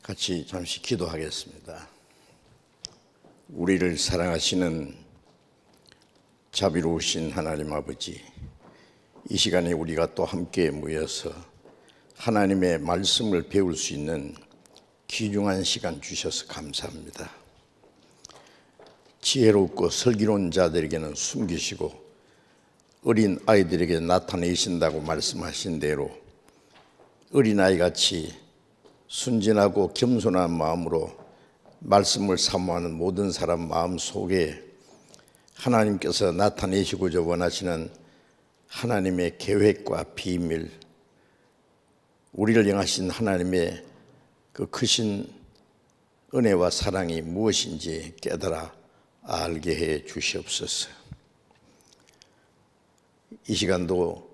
같이 잠시 기도하겠습니다. 우리를 사랑하시는 자비로우신 하나님 아버지, 이 시간에 우리가 또 함께 모여서 하나님의 말씀을 배울 수 있는 귀중한 시간 주셔서 감사합니다. 지혜롭고 슬기로운 자들에게는 숨기시고 어린 아이들에게 나타내신다고 말씀하신 대로 어린아이같이 순진하고 겸손한 마음으로 말씀을 사모하는 모든 사람 마음 속에 하나님께서 나타내시고자 원하시는 하나님의 계획과 비밀, 우리를 향하신 하나님의 그 크신 은혜와 사랑이 무엇인지 깨달아 알게 해 주시옵소서. 이 시간도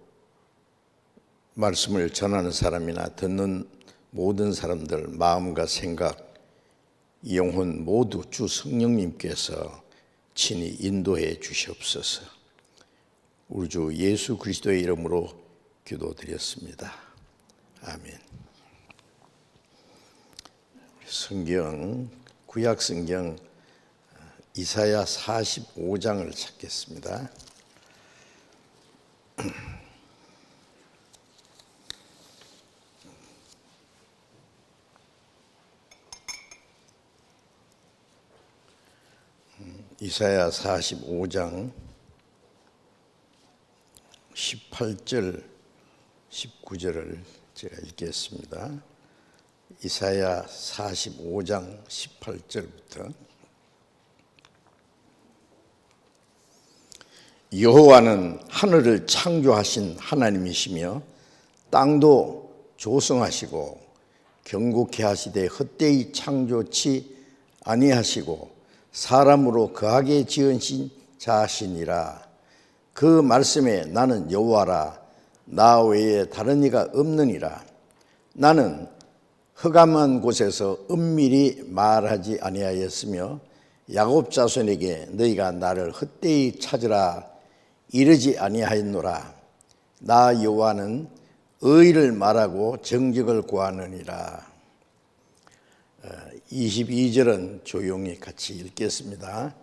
말씀을 전하는 사람이나 듣는 모든 사람들 마음과 생각, 영혼 모두 주 성령님께서 친히 인도해 주시옵소서. 우리 주 예수 그리스도의 이름으로 기도드렸습니다. 아멘. 성경, 구약 성경 이사야 45장을 찾겠습니다. 이사야 45장 18절 19절을 제가 읽겠습니다. 이사야 45장 18절부터 여호와는 하늘을 창조하신 하나님이시며 땅도 조성하시고 경고케 하시되 헛되이 창조치 아니하시고 사람으로 거하게 지으신 자시니라. 그 말씀에 나는 여호와라, 나 외에 다른 이가 없느니라. 나는 흑암한 곳에서 은밀히 말하지 아니하였으며 야곱 자손에게 너희가 나를 헛되이 찾으라 이르지 아니하였노라. 나 여호와는 의를 말하고 정직을 구하느니라. 22절은 조용히 같이 읽겠습니다.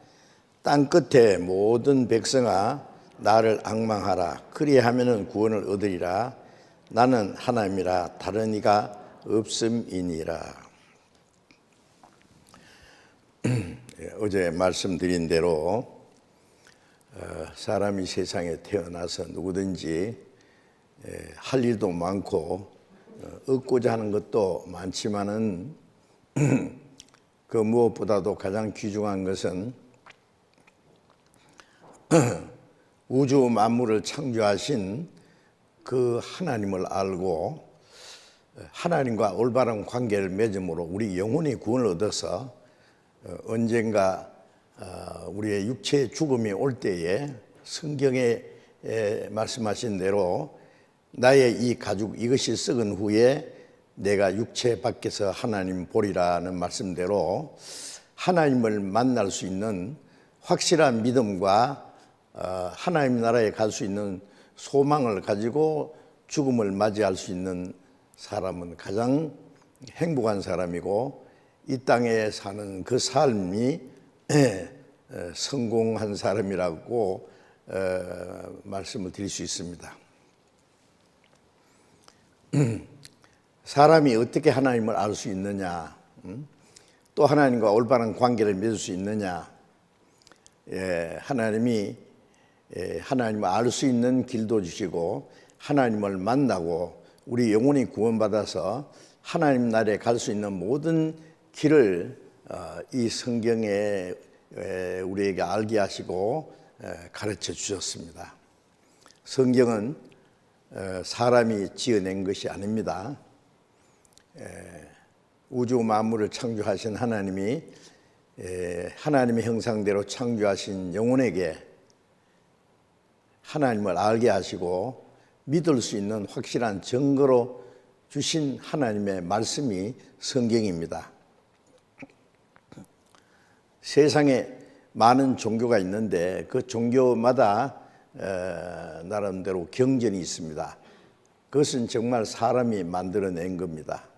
땅끝에 모든 백성아 나를 앙망하라. 그리하면은 구원을 얻으리라. 나는 하나님이라 다른 이가 없음이니라. 어제 말씀드린 대로 사람이 세상에 태어나서 누구든지 할 일도 많고 얻고자 하는 것도 많지만은 그 무엇보다도 가장 귀중한 것은 우주 만물을 창조하신 그 하나님을 알고 하나님과 올바른 관계를 맺음으로 우리 영혼의 구원을 얻어서 언젠가 우리의 육체의 죽음이 올 때에 성경에 말씀하신 대로 나의 이 가죽 이것이 썩은 후에 내가 육체 밖에서 하나님 보리라는 말씀대로 하나님을 만날 수 있는 확실한 믿음과 하나님 나라에 갈 수 있는 소망을 가지고 죽음을 맞이할 수 있는 사람은 가장 행복한 사람이고 이 땅에 사는 그 삶이 성공한 사람이라고 말씀을 드릴 수 있습니다. 사람이 어떻게 하나님을 알 수 있느냐, 또 하나님과 올바른 관계를 맺을 수 있느냐, 하나님이 하나님을 알 수 있는 길도 주시고 하나님을 만나고 우리 영혼이 구원받아서 하나님 나라에 갈 수 있는 모든 길을 이 성경에 우리에게 알게 하시고 가르쳐 주셨습니다. 성경은 사람이 지어낸 것이 아닙니다. 우주 만물을 창조하신 하나님이 하나님의 형상대로 창조하신 영혼에게 하나님을 알게 하시고 믿을 수 있는 확실한 증거로 주신 하나님의 말씀이 성경입니다. 세상에 많은 종교가 있는데 그 종교마다 나름대로 경전이 있습니다. 그것은 정말 사람이 만들어낸 겁니다.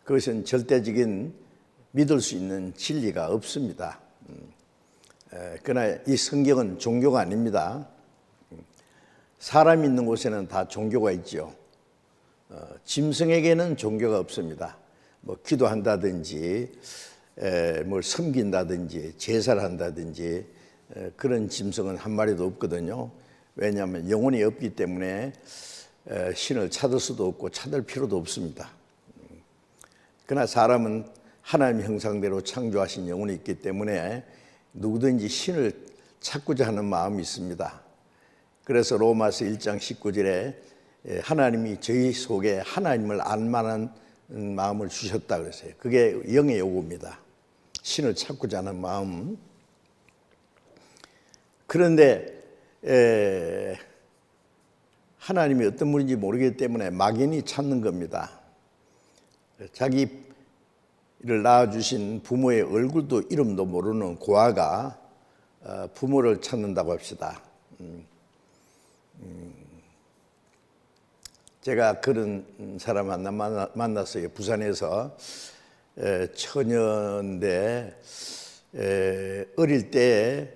그것은 절대적인 믿을 수 있는 진리가 없습니다. 그러나 이 성경은 종교가 아닙니다. 사람이 있는 곳에는 다 종교가 있죠. 짐승에게는 종교가 없습니다. 뭐 기도한다든지 뭘 섬긴다든지 제사를 한다든지 그런 짐승은 한 마리도 없거든요. 왜냐하면 영혼이 없기 때문에 신을 찾을 수도 없고 찾을 필요도 없습니다. 그러나 사람은 하나님 형상대로 창조하신 영혼이 있기 때문에 누구든지 신을 찾고자 하는 마음이 있습니다. 그래서 로마서 1장 19절에 하나님이 저희 속에 하나님을 알만한 마음을 주셨다 그랬어요. 그게 영의 요구입니다. 신을 찾고자 하는 마음. 그런데 하나님이 어떤 분인지 모르기 때문에 막연히 찾는 겁니다. 자기를 낳아주신 부모의 얼굴도 이름도 모르는 고아가 부모를 찾는다고 합시다. 제가 그런 사람 하나 만났어요. 부산에서 처녀인데 어릴 때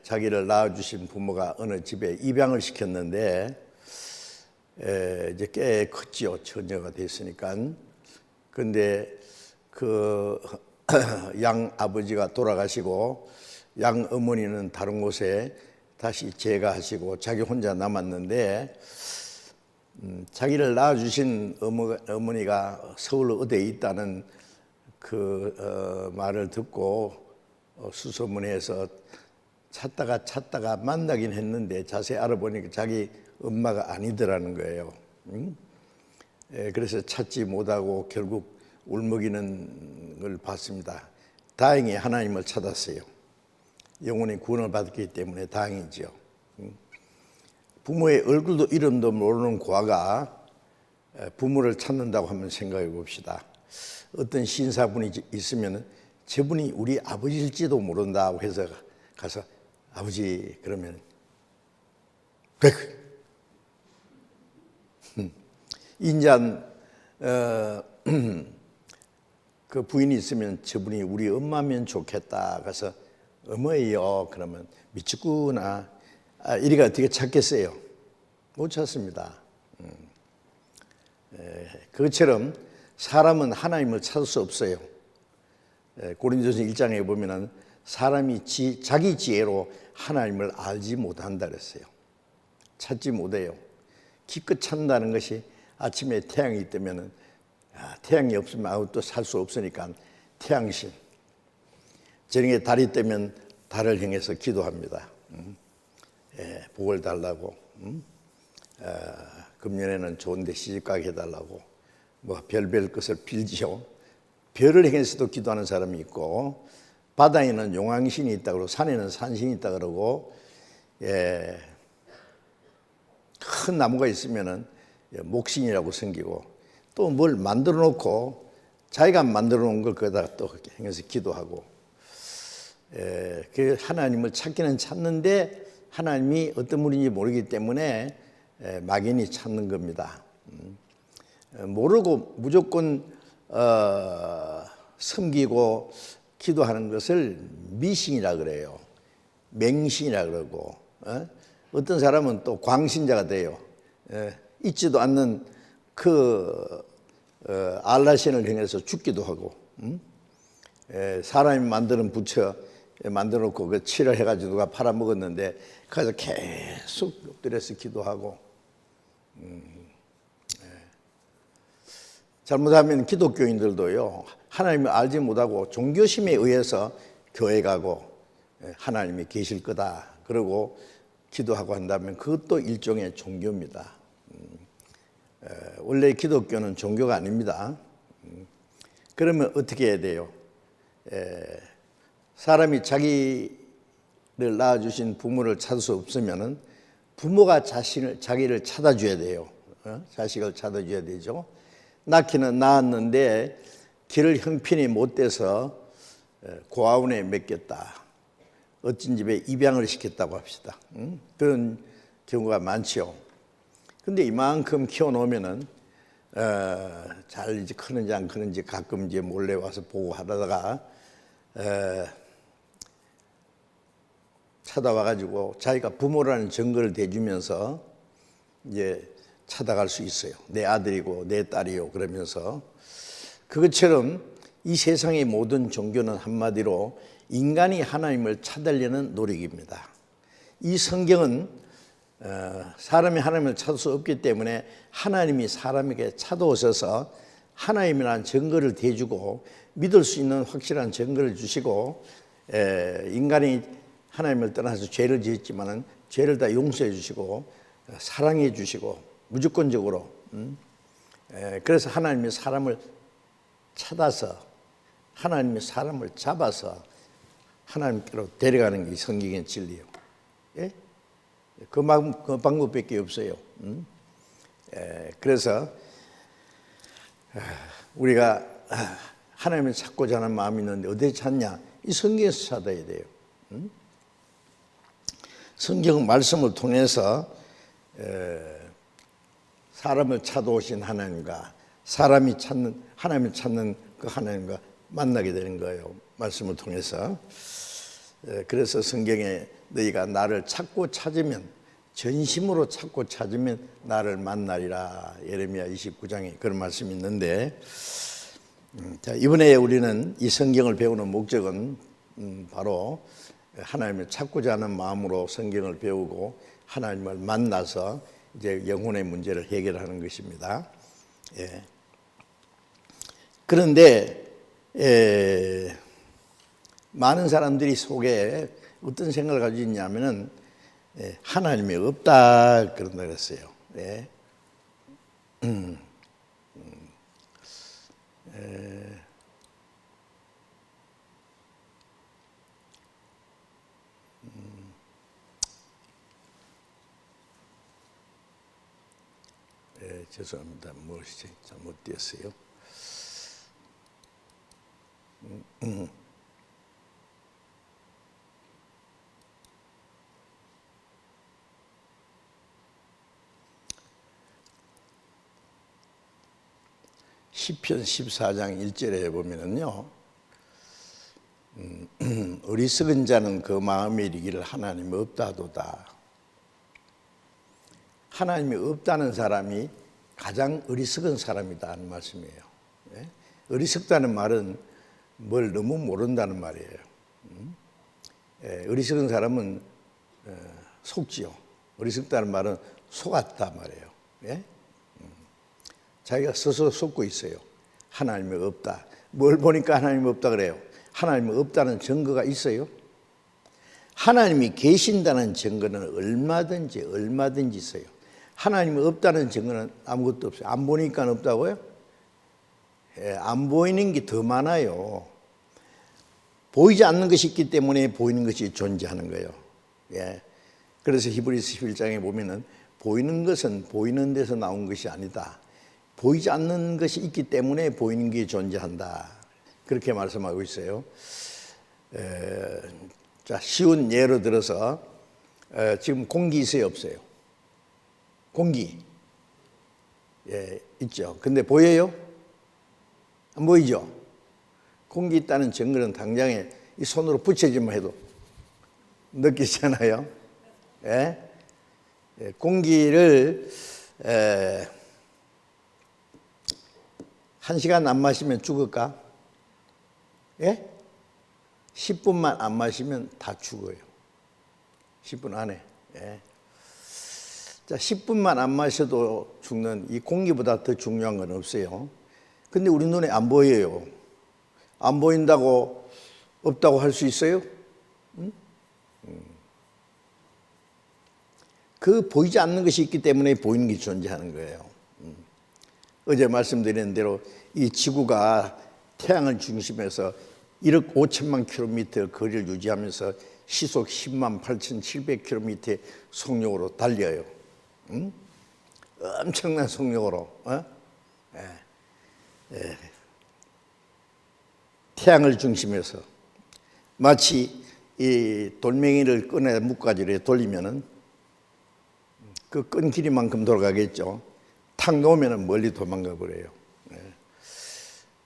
자기를 낳아주신 부모가 어느 집에 입양을 시켰는데 이제 꽤 컸지요. 처녀가 됐으니까. 근데 그 양 아버지가 돌아가시고 양 어머니는 다른 곳에 다시 재가하시고 자기 혼자 남았는데 자기를 낳아주신 어머니가 서울 어디에 있다는 그 말을 듣고 수소문해서 찾다가 만나긴 했는데 자세히 알아보니까 자기 엄마가 아니더라는 거예요. 그래서 찾지 못하고 결국 울먹이는 걸 봤습니다. 다행히 하나님을 찾았어요. 영혼이 구원을 받았기 때문에 다행이죠. 부모의 얼굴도 이름도 모르는 고아가 부모를 찾는다고 한번 생각해 봅시다. 어떤 신사분이 있으면 저분이 우리 아버지일지도 모른다고 해서 가서 아버지 그러면 인자 그 부인이 있으면 저분이 우리 엄마면 좋겠다. 가서 어머예요. 그러면 미쳤구나. 이리가 어떻게 찾겠어요? 못 찾습니다. 그것처럼 사람은 하나님을 찾을 수 없어요. 고린도서 1장에 보면은 사람이 자기 지혜로 하나님을 알지 못한다 그랬어요. 찾지 못해요. 기껏 찾는다는 것이 아침에 태양이 뜨면은 태양이 없으면 아무것도 살 수 없으니까 태양신. 저녁에 달이 뜨면 달을 향해서 기도합니다. 복을 달라고. 금년에는 좋은데 시집가게 해달라고. 뭐 별별 것을 빌지요. 별을 향해서도 기도하는 사람이 있고 바다에는 용왕신이 있다 그러고 산에는 산신이 있다 그러고 큰 나무가 있으면은 목신이라고 섬기고 또 뭘 만들어 놓고 자기가 만들어 놓은 걸 거기다가 또 향해서 기도하고 그 하나님을 찾기는 찾는데 하나님이 어떤 분인지 모르기 때문에 막연히 찾는 겁니다. 모르고 무조건 섬기고 기도하는 것을 미신이라 그래요. 맹신이라 그러고 어떤 사람은 또 광신자가 돼요. 있지도 않는 그 알라신을 향해서 죽기도 하고 사람이 만드는 부처 만들어 놓고 그 칠을 해가지고 누가 팔아먹었는데 그래서 계속 엎드려서 기도하고 잘못하면 기독교인들도요 하나님을 알지 못하고 종교심에 의해서 교회 가고 하나님이 계실 거다 그러고 기도하고 한다면 그것도 일종의 종교입니다. 원래 기독교는 종교가 아닙니다. 그러면 어떻게 해야 돼요? 사람이 자기를 낳아주신 부모를 찾을 수 없으면 부모가 자기를 찾아줘야 돼요. 자식을 찾아줘야 되죠. 낳기는 낳았는데 길을 형편이 못 돼서 고아원에 맡겼다. 어쩐 집에 입양을 시켰다고 합시다. 그런 경우가 많죠. 근데 이만큼 키워놓으면은 잘 이제 크는지 안 크는지 가끔 이제 몰래 와서 보고 하다가 찾아와가지고 자기가 부모라는 증거를 대주면서 이제 찾아갈 수 있어요. 내 아들이고 내 딸이요 그러면서. 그것처럼 이 세상의 모든 종교는 한마디로 인간이 하나님을 찾으려는 노력입니다. 이 성경은 사람이 하나님을 찾을 수 없기 때문에 하나님이 사람에게 찾아오셔서 하나님이라는 증거를 대주고 믿을 수 있는 확실한 증거를 주시고, 인간이 하나님을 떠나서 죄를 지었지만은 죄를 다 용서해 주시고 사랑해 주시고 무조건적으로, 그래서 하나님이 사람을 찾아서 하나님이 사람을 잡아서 하나님께로 데려가는 게 성경의 진리예요. 예? 그 방법밖에 없어요. 그래서 우리가 하나님을 찾고자 하는 마음이 있는데 어디에 찾냐? 이 성경에서 찾아야 돼요. 성경 말씀을 통해서 사람을 찾아오신 하나님과 사람이 찾는 하나님을 찾는 그 하나님과 만나게 되는 거예요. 말씀을 통해서. 그래서 성경에 너희가 나를 찾고 찾으면, 전심으로 찾고 찾으면 나를 만나리라, 예레미야 29장에 그런 말씀이 있는데, 자, 이번에 우리는 이 성경을 배우는 목적은 바로 하나님을 찾고자 하는 마음으로 성경을 배우고 하나님을 만나서 이제 영혼의 문제를 해결하는 것입니다. 예. 그런데 많은 사람들이 속에 어떤 생각을 가지고 있냐면은 하나님이 없다 그런다 그랬어요. 예. 죄송합니다. 무엇이 잘못되었어요. 시편 14장 1절에 보면은요, 어리석은 자는 그 마음에 이르기를 하나님이 없다도다. 하나님이 없다는 사람이 가장 어리석은 사람이다 하는 말씀이에요. 예? 어리석다는 말은 뭘 너무 모른다는 말이에요. 어리석은 사람은 속지요. 어리석다는 말은 속았다 말이에요. 예? 자기가 스스로 속고 있어요. 하나님이 없다. 뭘 보니까 하나님이 없다 그래요? 하나님이 없다는 증거가 있어요? 하나님이 계신다는 증거는 얼마든지 있어요. 하나님이 없다는 증거는 아무것도 없어요. 안 보니까 없다고요? 안 보이는 게 더 많아요. 보이지 않는 것이 있기 때문에 보이는 것이 존재하는 거예요. 예. 그래서 히브리서 11장에 보면은 보이는 것은 보이는 데서 나온 것이 아니다. 보이지 않는 것이 있기 때문에 보이는 게 존재한다. 그렇게 말씀하고 있어요. 자, 쉬운 예로 들어서 지금 공기 있어요, 없어요? 공기. 예, 있죠. 근데 보여요? 안 보이죠? 공기 있다는 증거는 당장에 이 손으로 붙여지만 해도 느끼잖아요. 예? 예, 공기를 1시간 안 마시면 죽을까? 예? 10분만 안 마시면 다 죽어요. 10분 안에. 예. 자, 10분만 안 마셔도 죽는 이 공기보다 더 중요한 건 없어요. 근데 우리 눈에 안 보여요. 안 보인다고 없다고 할 수 있어요? 응? 그 보이지 않는 것이 있기 때문에 보이는 게 존재하는 거예요. 어제 말씀드린 대로 이 지구가 태양을 중심에서 1억 5천만 킬로미터 거리를 유지하면서 시속 10만 8,700km의 속력으로 달려요. 응? 엄청난 속력으로. 태양을 중심에서 마치 이 돌멩이를 꺼내 묶어가지고 돌리면은 그 끈 길이만큼 돌아가겠죠. 탁 놓으면 멀리 도망가 버려요.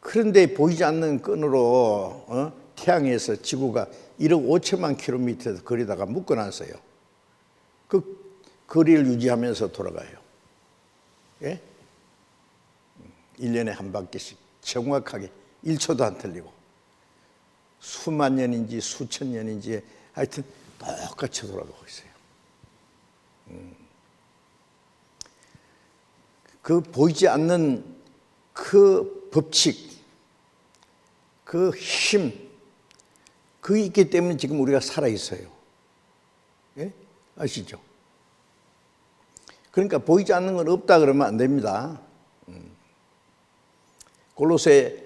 그런데 보이지 않는 끈으로 태양에서 지구가 1억 5천만 킬로미터 거리다가 묶어놨어요. 그 거리를 유지하면서 돌아가요. 예? 1년에 한 바퀴씩 정확하게 1초도 안 틀리고 수만 년인지 수천 년인지 하여튼 똑같이 돌아가고 있어요. 그 보이지 않는 그 법칙, 그 힘, 그게 있기 때문에 지금 우리가 살아있어요. 예? 아시죠? 그러니까 보이지 않는 건 없다 그러면 안 됩니다. 골로새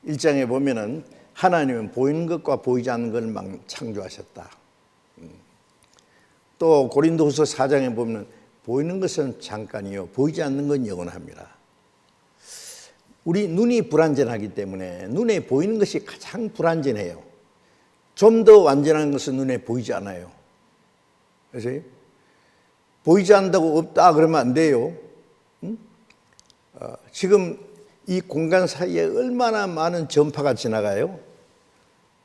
1장에 보면은 하나님은 보이는 것과 보이지 않는 것을 창조하셨다. 또 고린도후서 4장에 보면 보이는 것은 잠깐이요 보이지 않는 건 영원합니다. 우리 눈이 불완전하기 때문에 눈에 보이는 것이 가장 불완전해요. 좀 더 완전한 것은 눈에 보이지 않아요. 그래서 보이지 않는다고 없다 그러면 안 돼요. 지금 이 공간 사이에 얼마나 많은 전파가 지나가요.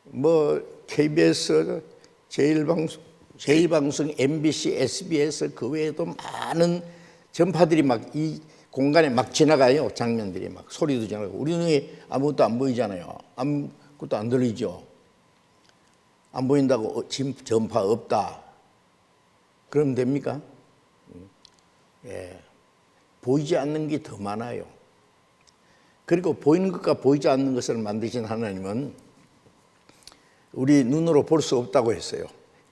뭐 KBS, 제1방송, MBC, SBS 그 외에도 많은 전파들이 막 이 공간에 막 지나가요. 장면들이 막 소리도 지나가고 우리 눈에 아무것도 안 보이잖아요. 아무것도 안 들리죠. 안 보인다고 전파 없다. 그러면 됩니까? 예. 보이지 않는 게 더 많아요. 그리고 보이는 것과 보이지 않는 것을 만드신 하나님은 우리 눈으로 볼 수 없다고 했어요.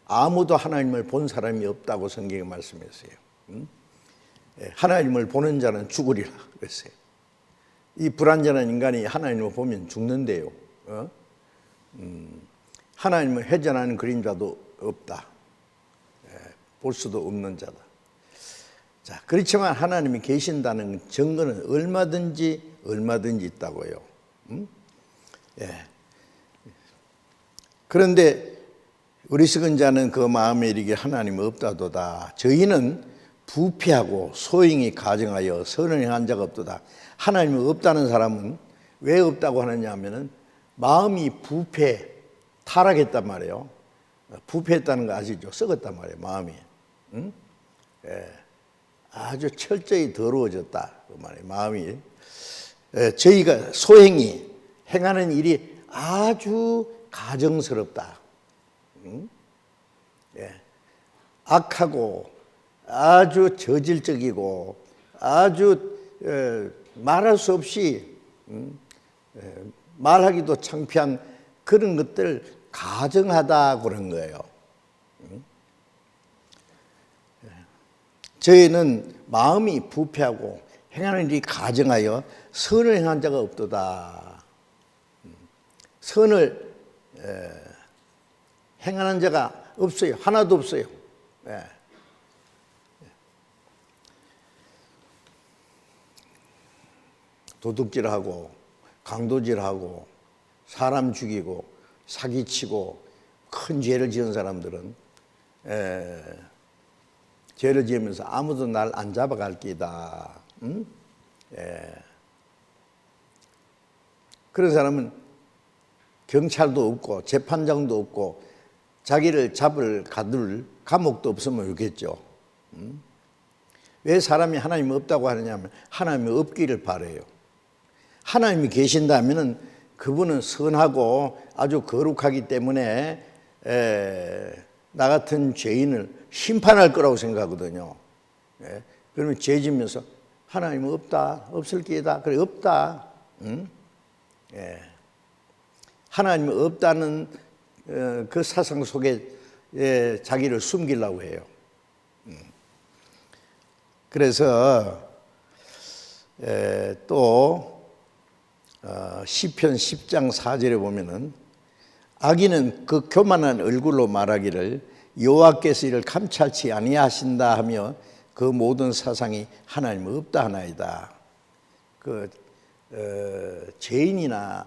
아무도 하나님을 본 사람이 없다고 성경에 말씀했어요. 하나님을 보는 자는 죽으리라 그랬어요. 이 불완전한 인간이 하나님을 보면 죽는데요. 하나님을 회전하는 그림자도 없다. 볼 수도 없는 자다. 자, 그렇지만 하나님이 계신다는 증거는 얼마든지 있다고요. 예. 그런데 어리석은 자는 그 마음에 이르기를 하나님 없다도다. 저희는 부패하고 소행이 가증하여 선을 행한 자가 없도다. 하나님이 없다는 사람은 왜 없다고 하느냐 하면은 마음이 타락했단 말이에요. 부패했다는 거 아시죠? 썩었단 말이에요, 마음이. 응? 예. 아주 철저히 더러워졌다. 그 말이에요, 마음이. 예. 저희가 소행이 행하는 일이 아주 가증스럽다. 응? 예. 악하고 아주 저질적이고 아주 말할 수 없이 말하기도 창피한 그런 것들 가증하다 그런 거예요. 저희는 마음이 부패하고 행하는 일이 가증하여 선을 행한 자가 없도다. 선을 행하는 자가 없어요. 하나도 없어요. 도둑질하고 강도질하고 사람 죽이고 사기치고 큰 죄를 지은 사람들은 죄를 지으면서 아무도 날 안 잡아갈 끼다. 응? 그런 사람은 경찰도 없고 재판장도 없고 자기를 가둘 감옥도 없으면 좋겠죠. 왜 사람이 하나님 없다고 하느냐 하면 하나님이 없기를 바라요. 하나님이 계신다면 그분은 선하고 아주 거룩하기 때문에 나 같은 죄인을 심판할 거라고 생각하거든요. 그러면 죄 지면서 하나님은 없다, 없을 기회다. 그래, 없다. 응? 하나님은 없다는 그 사상 속에 자기를 숨기려고 해요. 그래서 또 시편 10장 4절에 보면은 악인은 그 교만한 얼굴로 말하기를 여호와께서 이를 감찰치 아니하신다 하며 그 모든 사상이 하나님 없다 하나이다. 죄인이나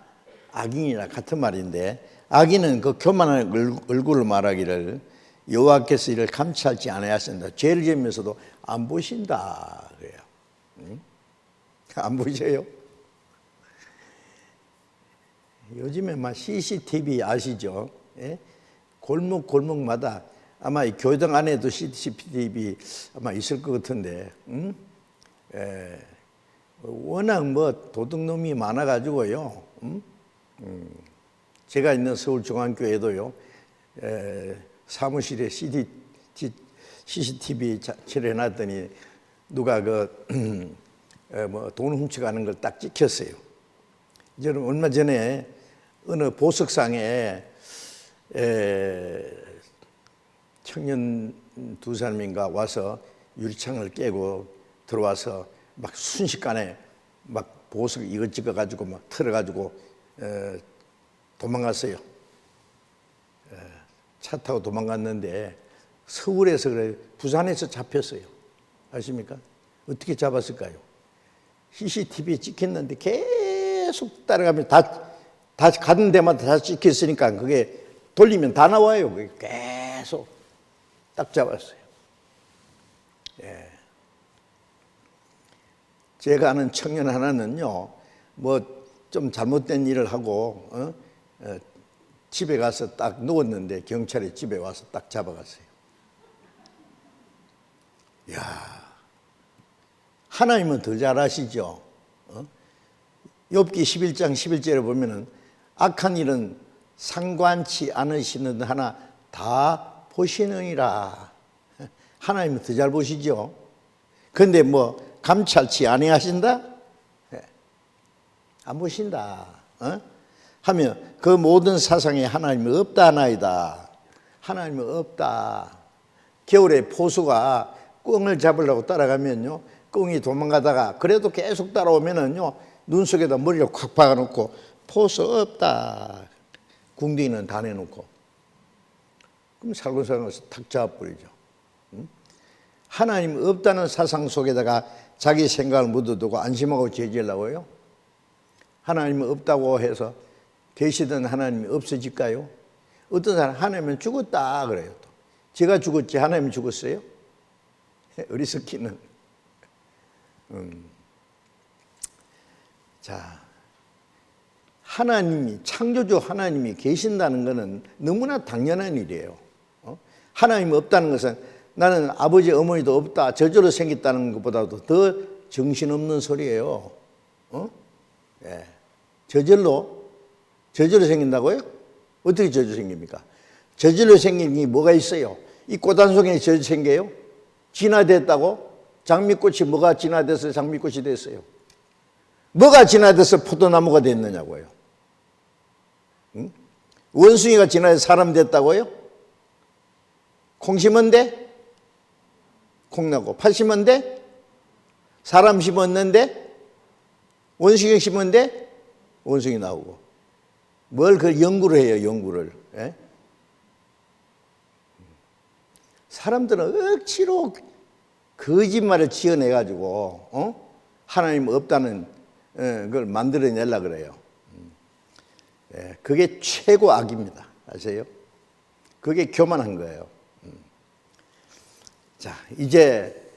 악인이나 같은 말인데 악인은 그 교만한 얼굴로 말하기를 여호와께서 이를 감찰치 아니하신다. 죄를 지으면서도 안 보신다 그래요. 응? 안 보셔요? 요즘에 막 CCTV 아시죠? 예? 골목마다 아마 이 교회당 안에도 CCTV 아마 있을 것 같은데, 예. 워낙 뭐 도둑놈이 많아가지고요. 제가 있는 서울중앙교회도요, 사무실에 CCTV 칠해놨더니 누가 돈 훔쳐가는 걸 딱 찍혔어요. 저는 얼마 전에 어느 보석상에 청년 두 사람인가 와서 유리창을 깨고 들어와서 막 순식간에 막 보석 이것저것 가지고 막 털어가지고 도망갔어요. 차 타고 도망갔는데 서울에서 그래 부산에서 잡혔어요. 아십니까? 어떻게 잡았을까요? CCTV에 찍혔는데 계속 따라가면 다 가는 데마다 다 찍혔으니까 그게 돌리면 다 나와요. 그게 계속 딱 잡았어요. 예. 제가 아는 청년 하나는요, 뭐 좀 잘못된 일을 하고 집에 가서 딱 누웠는데 경찰이 집에 와서 딱 잡아갔어요. 야, 하나님은 더 잘 아시죠? 욥기 11장 11절에 보면은 악한 일은 상관치 않으시는 하나 다 보시느니라. 하나님은 더 잘 보시죠. 그런데 뭐 감찰치 아니하신다? 안 보신다. 하면 그 모든 사상에 하나님은 없다 하나이다. 하나님은 없다. 겨울에 포수가 꿩을 잡으려고 따라가면요, 꿩이 도망가다가 그래도 계속 따라오면은요, 눈 속에다 머리를 콱 박아놓고 포수 없다. 궁둥이는 다 내놓고. 그럼 살고살고서 탁 잡아버리죠. 하나님 없다는 사상 속에다가 자기 생각을 묻어두고 안심하고 죄지으려고요? 하나님은 없다고 해서 계시던 하나님이 없어질까요? 어떤 사람 하나님은 죽었다 그래요. 또. 제가 죽었지 하나님은 죽었어요? 어리석기는. 자, 하나님이 창조주 하나님이 계신다는 것은 너무나 당연한 일이에요. 하나님이 없다는 것은 나는 아버지 어머니도 없다 저절로 생겼다는 것보다도 더 정신없는 소리예요. 예. 저절로 생긴다고요? 어떻게 저절로 생깁니까? 저절로 생긴 게 뭐가 있어요? 이 꽃 한 송이에 저절로 생겨요? 진화됐다고? 장미꽃이 뭐가 진화돼서 장미꽃이 됐어요? 뭐가 진화돼서 포도나무가 됐느냐고요? 응? 원숭이가 진화해서 사람 됐다고요? 콩 심은 데? 콩 나고. 팥 심은 데? 사람 심었는데? 원숭이 심은 데? 원숭이 나오고. 뭘 그 연구를 해요, 연구를. 예? 사람들은 억지로 거짓말을 지어내가지고, 하나님 없다는 걸 만들어내려고 그래요. 예, 그게 최고 악입니다. 아세요? 그게 교만한 거예요. 자, 이제,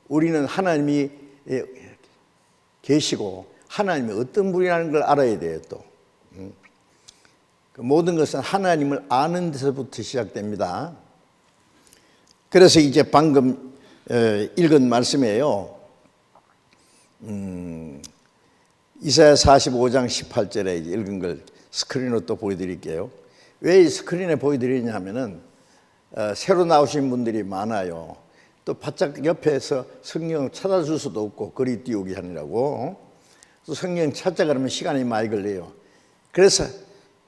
우리는 하나님이 계시고, 하나님이 어떤 분이라는 걸 알아야 돼요, 또. 모든 것은 하나님을 아는 데서부터 시작됩니다. 그래서 이제 방금 읽은 말씀이에요. 이사야 45장 18절에 읽은 걸 스크린으로 또 보여드릴게요. 왜 이 스크린에 보여드리냐 하면은 새로 나오신 분들이 많아요. 또 바짝 옆에서 성경 찾아줄 수도 없고 거리 띄우기 하느라고. 또 성경 찾자 그러면 시간이 많이 걸려요. 그래서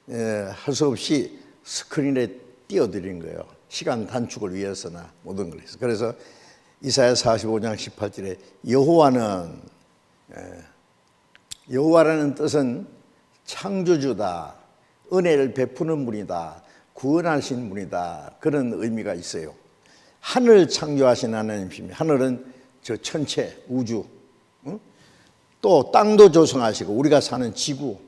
할 수 없이 스크린에 띄워드린 거예요. 시간 단축을 위해서나 모든 걸 해서. 그래서 이사야 45장 18절에 여호와라는 뜻은 창조주다, 은혜를 베푸는 분이다, 구원하신 분이다, 그런 의미가 있어요. 하늘 창조하신 하나님이십니다. 하늘은 저 천체, 우주, 또 땅도 조성하시고 우리가 사는 지구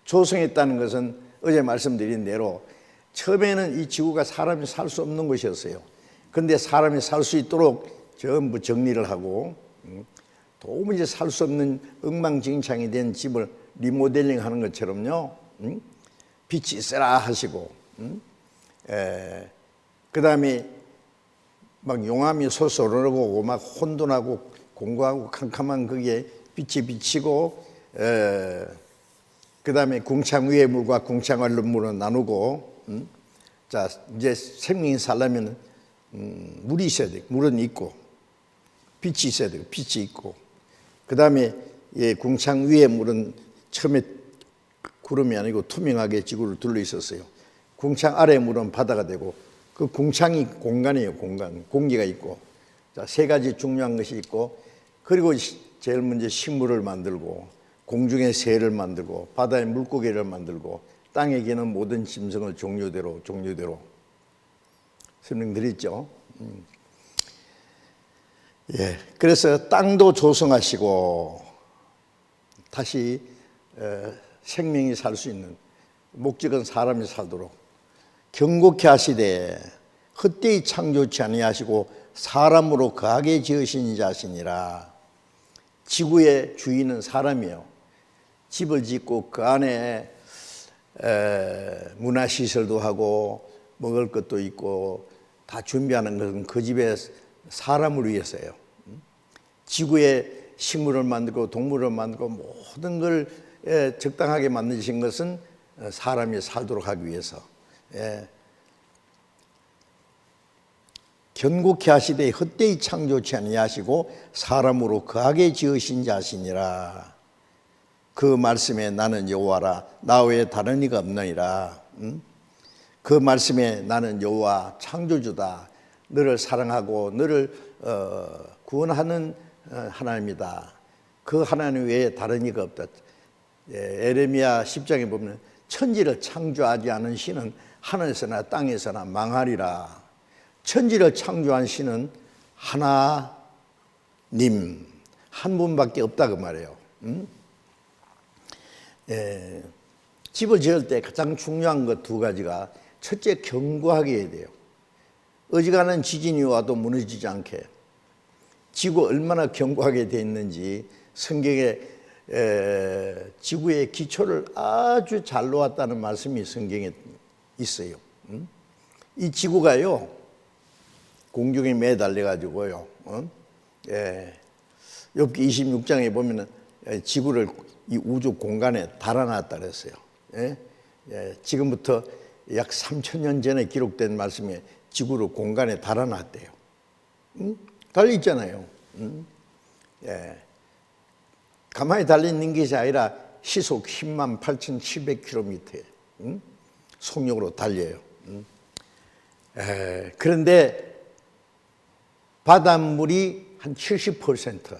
조성했다는 것은 어제 말씀드린 대로 처음에는 이 지구가 사람이 살 수 없는 곳이었어요. 그런데 사람이 살 수 있도록 전부 정리를 하고 도무지 살 수 없는 엉망진창이 된 집을 리모델링 하는 것처럼요, 빛이 있어라 하시고, 그 다음에 막 용암이 솟아오르고 막 혼돈하고 공고하고 캄캄한 거기에 빛이 비치고, 그 다음에 궁창 위의 물과 궁창 아래 물을 나누고, 자 이제 생명이 살려면 물이 있어야 돼. 물은 있고 빛이 있어야 되고 빛이 있고, 그 다음에 궁창 위의 물은 처음에 구름이 아니고 투명하게 지구를 둘러 있었어요. 궁창 아래 물은 바다가 되고, 그 궁창이 공간이에요. 공간, 공기가 있고. 자, 세 가지 중요한 것이 있고, 그리고 제일 먼저 식물을 만들고, 공중의 새를 만들고, 바다의 물고기를 만들고, 땅에 기는 모든 짐승을 종류대로 설명드렸죠. 예, 그래서 땅도 조성하시고 다시 생명이 살 수 있는, 목적은 사람이 살도록 경고케 하시되 헛되이 창조치 아니하시고 사람으로 거하게 지으신 자시니라. 지구의 주인은 사람이에요. 집을 짓고 그 안에 문화시설도 하고 먹을 것도 있고 다 준비하는 것은 그 집에 사람을 위해서예요. 지구에 식물을 만들고 동물을 만들고 모든 걸 적당하게 만드신 것은 사람이 살도록 하기 위해서. 견고케 하시되 헛되이 창조치 아니하시고 사람으로 거하게 지으신 자시니라. 그 말씀에 나는 여호와라, 나 외에 다른 이가 없느니라. 그 말씀에 나는 여호와 창조주다, 너를 사랑하고 너를 구원하는 하나님이다. 그 하나님 외에 다른 이가 없다. 에레미야 10장에 보면 천지를 창조하지 않은 신은 하늘에서나 땅에서나 망하리라. 천지를 창조한 신은 하나님, 한 분밖에 없다 그 말이에요. 집을 지을 때 가장 중요한 것 두 가지가, 첫째 견고하게 해야 돼요. 어지간한 지진이 와도 무너지지 않게. 지구 얼마나 견고하게 되어 있는지 성경에 지구의 기초를 아주 잘 놓았다는 말씀이 성경에 있어요. 이 지구가요 공중에 매달려 가지고요, 욥기 26장에 보면은 지구를 이 우주 공간에 달아놨다 그랬어요. 지금부터 약 3,000년 전에 기록된 말씀에 지구를 공간에 달아놨대요. 달려 있잖아요. 가만히 달려있는 것이 아니라 시속 10만 8,700km에 속력으로 달려요. 그런데 바닷물이 한 70%,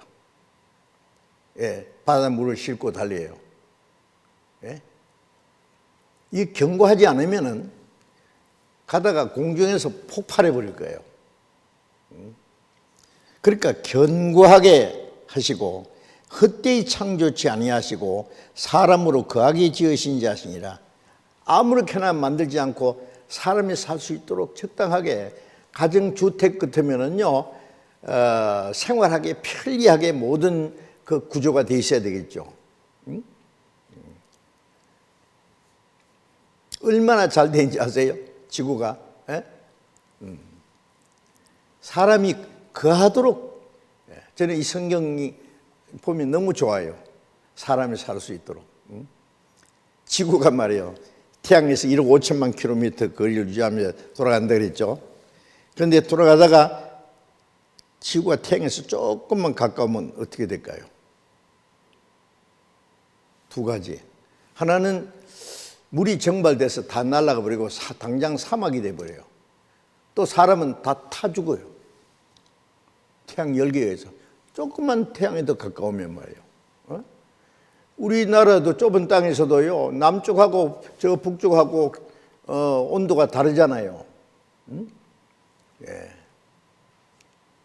바닷물을 싣고 달려요. 이 견고하지 않으면은 가다가 공중에서 폭발해 버릴 거예요. 그러니까 견고하게 하시고 헛되이 창조치 아니하시고 사람으로 거하게 지으신 자시니라. 아무렇게나 만들지 않고 사람이 살 수 있도록 적당하게, 가정주택 같으면은요 생활하기 편리하게 모든 그 구조가 돼 있어야 되겠죠. 얼마나 잘 되는지 아세요? 지구가. 사람이 거하도록. 저는 이 성경이 보면 너무 좋아요. 사람이 살 수 있도록. 지구가 말이에요, 태양에서 1억 5천만 킬로미터 거리를 유지하며 돌아간다 그랬죠. 그런데 돌아가다가 지구가 태양에서 조금만 가까우면 어떻게 될까요? 두 가지. 하나는 물이 증발돼서 다 날아가 버리고 당장 사막이 돼버려요. 또 사람은 다 타 죽어요. 태양 열기에 의해서. 조금만 태양에 더 가까우면 말이에요. 우리나라도 좁은 땅에서도요, 남쪽하고 저 북쪽하고 온도가 다르잖아요.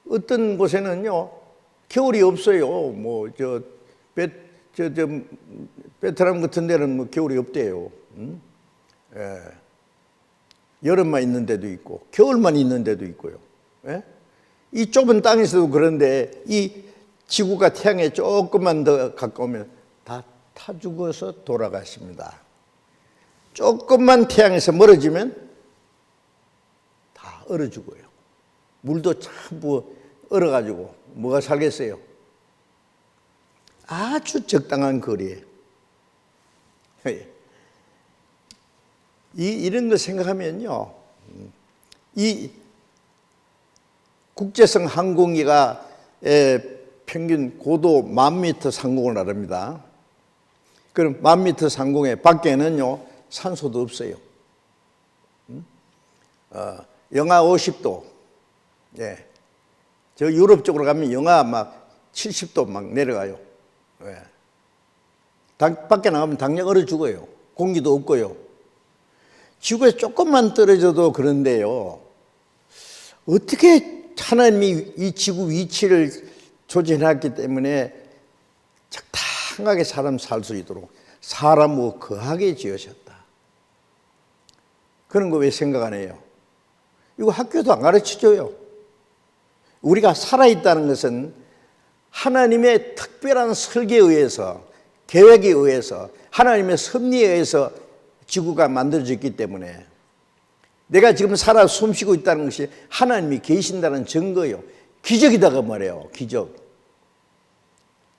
어떤 곳에는요 겨울이 없어요. 뭐 베트남 같은 데는 뭐 겨울이 없대요. 여름만 있는 데도 있고 겨울만 있는 데도 있고요. 예? 이 좁은 땅에서도 그런데 이 지구가 태양에 조금만 더 가까우면 다 타 죽어서 돌아가십니다. 조금만 태양에서 멀어지면 다 얼어 죽어요. 물도 전부 얼어가지고 뭐가 살겠어요? 아주 적당한 거리에. 이런 거 생각하면요, 이 국제성 항공기가 평균 고도 10,000m 상공을 나릅니다. 그럼 10,000m 상공에 밖에는요 산소도 없어요. 영하 50도. 예. 저 유럽 쪽으로 가면 영하 막 70도 막 내려가요. 예. 밖에 나가면 당장 얼어 죽어요. 공기도 없고요. 지구에 조금만 떨어져도 그런데요, 어떻게 하나님이 이 지구 위치를 조정해놨기 때문에 적당하게 사람 살 수 있도록 사람을 거하게 지으셨다. 그런 거 왜 생각 안 해요? 이거 학교도 안 가르쳐줘요. 우리가 살아있다는 것은 하나님의 특별한 설계에 의해서, 계획에 의해서, 하나님의 섭리에 의해서 지구가 만들어졌기 때문에 내가 지금 살아 숨쉬고 있다는 것이 하나님이 계신다는 증거예요. 기적이다가 말이에요. 기적.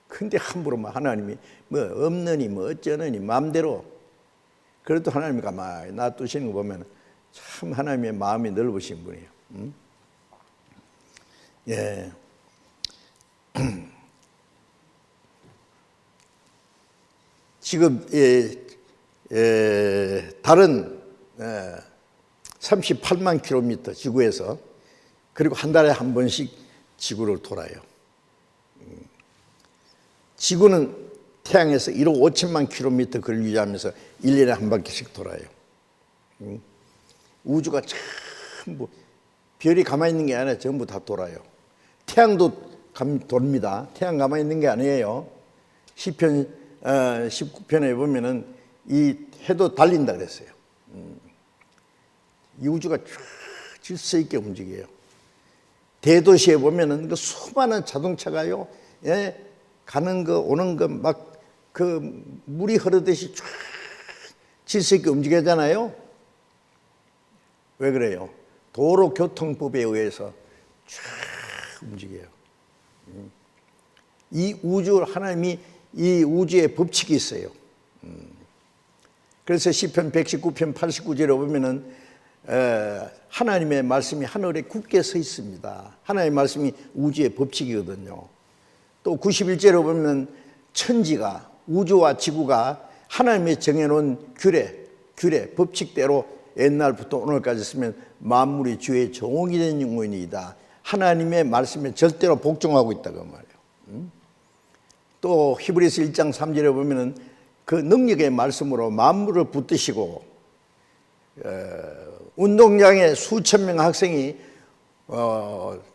근데 함부로 막 하나님이 뭐 없느니 뭐 어쩌느니 마음대로, 그래도 하나님이 가만히 놔두시는 거 보면 참 하나님의 마음이 넓으신 분이에요. 예. 지금 달은 38만 킬로미터 지구에서, 그리고 한 달에 한 번씩 지구를 돌아요. 지구는 태양에서 1억 5천만 킬로미터 거리를 유지하면서 1년에 한 바퀴씩 돌아요. 우주가 전부, 별이 가만히 있는 게 아니라 전부 다 돌아요. 태양도 돕니다. 태양 가만히 있는 게 아니에요. 시편 19편에 보면은 이 해도 달린다 그랬어요. 이 우주가 질서 있게 움직여요. 대도시에 보면은 그 수많은 자동차가요, 예, 가는 거 오는 거 막 그 물이 흐르듯이 쫙 질서 있게 움직이잖아요. 왜 그래요? 도로교통법에 의해서 쫙 움직여요. 이 우주, 하나님이 이 우주에 법칙이 있어요. 그래서 시편 119편 89절에 보면은 하나님의 말씀이 하늘에 굳게 서 있습니다. 하나님의 말씀이 우주의 법칙이거든요. 또 91절에 보면 천지가, 우주와 지구가 하나님의 정해놓은 규례, 법칙대로 옛날부터 오늘까지 쓰면 만물이 주의 종이 된 영혼이다. 하나님의 말씀에 절대로 복종하고 있다고 말해요. 또 히브리서 1장 3절에 보면은 그 능력의 말씀으로 만물을 붙드시고, 운동장에 수천 명 학생이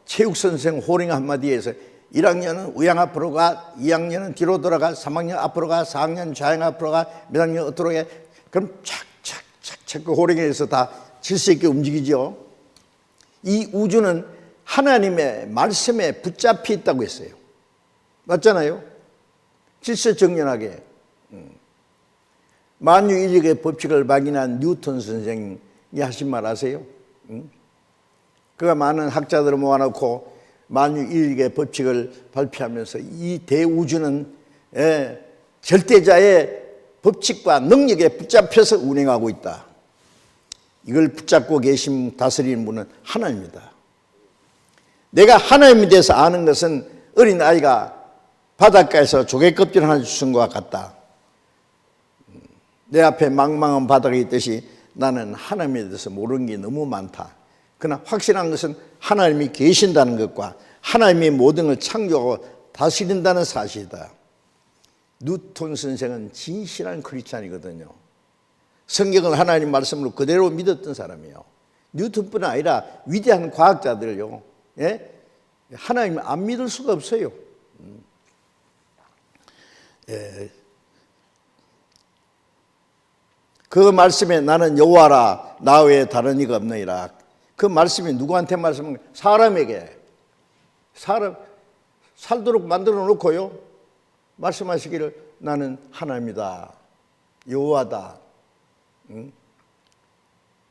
체육선생 호링 한마디에서 1학년은 우양 앞으로 가, 2학년은 뒤로 돌아가, 3학년 앞으로 가, 4학년 좌양 앞으로 가, 몇 학년 어디로 가, 그럼 착착착착 그 호링에서 다 질서 있게 움직이죠. 이 우주는 하나님의 말씀에 붙잡혀 있다고 했어요. 맞잖아요? 질서 정연하게. 만유인력의 법칙을 발견한 뉴턴 선생이 하신 말 아세요? 그가 많은 학자들을 모아놓고 만유인력의 법칙을 발표하면서 이 대우주는 절대자의 법칙과 능력에 붙잡혀서 운행하고 있다. 이걸 붙잡고 계신 다스리는 분은 하나님입니다. 내가 하나님에 대해서 아는 것은 어린아이가 바닷가에서 조개 껍질 하나 주신 것과 같다. 내 앞에 망망한 바다가 있듯이 나는 하나님에 대해서 모르는 게 너무 많다. 그러나 확실한 것은 하나님이 계신다는 것과 하나님이 모든 걸 창조하고 다스린다는 사실이다. 뉴턴 선생은 진실한 크리스찬이거든요. 성경을 하나님 말씀으로 그대로 믿었던 사람이에요. 뉴턴뿐 아니라 위대한 과학자들요, 예? 하나님을 안 믿을 수가 없어요. 그 말씀에 나는 여호와라 나 외에 다른 이가 없느니라. 그 말씀이 누구한테 말씀은 사람에게 살도록 만들어 놓고요 말씀하시기를 나는 하나님이다 여호와다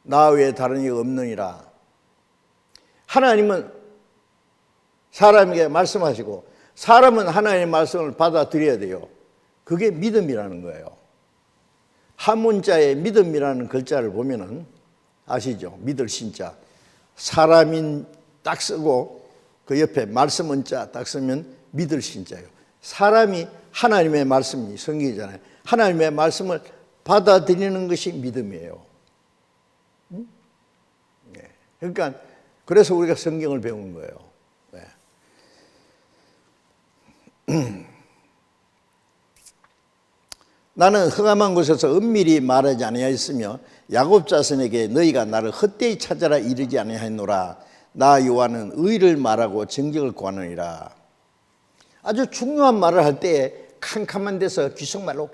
나 외에 다른 이가 없느니라. 하나님은 사람에게 말씀하시고 사람은 하나님의 말씀을 받아들여야 돼요. 그게 믿음이라는 거예요. 한문자에 믿음이라는 글자를 보면은 아시죠? 믿을 신자 사람인 딱 쓰고 그 옆에 말씀 은자 딱 쓰면 믿을 신자예요. 사람이 하나님의 말씀이 성경이잖아요. 하나님의 말씀을 받아들이는 것이 믿음이에요. 그러니까 그래서 우리가 성경을 배운 거예요. 나는 흑암한 곳에서 은밀히 말하지 아니하였으며 야곱 자손에게 너희가 나를 헛되이 찾아라 이르지 아니하였노라. 나 여호와는 의를 말하고 정직을 구하느니라. 아주 중요한 말을 할 때 캄캄한 데서 귀속말로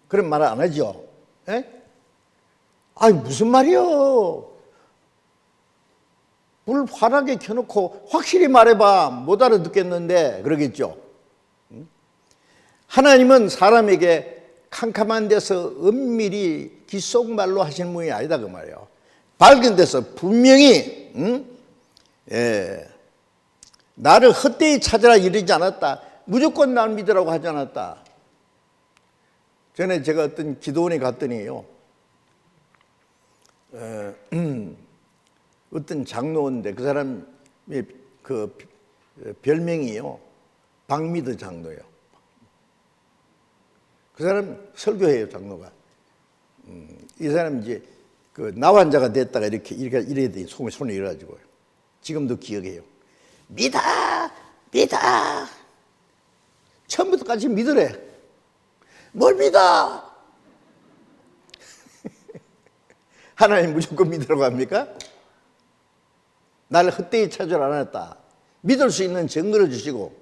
그런 말을 안 하죠. 아니 무슨 말이요? 불 환하게 켜놓고 확실히 말해봐 못 알아듣겠는데 그러겠죠. 하나님은 사람에게 캄캄한 데서 은밀히 귓속말로 하시는 분이 아니다 그 말이에요. 밝은 데서 분명히 나를 헛되이 찾아라 이러지 않았다. 무조건 날 믿으라고 하지 않았다. 전에 제가 어떤 기도원에 갔더니요 어떤 장로인데 그 사람의 그 별명이요 박미드 장로예요. 그 사람 설교해요 장로가. 이 사람 이제 그 나환자가 됐다가 이래야 돼 손에 일어가지고 지금도 기억해요. 믿어 처음부터까지 믿으래. 뭘 믿어? 하나님 무조건 믿으라고 합니까? 나를 헛되이 찾으라 안 했다. 믿을 수 있는 증거를 주시고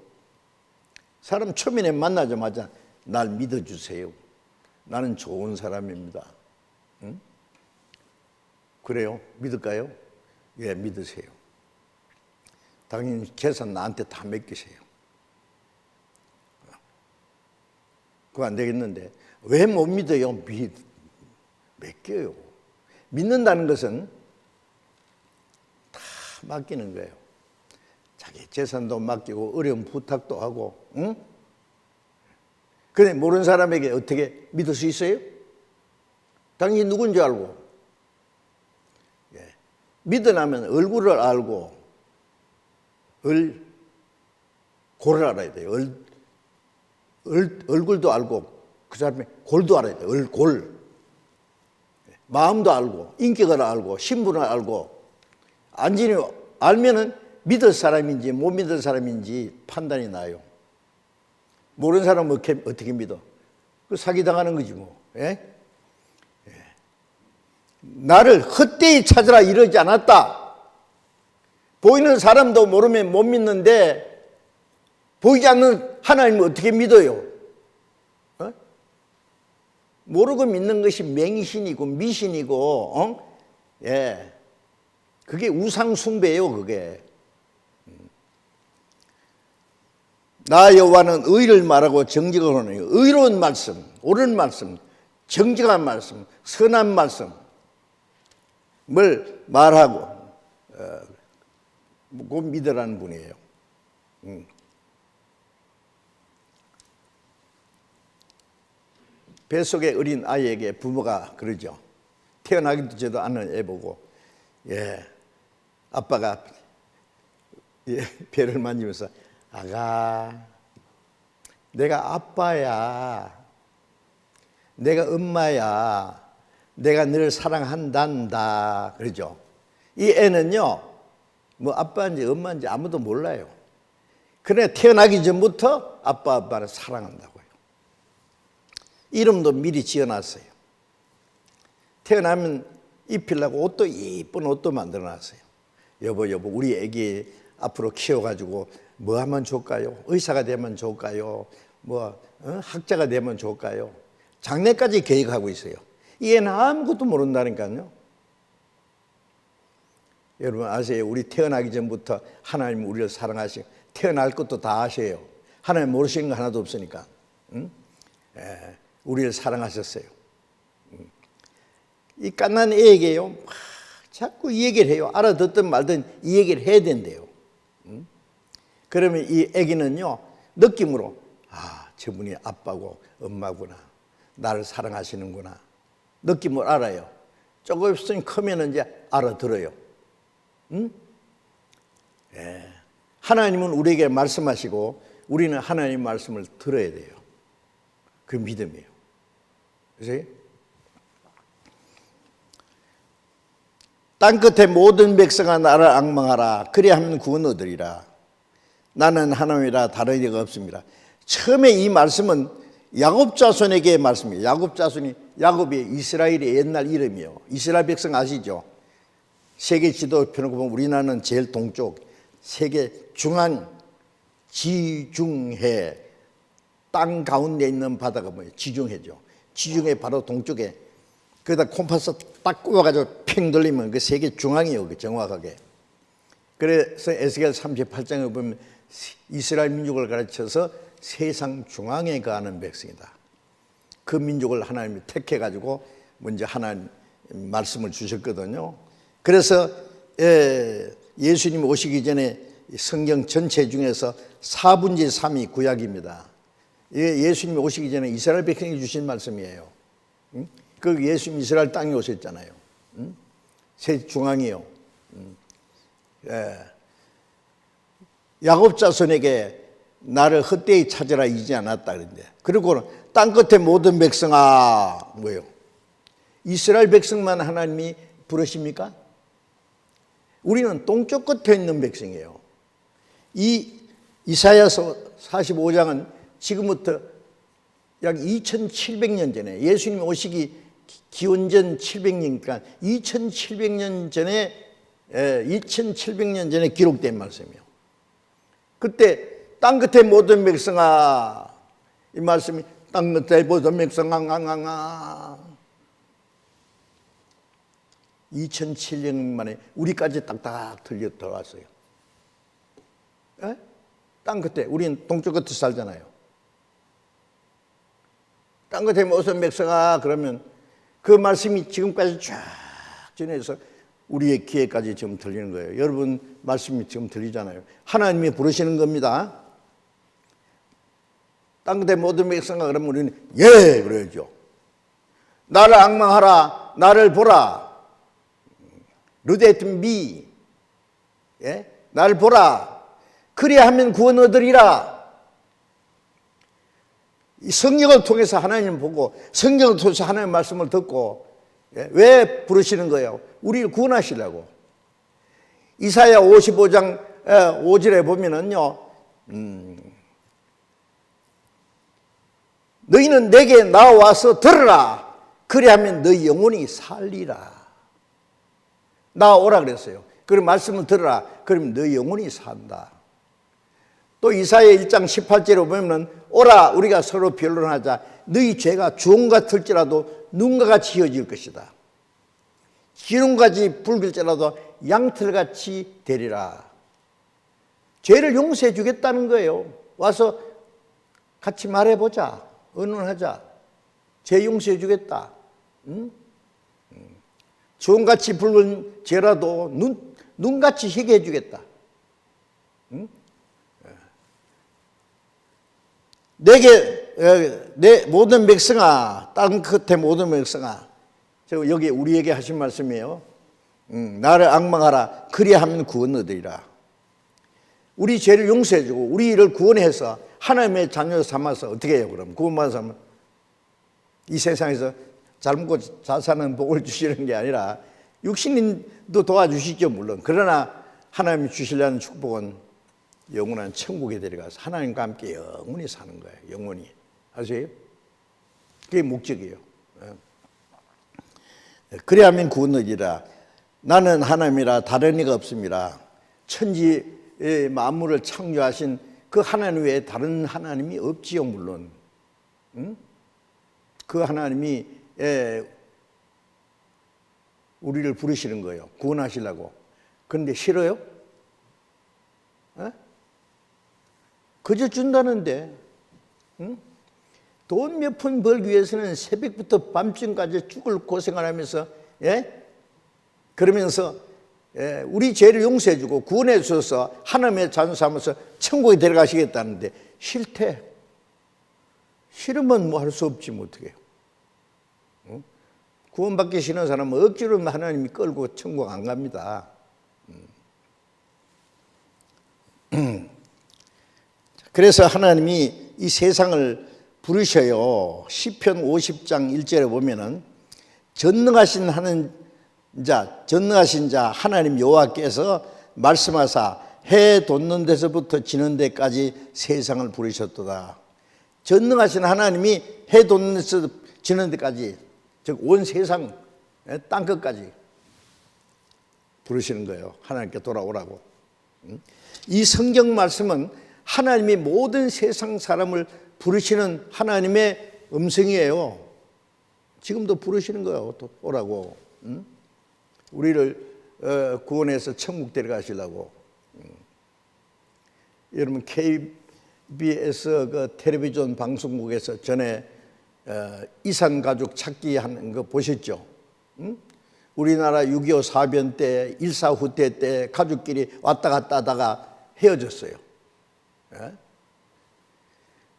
사람 초면에 만나자마자 날 믿어주세요. 나는 좋은 사람입니다. 응? 그래요? 믿을까요? 예, 믿으세요. 당연히 계산 나한테 다 맡기세요. 그거 안 되겠는데 왜 못 믿어요? 맡겨요. 믿는다는 것은 다 맡기는 거예요. 자기 재산도 맡기고 어려운 부탁도 하고 응? 근데 모르는 사람에게 어떻게 믿을 수 있어요? 당신이 누군지 알고 믿으려면 얼굴을 알고 골을 알아야 돼요. 얼굴도 알고 그 사람의 골도 알아야 돼요. 골 마음도 알고 인격을 알고 신분을 알고 안진이 알면은 믿을 사람인지 못 믿을 사람인지 판단이 나요. 모르는 사람은 어떻게 믿어? 그 사기당하는 거지 뭐. 나를 헛되이 찾으라 이러지 않았다. 보이는 사람도 모르면 못 믿는데 보이지 않는 하나님을 어떻게 믿어요? 모르고 믿는 것이 맹신이고 미신이고 그게 우상숭배예요. 그게 나 여호와는 의를 말하고 정직을 하는 의로운 말씀, 옳은 말씀, 정직한 말씀, 선한 말씀을 말하고 곧 믿으라는 분이에요. 뱃속에 어린 아이에게 부모가 그러죠. 태어나기도 전에도 않은 애 보고 아빠가 배를 만지면서 아가 내가 아빠야 내가 엄마야 내가 너를 사랑한단다 그러죠. 이 애는요 뭐 아빠인지 엄마인지 아무도 몰라요. 그래 태어나기 전부터 아빠를 사랑한다고요. 이름도 미리 지어놨어요. 태어나면 입히려고 옷도 이쁜 옷도 만들어놨어요. 여보 우리 애기 앞으로 키워가지고 뭐 하면 좋을까요? 의사가 되면 좋을까요? 학자가 되면 좋을까요? 장래까지 계획하고 있어요. 얘는 아무것도 모른다니까요. 여러분 아세요? 우리 태어나기 전부터 하나님 우리를 사랑하시고 태어날 것도 다 아세요. 하나님 모르시는 거 하나도 없으니까. 응? 우리를 사랑하셨어요. 이 갓난 애에게요, 자꾸 이 얘기를 해요. 알아듣든 말든 이 얘기를 해야 된대요. 그러면 이 애기는요, 느낌으로, 저분이 아빠고 엄마구나. 나를 사랑하시는구나. 느낌을 알아요. 조금 있으면 크면 이제 알아들어요. 응? 하나님은 우리에게 말씀하시고 우리는 하나님 말씀을 들어야 돼요. 그 믿음이에요. 그래서 땅끝의 모든 백성아 나를 앙망하라. 그리하면 구원 얻으리라. 나는 하나님이라 다른 이가 없습니다. 처음에 이 말씀은 야곱 자손에게 말씀이에요. 야곱 자손이 야곱이 이스라엘의 옛날 이름이에요. 이스라엘 백성 아시죠? 세계 지도 펴놓고 보면 우리나라는 제일 동쪽, 세계 중앙 지중해 땅 가운데 있는 바다가 뭐예요? 지중해죠. 지중해 바로 동쪽에 거기다 콤파스 딱 꼽아가지고 팽 돌리면 그 세계 중앙이에요. 그 정확하게. 그래서 에스겔 38장에 보면 이스라엘 민족을 가르쳐서 세상 중앙에 거하는 백성이다. 그 민족을 하나님이 택해가지고 먼저 하나님 말씀을 주셨거든요. 그래서 예수님 오시기 전에 성경 전체 중에서 4분의 3이 구약입니다. 예수님이 오시기 전에 이스라엘 백성이 주신 말씀이에요. 그 예수님 이스라엘 땅에 오셨잖아요. 세 중앙이요. 야곱 자손에게 나를 헛되이 찾으라 이지 않았다 그런데, 그리고 땅끝의 모든 백성아 뭐요? 이스라엘 백성만 하나님이 부르십니까? 우리는 동쪽 끝에 있는 백성이에요. 이 이사야서 45장은 지금부터 약 2700년 전에 예수님이 오시기 기원전 700년이니까 2700년 전에 기록된 말씀이에요. 그때 땅끝의 모든 백성아, 이 말씀이 땅끝의 모든 백성아 2007년 만에 우리까지 딱딱 들려 들어왔어요. 땅끝에, 우리는 동쪽 끝에 살잖아요. 땅끝에 모든 백성아 그러면 그 말씀이 지금까지 쫙 전해서 우리의 귀에까지 지금 들리는 거예요. 여러분 말씀이 지금 들리잖아요. 하나님이 부르시는 겁니다. 땅끝의 모든 백성아 그러면 우리는 예 그래야죠. 나를 앙망하라. 나를 보라. Look at me. 예? 나를 보라. 그리하면 구원 얻으리라. 이 성경을 통해서 하나님을 보고 성경을 통해서 하나님의 말씀을 듣고, 예? 왜 부르시는 거예요? 우리를 구원하시려고. 이사야 55장 5절에 보면은요, 너희는 내게 나와서 들으라. 그리하면 너희 영혼이 살리라. 나오라 그랬어요. 그럼 말씀을 들으라. 그러면 너희 영혼이 산다. 또 이사야 1장 18절에 보면 오라 우리가 서로 변론하자. 너희 죄가 주홍 같을지라도 눈과 같이 희어질 것이다. 기름같이 붉을지라도 양털같이 되리라. 죄를 용서해 주겠다는 거예요. 와서 같이 말해보자. 의논하자. 죄 용서해 주겠다. 응? 주홍같이 붉은 죄라도 눈같이 희게 해주겠다. 응? 내 모든 백성아, 땅 끝에 모든 백성아, 여기 우리에게 하신 말씀이에요. 나를 앙망하라. 그리하면 구원 얻으리라. 우리 죄를 용서해주고 우리를 구원해서 하나님의 자녀 삼아서 어떻게 해요? 그럼 구원받은 사람은 이 세상에서 잘 먹고 잘 사는 복을 주시는 게 아니라 육신도 도와주시죠 물론. 그러나 하나님이 주시려는 축복은 영원한 천국에 데려가서 하나님과 함께 영원히 사는 거예요. 영원히. 아세요? 그게 목적이에요. 그래야만 구원 얻으리라. 나는 하나님이라 다른 이가 없습니다. 천지의 만물을 창조하신 그 하나님 외에 다른 하나님이 없지요 물론. 응? 그 하나님이 우리를 부르시는 거예요. 구원하시려고. 그런데 싫어요? 그저 준다는데, 응? 돈 몇 푼 벌기 위해서는 새벽부터 밤중까지 죽을 고생을 하면서, 그러면서 우리 죄를 용서해 주고 구원해 주셔서 하나님의 자녀 삼아서 천국에 데려가시겠다는데 싫대. 싫으면 뭐 할 수 없지 뭐 어떻게 해요. 구원받기 싫은 사람은 억지로 하나님이 끌고 천국 안 갑니다. 그래서 하나님이 이 세상을 부르셔요. 시편 50장 1절에 보면은 전능하신 자 하나님 여호와께서 말씀하사 해 돋는 데서부터 지는 데까지 세상을 부르셨도다. 전능하신 하나님이 해 돋는 데서 지는 데까지, 즉 온 세상 땅 끝까지 부르시는 거예요. 하나님께 돌아오라고. 이 성경 말씀은 하나님이 모든 세상 사람을 부르시는 하나님의 음성이에요. 지금도 부르시는 거예요. 오라고. 우리를 구원해서 천국 데려가시려고. 여러분 KBS 그 텔레비전 방송국에서 전에 이산가족 찾기 하는 거 보셨죠? 우리나라 6.25 사변 때, 1.4 후퇴 때 가족끼리 왔다 갔다 하다가 헤어졌어요.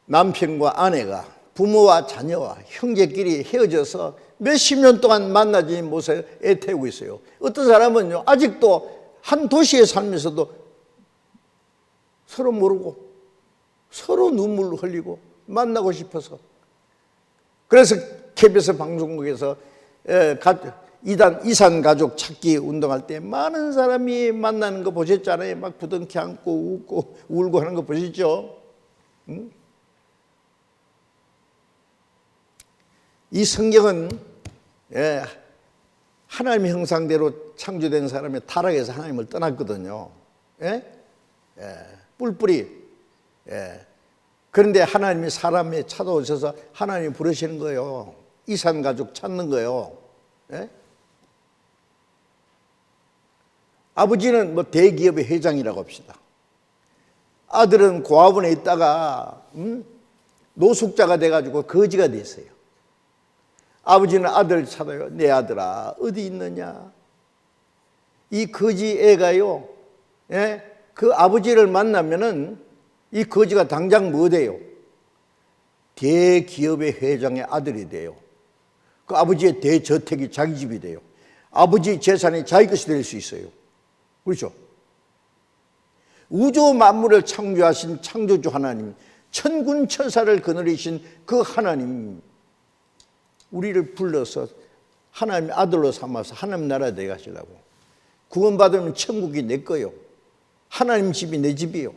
남편과 아내가, 부모와 자녀와 형제끼리 헤어져서 몇십 년 동안 만나지 못해서 애태우고 있어요. 어떤 사람은요, 아직도 한 도시에 살면서도 서로 모르고 서로 눈물 흘리고 만나고 싶어서. 그래서 KBS 방송국에서 이산가족 찾기 운동할 때 많은 사람이 만나는 거 보셨잖아요. 막 부둥켜 안고 웃고 울고 하는 거 보셨죠? 이 성경은 하나님의 형상대로 창조된 사람이 타락해서 하나님을 떠났거든요. 뿔뿔이. 그런데 하나님이 사람에 찾아오셔서 하나님이 부르시는 거예요. 이산가족 찾는 거예요. 아버지는 뭐 대기업의 회장이라고 합시다. 아들은 고아원에 있다가 노숙자가 돼가지고 거지가 됐어요. 아버지는 아들을 찾아요. 내 아들아 어디 있느냐. 이 거지 애가요, 그 아버지를 만나면은 이 거지가 당장 뭐 돼요? 대기업의 회장의 아들이 돼요. 그 아버지의 대저택이 자기 집이 돼요. 아버지 재산이 자기 것이 될 수 있어요. 그렇죠? 우주 만물을 창조하신 창조주 하나님, 천군 천사를 거느리신 그 하나님, 우리를 불러서 하나님의 아들로 삼아서 하나님 나라에 들어가시려고. 구원받으면 천국이 내 거요. 하나님 집이 내 집이요.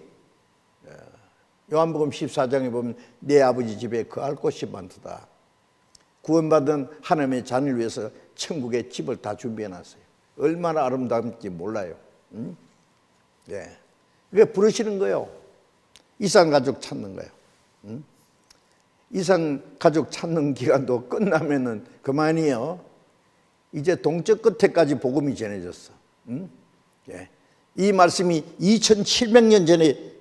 요한복음 14장에 보면 내 아버지 집에 거할 곳이 많도다. 구원받은 하나님의 자녀를 위해서 천국의 집을 다 준비해놨어요. 얼마나 아름다운지 몰라요. 그게 부르시는 거예요. 이산가족 찾는 거예요. 이산가족 찾는 기간도 끝나면은 그만이에요. 이제 동쪽 끝에까지 복음이 전해졌어. 이 말씀이 2700년 전에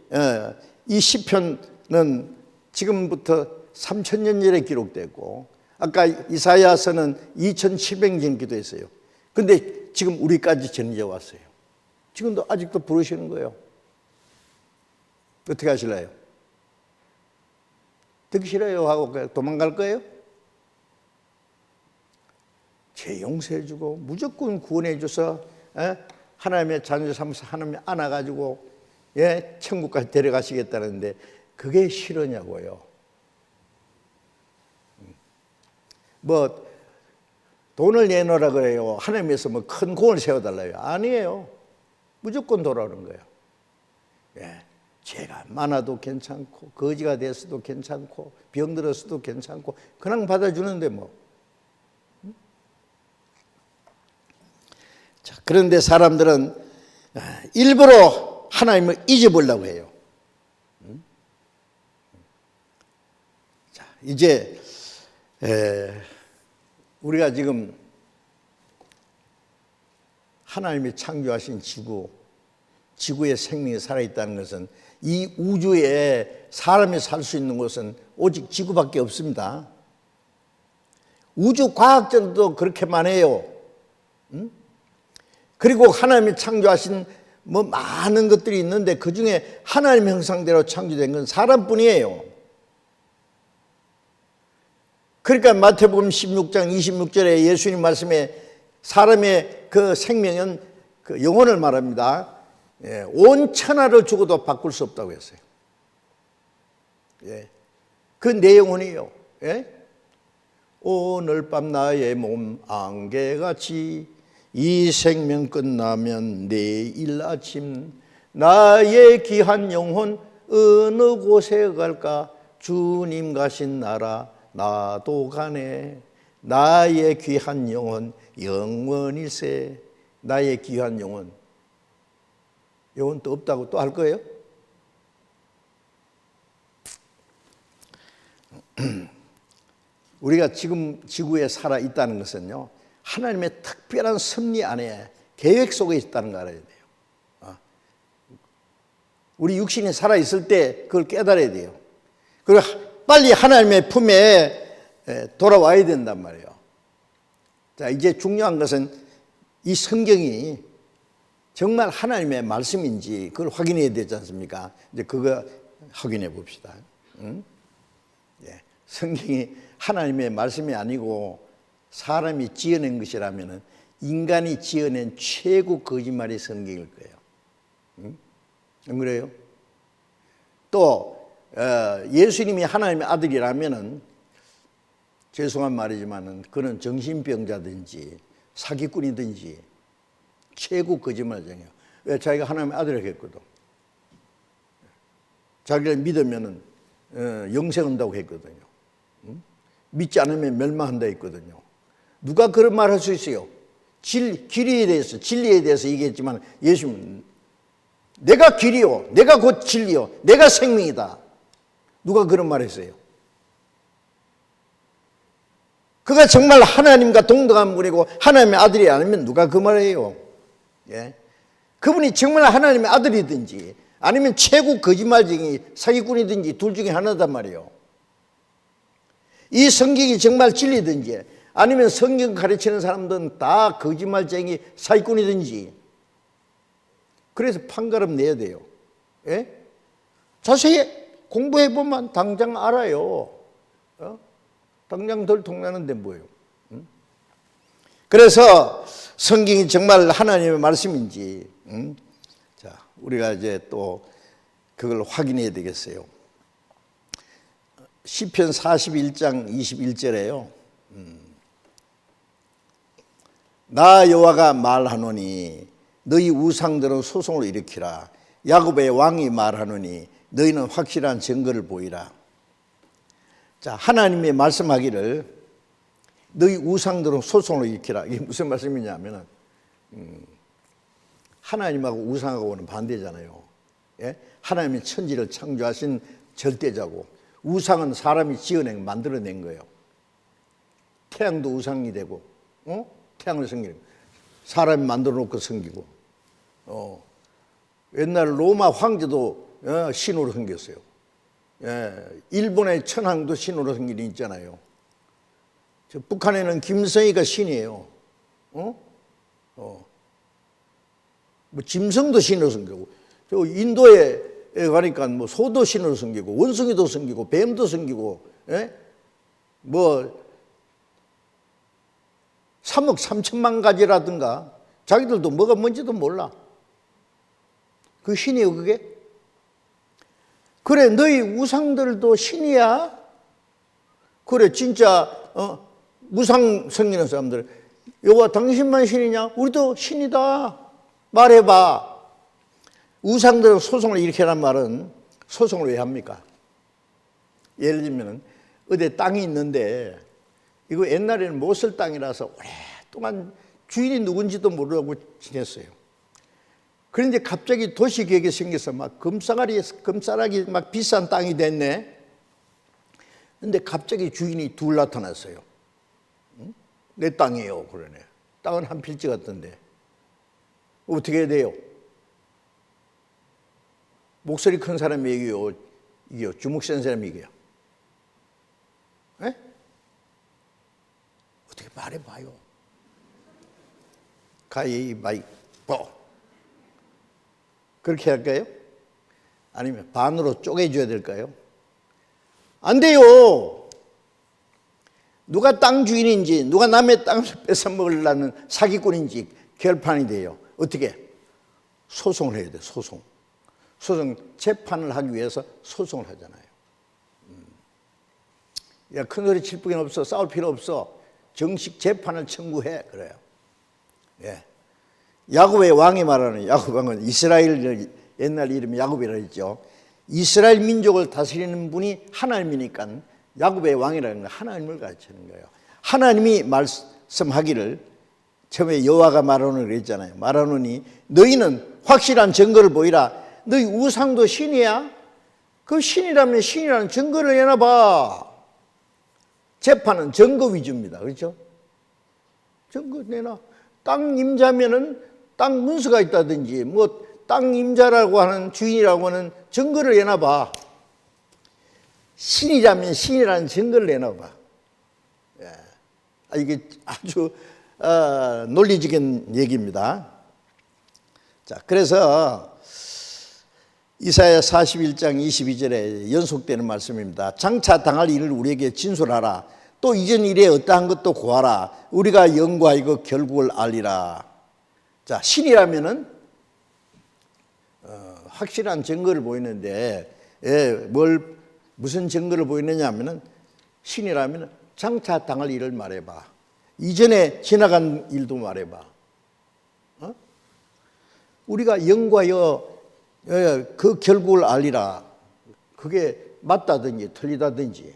이 시편은 지금부터 3000년 전에 기록됐고, 아까 이사야서는 2700년 기도했어요. 근데 지금 우리까지 전해져 왔어요. 지금도 아직도 부르시는 거예요. 어떻게 하실래요? 듣기 싫어요 하고 도망갈 거예요? 죄 용서해 주고 무조건 구원해 줘서 하나님의 자녀 삼아서 하나님이 안아가지고 천국까지 데려가시겠다는데 그게 싫으냐고요. 뭐 돈을 내놓으라 그래요. 하나님께서 뭐 큰 공을 세워달라요. 아니에요. 무조건 돌아오는 거예요. 죄가 많아도 괜찮고 거지가 됐어도 괜찮고 병들었어도 괜찮고 그냥 받아주는데 뭐. 자, 그런데 사람들은 일부러 하나님을 잊어보려고 해요. 자, 이제 우리가 지금 하나님이 창조하신 지구에 생명이 살아있다는 것은 이 우주에 사람이 살 수 있는 곳은 오직 지구밖에 없습니다. 우주 과학자들도 그렇게만 해요. 그리고 하나님이 창조하신 많은 것들이 있는데 그 중에 하나님 형상대로 창조된 건 사람뿐이에요. 그러니까 마태복음 16장 26절에 예수님 말씀에 사람의 그 생명은 그 영혼을 말합니다. 온 천하를 주고도 바꿀 수 없다고 했어요. 그 내 영혼이에요. 오늘 밤 나의 몸 안개같이 이 생명 끝나면 내일 아침 나의 귀한 영혼 어느 곳에 갈까 주님 가신 나라 나도 가네 나의 귀한 영혼 영원일세 나의 귀한 영혼 또 없다고 또 할 거예요? 우리가 지금 지구에 살아 있다는 것은요 하나님의 특별한 섭리 안에 계획 속에 있다는 걸 알아야 돼요. 우리 육신이 살아 있을 때 그걸 깨달아야 돼요. 그리고 빨리 하나님의 품에 돌아와야 된단 말이에요. 자, 이제 중요한 것은 이 성경이 정말 하나님의 말씀인지 그걸 확인해야 되지 않습니까? 이제 그거 확인해 봅시다. 성경이 하나님의 말씀이 아니고 사람이 지어낸 것이라면 인간이 지어낸 최고 거짓말이 성경일 거예요. 안 그래요? 또 예수님이 하나님의 아들이라면 죄송한 말이지만 그는 정신병자든지 사기꾼이든지 최고 거짓말쟁이에요. 왜? 자기가 하나님의 아들이라고 했거든. 자기를 믿으면 영생 온다고 했거든요. 믿지 않으면 멸망한다 했거든요. 누가 그런 말 할 수 있어요? 진리에 대해서 얘기했지만 예수님은 내가 길이요 내가 곧 진리요 내가 생명이다. 누가 그런 말 했어요? 그가 정말 하나님과 동등한 분이고 하나님의 아들이 아니면 누가 그 말해요? 그분이 정말 하나님의 아들이든지 아니면 최고 거짓말쟁이 사기꾼이든지 둘 중에 하나단 말이에요. 이 성경이 정말 진리든지 아니면 성경 가르치는 사람들은 다 거짓말쟁이 사기꾼이든지 그래서 판가름 내야 돼요. 자세히 공부해보면 당장 알아요. 당장 덜 통나는데 뭐예요? 그래서 성경이 정말 하나님의 말씀인지 자, 우리가 이제 또 그걸 확인해야 되겠어요. 시편 41장 21절에요. 나 여호와가 말하노니 너희 우상들은 소송을 일으키라. 야곱의 왕이 말하노니 너희는 확실한 증거를 보이라. 자, 하나님이 말씀하기를 너희 우상들은 소송을 일으키라. 이게 무슨 말씀이냐면 하나님하고 우상하고는 반대잖아요. 하나님이 천지를 창조하신 절대자고 우상은 사람이 지어낸 만들어낸 거예요. 태양도 우상이 되고 태양을 섬기고 사람이 만들어 놓고 섬기고 옛날 로마 황제도 신으로 섬겼어요. 일본의 천황도 신으로 섬기는 있잖아요. 북한에는 김정희가 신이에요. 뭐 짐승도 신으로 섬기고 인도에 가니까 뭐 소도 신으로 섬기고 원숭이도 섬기고 뱀도 섬기고 뭐 3억 3천만 가지라든가 자기들도 뭐가 뭔지도 몰라. 그 신이에요 그게? 그래 너희 우상들도 신이야? 그래 진짜 우상 섬기는 사람들 여호와 당신만 신이냐? 우리도 신이다 말해봐. 우상들 소송을 일으키란 말은 소송을 왜 합니까? 예를 들면 어디 땅이 있는데 이거 옛날에는 못 쓸 땅이라서 오랫동안 주인이 누군지도 모르고 지냈어요. 그런데 갑자기 도시계획이 생겨서 막 금싸라기 막 비싼 땅이 됐네. 근데 갑자기 주인이 둘 나타났어요. 응? 내 땅이에요. 그러네. 땅은 한 필지 같던데. 어떻게 해야 돼요? 목소리 큰 사람이 이겨요? 주먹 센 사람이 이겨요? 에? 어떻게 말해봐요. 가위바위보. 그렇게 할까요? 아니면 반으로 쪼개줘야 될까요? 안 돼요. 누가 땅 주인인지, 누가 남의 땅을 뺏어먹으려는 사기꾼인지 결판이 돼요. 어떻게? 소송을 해야 돼요. 소송. 재판을 하기 위해서 소송을 하잖아요. 야, 큰 소리 칠 필요 없어. 싸울 필요 없어. 정식 재판을 청구해. 그래요. 예. 야곱의 왕이 말하는, 야곱 왕은 이스라엘, 옛날 이름이 야곱이라 했죠. 이스라엘 민족을 다스리는 분이 하나님이니까 야곱의 왕이라는 건 하나님을 가르치는 거예요. 하나님이 말씀하기를, 처음에 여호와가 말하노니 그랬잖아요. 말하노니 너희는 확실한 증거를 보이라. 너희 우상도 신이야? 그 신이라면 신이라는 증거를 내놔봐. 재판은 증거 위주입니다. 그렇죠? 증거 내놔. 땅 임자면은 땅 문서가 있다든지 뭐 땅 임자라고 하는 주인이라고 하는 증거를 내놔봐. 신이라면 신이라는 증거를 내놔봐. 예. 이게 아주 논리적인 얘기입니다. 자, 그래서 이사야 41장 22절에 연속되는 말씀입니다. 장차 당할 일을 우리에게 진술하라. 또 이전 일에 어떠한 것도 고하라. 우리가 연구하여 결국을 알리라. 자, 신이라면은 확실한 증거를 보이는데, 무슨 증거를 보이느냐 하면은, 신이라면 장차 당할 일을 말해봐. 이전에 지나간 일도 말해봐. 우리가 연구하여 그 결국을 알리라. 그게 맞다든지 틀리다든지.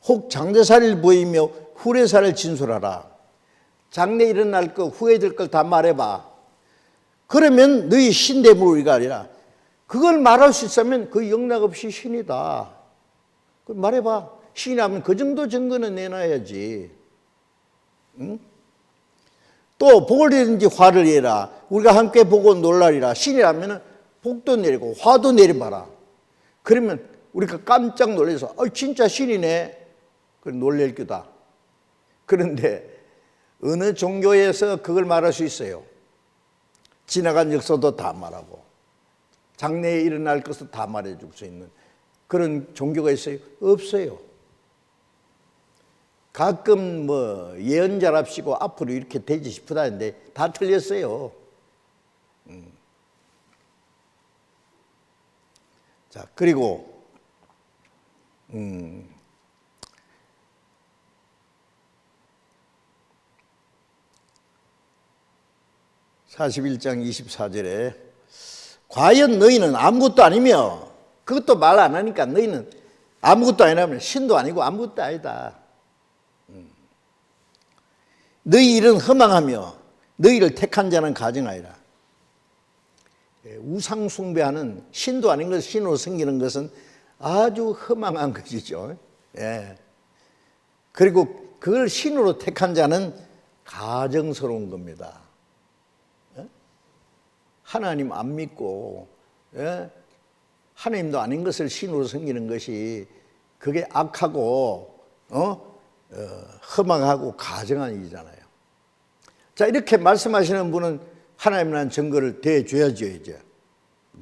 혹 장래사를 보이며 후래사를 진술하라. 장래 일어날 것, 후회될 걸 다 말해봐. 그러면 너희 신대물 우리가 아니라 그걸 말할 수 있으면 그 영락없이 신이다. 그걸 말해봐. 신이라면 그 정도 증거는 내놔야지. 응? 또 복을 내든지 화를 내라. 우리가 함께 보고 놀라리라. 신이라면 복도 내리고 화도 내려봐라. 그러면 우리가 깜짝 놀라서 진짜 신이네. 그래 놀랄 거다. 그런데 어느 종교에서 그걸 말할 수 있어요? 지나간 역사도 다 말하고 장래에 일어날 것도 다 말해줄 수 있는 그런 종교가 있어요? 없어요. 가끔 뭐 예언자랍시고 앞으로 이렇게 되지 싶다는데 다 틀렸어요. 자, 그리고 41장 24절에 과연 너희는 아무것도 아니며, 그것도 말 안 하니까 너희는 아무것도 아니라면 신도 아니고 아무것도 아니다. 너희 일은 허망하며 너희를 택한 자는 가증하리라. 우상 숭배하는 신도 아닌 것을 신으로 섬기는 것은 아주 허망한 것이죠. 예. 그리고 그걸 신으로 택한 자는 가증스러운 겁니다. 하나님 안 믿고 하나님도 아닌 것을 신으로 섬기는 것이 그게 악하고 허망하고 가증한 일이잖아요. 자, 이렇게 말씀하시는 분은 하나님이라는 증거를 대줘야죠. 이제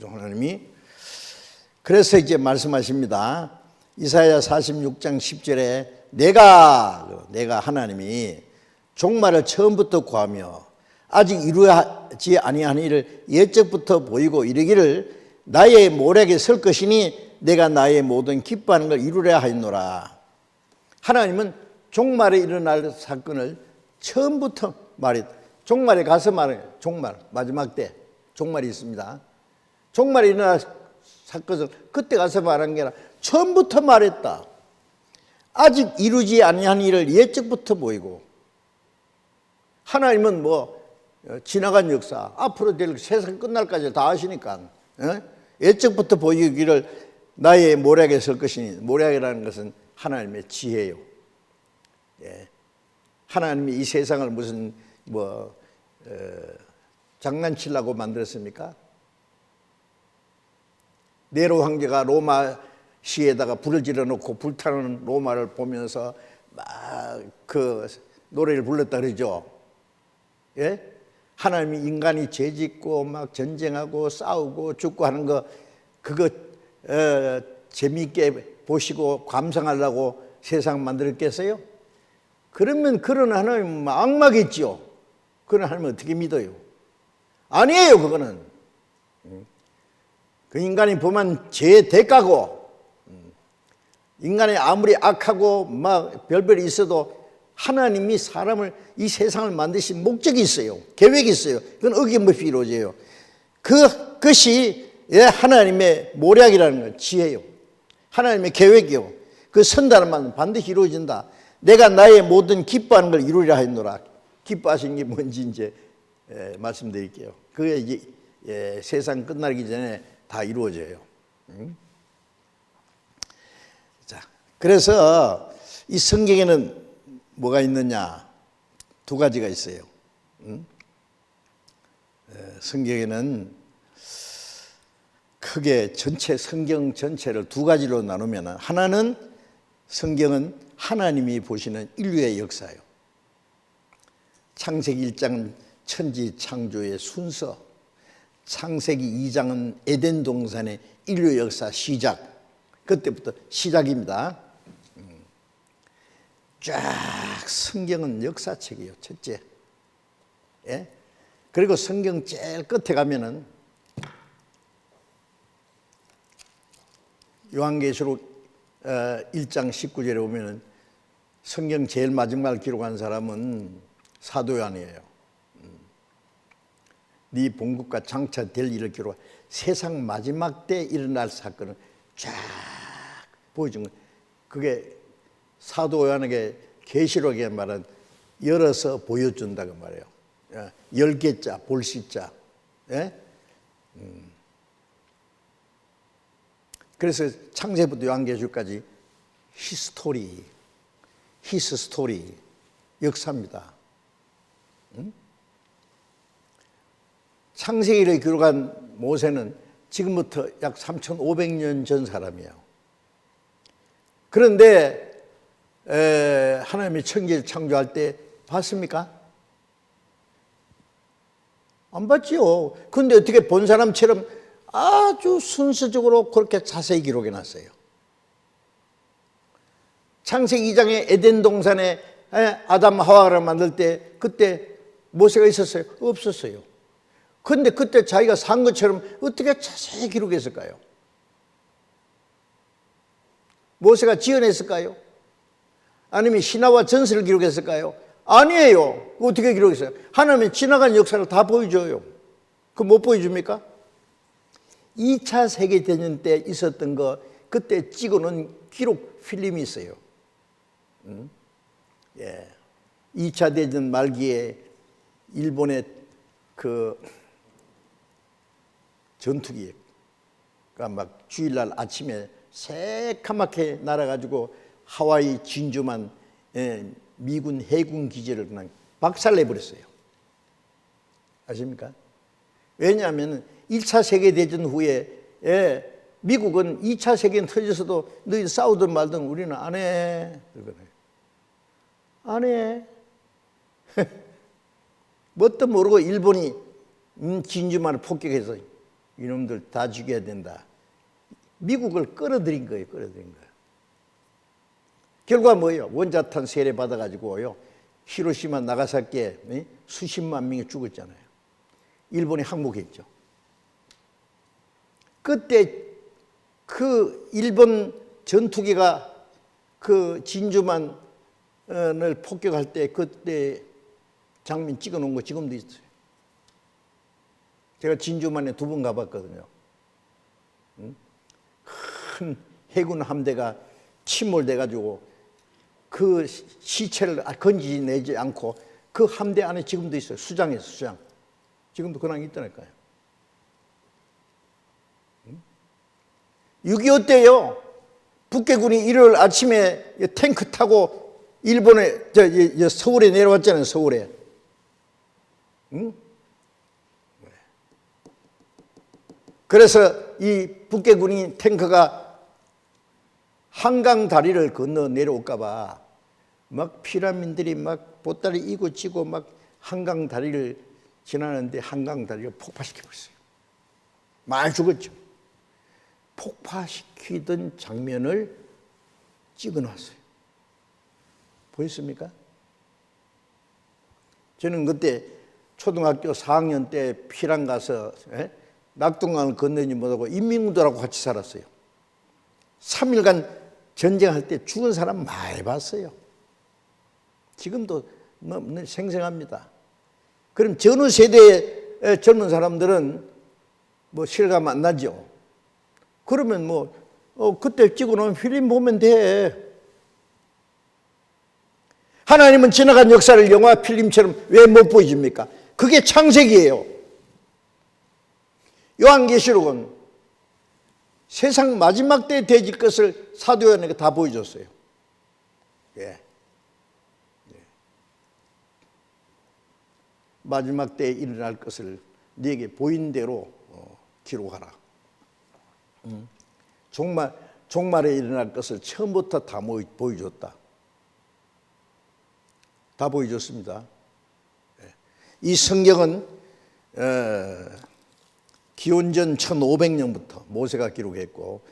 하나님이. 그래서 이제 말씀하십니다. 이사야 46장 10절에 내가 하나님이 종말을 처음부터 구하며 아직 이루어지지 아니한 일을 예적부터 보이고 이르기를 나의 모략에 설 것이니 내가 나의 모든 기뻐하는 걸 이루려 하였노라. 하나님은 종말에 일어날 사건을 처음부터 말했다. 종말에 가서 말해요. 종말, 마지막 때 종말이 있습니다. 종말에 일어날 사건을 그때 가서 말한 게 아니라 처음부터 말했다. 아직 이루지 아니한 일을 예적부터 보이고, 하나님은 뭐 지나간 역사, 앞으로 될 세상 끝날까지 다 아시니까 예적부터 보이기를 나의 모략에 설 것이니, 모략이라는 것은 하나님의 지혜요. 예. 하나님이 이 세상을 무슨 장난치려고 만들었습니까? 네로 황제가 로마 시에다가 불을 질러놓고 불타는 로마를 보면서 막 그 노래를 불렀다 그러죠. 예? 하나님이 인간이 죄짓고 막 전쟁하고 싸우고 죽고 하는 거 그거 재미있게 보시고 감상하려고 세상 만들었겠어요? 그러면 그런 하나님은 악마겠죠. 그런 하나님은 어떻게 믿어요? 아니에요. 그거는 그 인간이 범한 죄의 대가고, 인간이 아무리 악하고 막 별별이 있어도 하나님이 사람을 이 세상을 만드신 목적이 있어요. 계획이 있어요. 그건 어김없이 이루어져요. 그것이 하나님의 모략이라는 건 지혜요. 하나님의 계획이요. 그 선다는 반드시 이루어진다. 내가 나의 모든 기뻐하는 걸 이루리라 했노라. 기뻐하신 게 뭔지 이제 말씀드릴게요. 그게 이제 세상 끝나기 전에 다 이루어져요. 자, 그래서 이 성경에는 뭐가 있느냐? 두 가지가 있어요. 성경에는 크게 전체 성경 전체를 두 가지로 나누면, 하나는 성경은 하나님이 보시는 인류의 역사예요. 창세기 1장은 천지 창조의 순서, 창세기 2장은 에덴 동산의 인류 역사 시작, 그때부터 시작입니다. 쫙 성경은 역사책이에요. 첫째. 예? 그리고 성경 제일 끝에 가면은 요한계시록 1장 19절에 보면은 성경 제일 마지막을 기록한 사람은 사도 요한이에요. 네 본국과 장차 될 일을 기록한, 세상 마지막 때 일어날 사건을 쫙 보여준 거예요. 그게 사도 요한에게 계시록에 말한 열어서 보여준다고 말해요. 10개자, 볼시자. 예? 그래서 창세부터 요한계시록까지 히스토리, 히스토리, 역사입니다. 창세기를 기록한 모세는 지금부터 약 3,500년 전 사람이에요. 그런데 하나님이 천지를 창조할 때 봤습니까? 안 봤지요. 그런데 어떻게 본 사람처럼 아주 순서적으로 그렇게 자세히 기록해 놨어요. 창세기 2장에 에덴 동산에 아담 하와를 만들 때 그때 모세가 있었어요? 없었어요. 그런데 그때 자기가 산 것처럼 어떻게 자세히 기록했을까요? 모세가 지어냈을까요? 아니면 신화와 전설을 기록했을까요? 아니에요. 어떻게 기록했어요? 하나님은 지나간 역사를 다 보여줘요. 그거 못 보여줍니까? 2차 세계대전 때 있었던 거 그때 찍어놓은 기록 필름이 있어요. 예. 2차 대전 말기에 일본의 그 전투기가 막 주일날 아침에 새카맣게 날아가지고 하와이 진주만 미군 해군 기지를 그냥 박살내버렸어요. 아십니까? 왜냐하면 1차 세계대전 후에 미국은 2차 세계는 터져서도 너희 싸우든 말든 우리는 안 해. 안 해. 뭣도 모르고 일본이 진주만을 폭격해서 이놈들 다 죽여야 된다. 미국을 끌어들인 거예요. 끌어들인 거예요. 결과가 뭐예요? 원자탄 세례 받아가지고요, 히로시마 나가사키에 수십만 명이 죽었잖아요. 일본이 항복했죠. 그때 그 일본 전투기가 그 진주만을 폭격할 때 그때 장면 찍어놓은 거 지금도 있어요. 제가 진주만에 2번 가봤거든요. 큰 해군 함대가 침몰돼가지고 그 시체를 건지내지 않고 그 함대 안에 지금도 있어요. 수장에서 수장. 지금도 근황이 있다니까요. 6.25 때요. 북괴군이 일요일 아침에 탱크 타고 일본에 서울에 내려왔잖아요. 서울에. 응? 그래서 이 북괴군이 탱크가 한강 다리를 건너 내려올까 봐 막 피난민들이 막 보따리 이고 지고 막 한강 다리를 지나는데 한강 다리를 폭파시켜버렸어요. 많이 죽었죠. 폭파시키던 장면을 찍어놨어요. 보였습니까? 저는 그때 초등학교 4학년 때 피난 가서 낙동강을 건너지 못하고 인민군들하고 같이 살았어요. 3일간 전쟁할 때 죽은 사람 많이 봤어요. 지금도 생생합니다. 그럼 전후 세대의 젊은 사람들은 뭐 실감 안 나죠. 그러면 그때 찍어 놓은 필름 보면 돼. 하나님은 지나간 역사를 영화 필름처럼 왜 못 보여줍니까? 그게 창세기예요. 요한계시록은 세상 마지막 때에 되질 것을 사도 요한에게 다 보여줬어요. 예. 마지막 때에 일어날 것을 네게 보인 대로 기록하라. 종말에 일어날 것을 처음부터 다 보여줬다. 다 보여줬습니다. 이 성경은 기원전 1500년부터 모세가 기록했고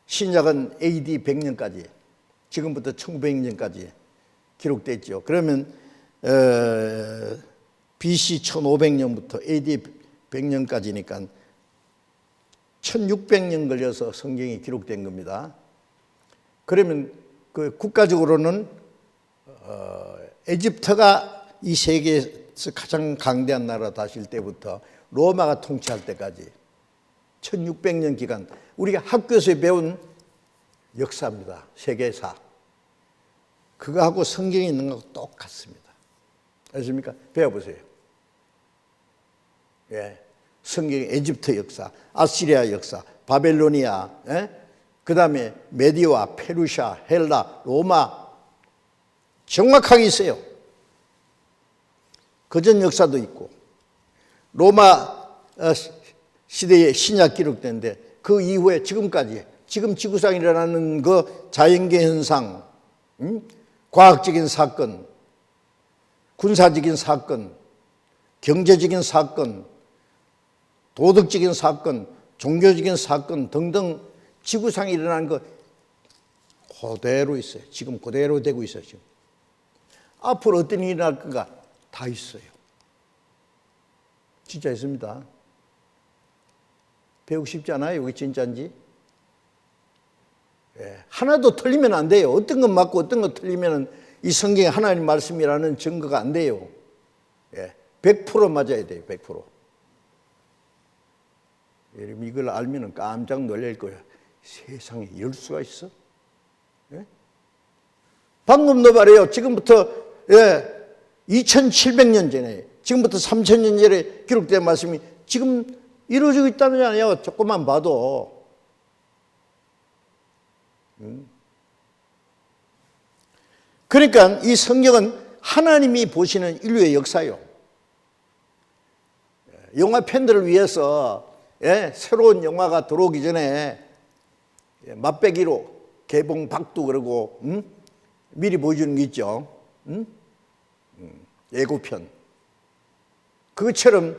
신약은 AD 100년까지 지금부터 1900년까지 기록됐죠. 그러면 BC 1500년부터 AD 100년까지니까 1600년 걸려서 성경이 기록된 겁니다. 그러면 그 국가적으로는 에집트가 이 세계에서 가장 강대한 나라 다실 때부터 로마가 통치할 때까지 1600년 기간 우리가 학교에서 배운 역사입니다. 세계사. 그거하고 성경에 있는 거하고 똑같습니다. 아십니까? 배워보세요. 예. 성경의 에집트 역사, 아시리아 역사, 바벨로니아, 그 다음에 메디와 페르시아, 헬라, 로마 정확하게 있어요. 그전 역사도 있고 로마 시대에 신약 기록되는데 그 이후에 지금까지 지금 지구상에 일어나는 그 자연계 현상, 과학적인 사건, 군사적인 사건, 경제적인 사건, 도덕적인 사건, 종교적인 사건 등등 지구상에 일어나는 거 그대로 있어요. 지금 그대로 되고 있어요. 지금. 앞으로 어떤 일이 일어날 건가 다 있어요. 진짜 있습니다. 배우기 쉽지 않아요. 이게 진짜인지. 예. 하나도 틀리면 안 돼요. 어떤 건 맞고 어떤 건 틀리면 이 성경에 하나님 말씀이라는 증거가 안 돼요. 예. 100% 맞아야 돼요. 100%. 여러분 이걸 알면 깜짝 놀랄 거예요. 세상에 이럴 수가 있어? 예? 방금도 말해요. 지금부터 2700년 전에 지금부터 3000년 전에 기록된 말씀이 지금 이루어지고 있다잖아요. 조금만 봐도. 그러니까 이 성경은 하나님이 보시는 인류의 역사요. 영화 팬들을 위해서 새로운 영화가 들어오기 전에 맛배기로 개봉 박두 그러고 미리 보여주는 게 있죠. 예고편. 그것처럼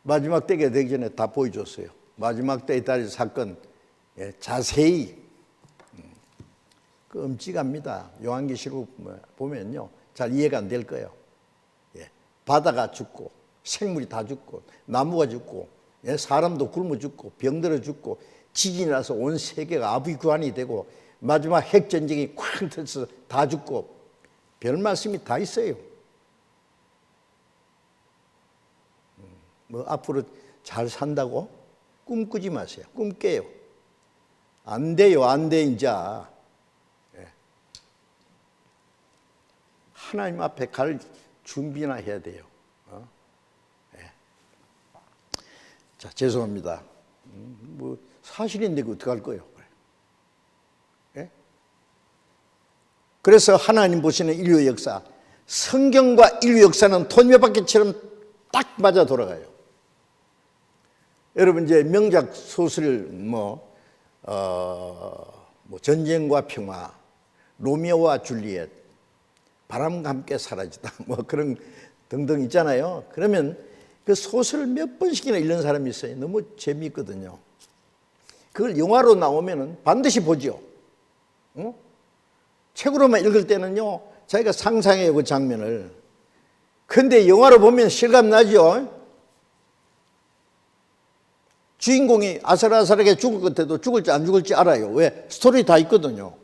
마지막 때가 되기 전에 다 보여줬어요. 마지막 때에 따른 사건 자세히 그 엄직합니다. 요한계시록 보면요 잘 이해가 안 될 거예요. 바다가 죽고 생물이 다 죽고 나무가 죽고 사람도 굶어 죽고 병들어 죽고 지진이 나서 온 세계가 아비규환이 되고 마지막 핵전쟁이 쾅 터져서 다 죽고 별 말씀이 다 있어요. 앞으로 잘 산다고 꿈꾸지 마세요. 꿈 깨요. 안 돼요. 안 돼 이제. 하나님 앞에 갈 준비나 해야 돼요. 자, 죄송합니다. 사실인데 어떡할 거예요? 그래서 하나님 보시는 인류 역사, 성경과 인류 역사는 돈몇바퀴처럼 딱 맞아 돌아가요. 여러분 이제 명작 소설 전쟁과 평화, 로미오와 줄리엣, 바람과 함께 사라지다 그런 등등 있잖아요. 그러면 그 소설을 몇 번씩이나 읽는 사람이 있어요. 너무 재미있거든요. 그걸 영화로 나오면은 반드시 보죠. 책으로만 읽을 때는요, 자기가 상상해요, 그 장면을. 근데 영화로 보면 실감 나죠? 주인공이 아슬아슬하게 죽을 것 같아도 죽을지 안 죽을지 알아요. 왜? 스토리 다 있거든요.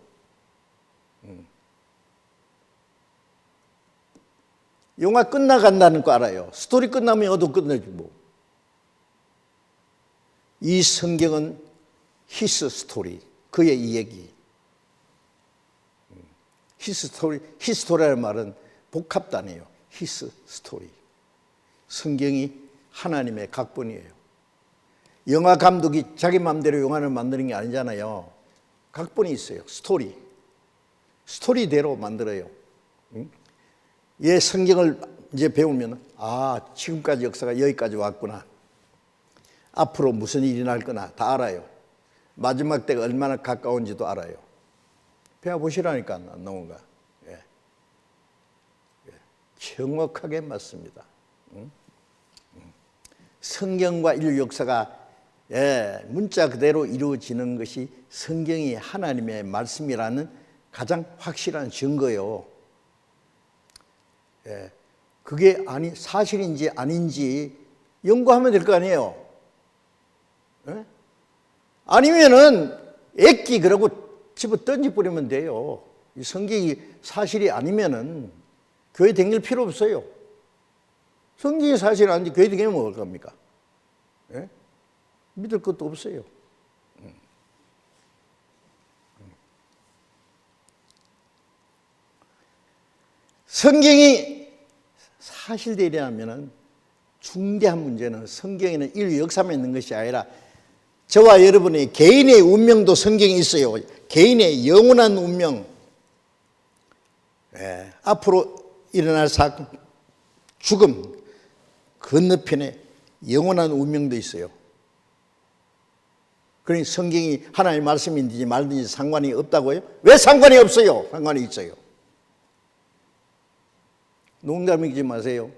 영화 끝나간다는 거 알아요. 스토리 끝나면 어도 끝내지 뭐. 이 성경은 히스 스토리, 그의 이 얘기. 히스토리라는 말은 복합단이에요. 히스 스토리. 성경이 하나님의 각본이에요. 영화 감독이 자기 마음대로 영화를 만드는 게 아니잖아요. 각본이 있어요. 스토리대로 만들어요. 성경을 이제 배우면 지금까지 역사가 여기까지 왔구나. 앞으로 무슨 일이 날 거나 다 알아요. 마지막 때가 얼마나 가까운지도 알아요. 배워보시라니까 안 나온가. 정확하게 맞습니다. 성경과 인류 역사가 문자 그대로 이루어지는 것이 성경이 하나님의 말씀이라는 가장 확실한 증거예요. 그게 사실인지 아닌지 연구하면 될 거 아니에요. 아니면은 액기 그러고 집어 던져버리면 돼요. 이 성경이 사실이 아니면은 교회 다닐 필요 없어요. 성경이 사실이 아닌지 교회 다니면 뭐 할 겁니까? 믿을 것도 없어요. 성경이 사실대로라면 중대한 문제는 성경에는 인류 역사만 있는 것이 아니라 저와 여러분의 개인의 운명도 성경에 있어요. 개인의 영원한 운명, 앞으로 일어날 사건, 죽음 건너편에 영원한 운명도 있어요. 그러니 성경이 하나님의 말씀인지 말든지 상관이 없다고요? 왜 상관이 없어요? 상관이 있어요. 농담이지 마세요.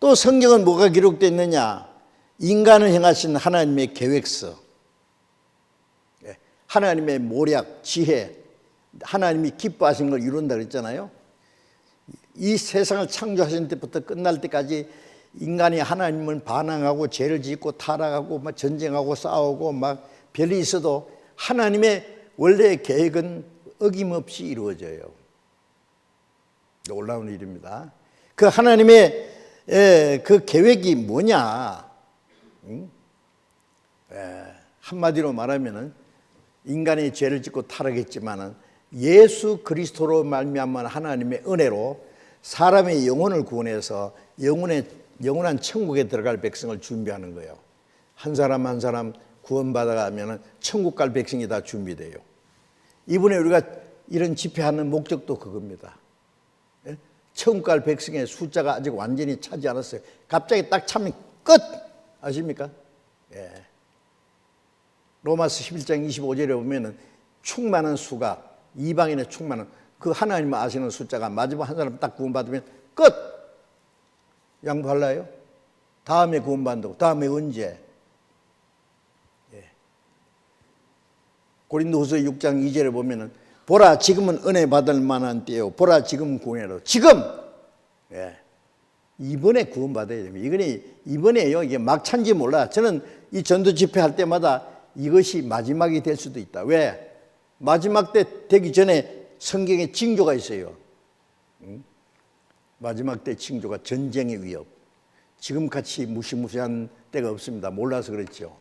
또 성경은 뭐가 기록되어 있느냐? 인간을 향하신 하나님의 계획서, 하나님의 모략, 지혜, 하나님이 기뻐하신 걸 이룬다 그랬잖아요. 이 세상을 창조하신 때부터 끝날 때까지 인간이 하나님을 반항하고 죄를 짓고 타락하고 막 전쟁하고 싸우고 막 별일이 있어도 하나님의 원래의 계획은 어김없이 이루어져요. 놀라운 일입니다. 그 하나님의 그 계획이 뭐냐? 한마디로 말하면은 인간이 죄를 짓고 타락했지만은 예수 그리스도로 말미암은 하나님의 은혜로 사람의 영혼을 구원해서 영원한 천국에 들어갈 백성을 준비하는 거예요. 한 사람 한 사람 구원받아가면 천국 갈 백성이 다 준비돼요. 이번에 우리가 이런 집회하는 목적도 그겁니다. 천국 갈 백성의 숫자가 아직 완전히 차지 않았어요. 갑자기 딱 차면 끝! 아십니까? 로마서 11장 25절에 보면은 충만한 수가 이방인의 충만한 그 하나님 아시는 숫자가 마지막 한 사람 딱 구원받으면 끝! 양보할래요? 다음에 구원받는다고. 다음에 언제? 고린도후서 6장 2절에 보면은 보라 지금은 은혜 받을 만한 때요. 보라 지금 구원해라. 지금! 이번에 구원받아야 됩니다. 이번에요. 이게 막찬지 몰라. 저는 이 전도 집회할 때마다 이것이 마지막이 될 수도 있다. 왜? 마지막 때 되기 전에 성경에 징조가 있어요. 마지막 때 징조가 전쟁의 위협. 지금같이 무시무시한 때가 없습니다. 몰라서 그렇죠.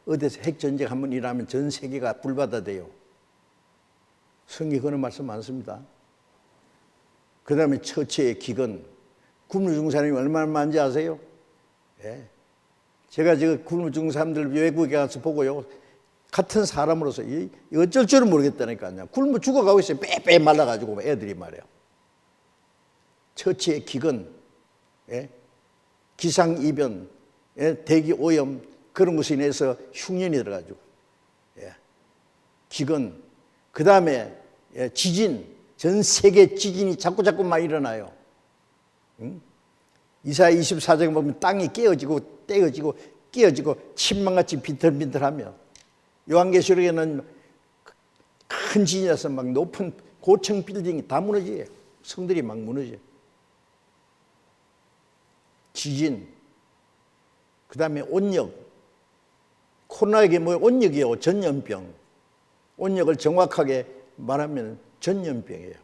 어디서 핵전쟁 한번 일하면 전 세계가 불바다돼요. 성경에 그런 말씀 많습니다. 그 다음에 처치의 기근. 굶어 죽은 사람이 얼마나 많은지 아세요? 제가 굶어 죽은 사람들 외국에 가서 보고요. 같은 사람으로서 어쩔 줄은 모르겠다니까요. 굶어 죽어가고 있어요. 빼빼 말라가지고 애들이 말이에요. 처치의 기근, 기상이변, 대기오염 그런 것에 인해서 흉년이 들어가지고 기근, 그 다음에 지진, 전 세계 지진이 자꾸만 일어나요. 이사야 24장에 보면 땅이 깨어지고 떼어지고 깨어지고 침망같이 비틀비틀하며, 요한계시록에는 큰 지진이 나서 막 높은 고층 빌딩이 다 무너져요. 성들이 막 무너져요. 지진, 그 다음에 온역. 코로나에게 뭐 온역이요? 전염병. 온역을 정확하게 말하면 전염병이에요.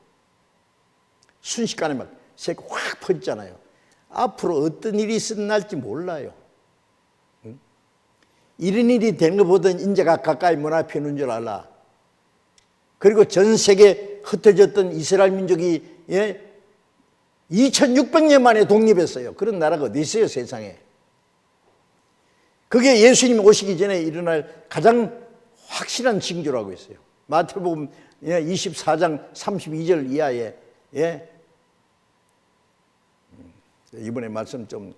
순식간에 막 세계 확 퍼지잖아요. 앞으로 어떤 일이 일어날지 몰라요. 이런 일이 되는 것보다는 인자가 가까이 문 앞에 있는 줄 알아. 그리고 전 세계에 흩어졌던 이스라엘 민족이 2600년 만에 독립했어요. 그런 나라가 어디 있어요, 세상에. 그게 예수님이 오시기 전에 일어날 가장 확실한 징조라고 있어요. 마태복음 24장 32절 이하에. 이번에 말씀 좀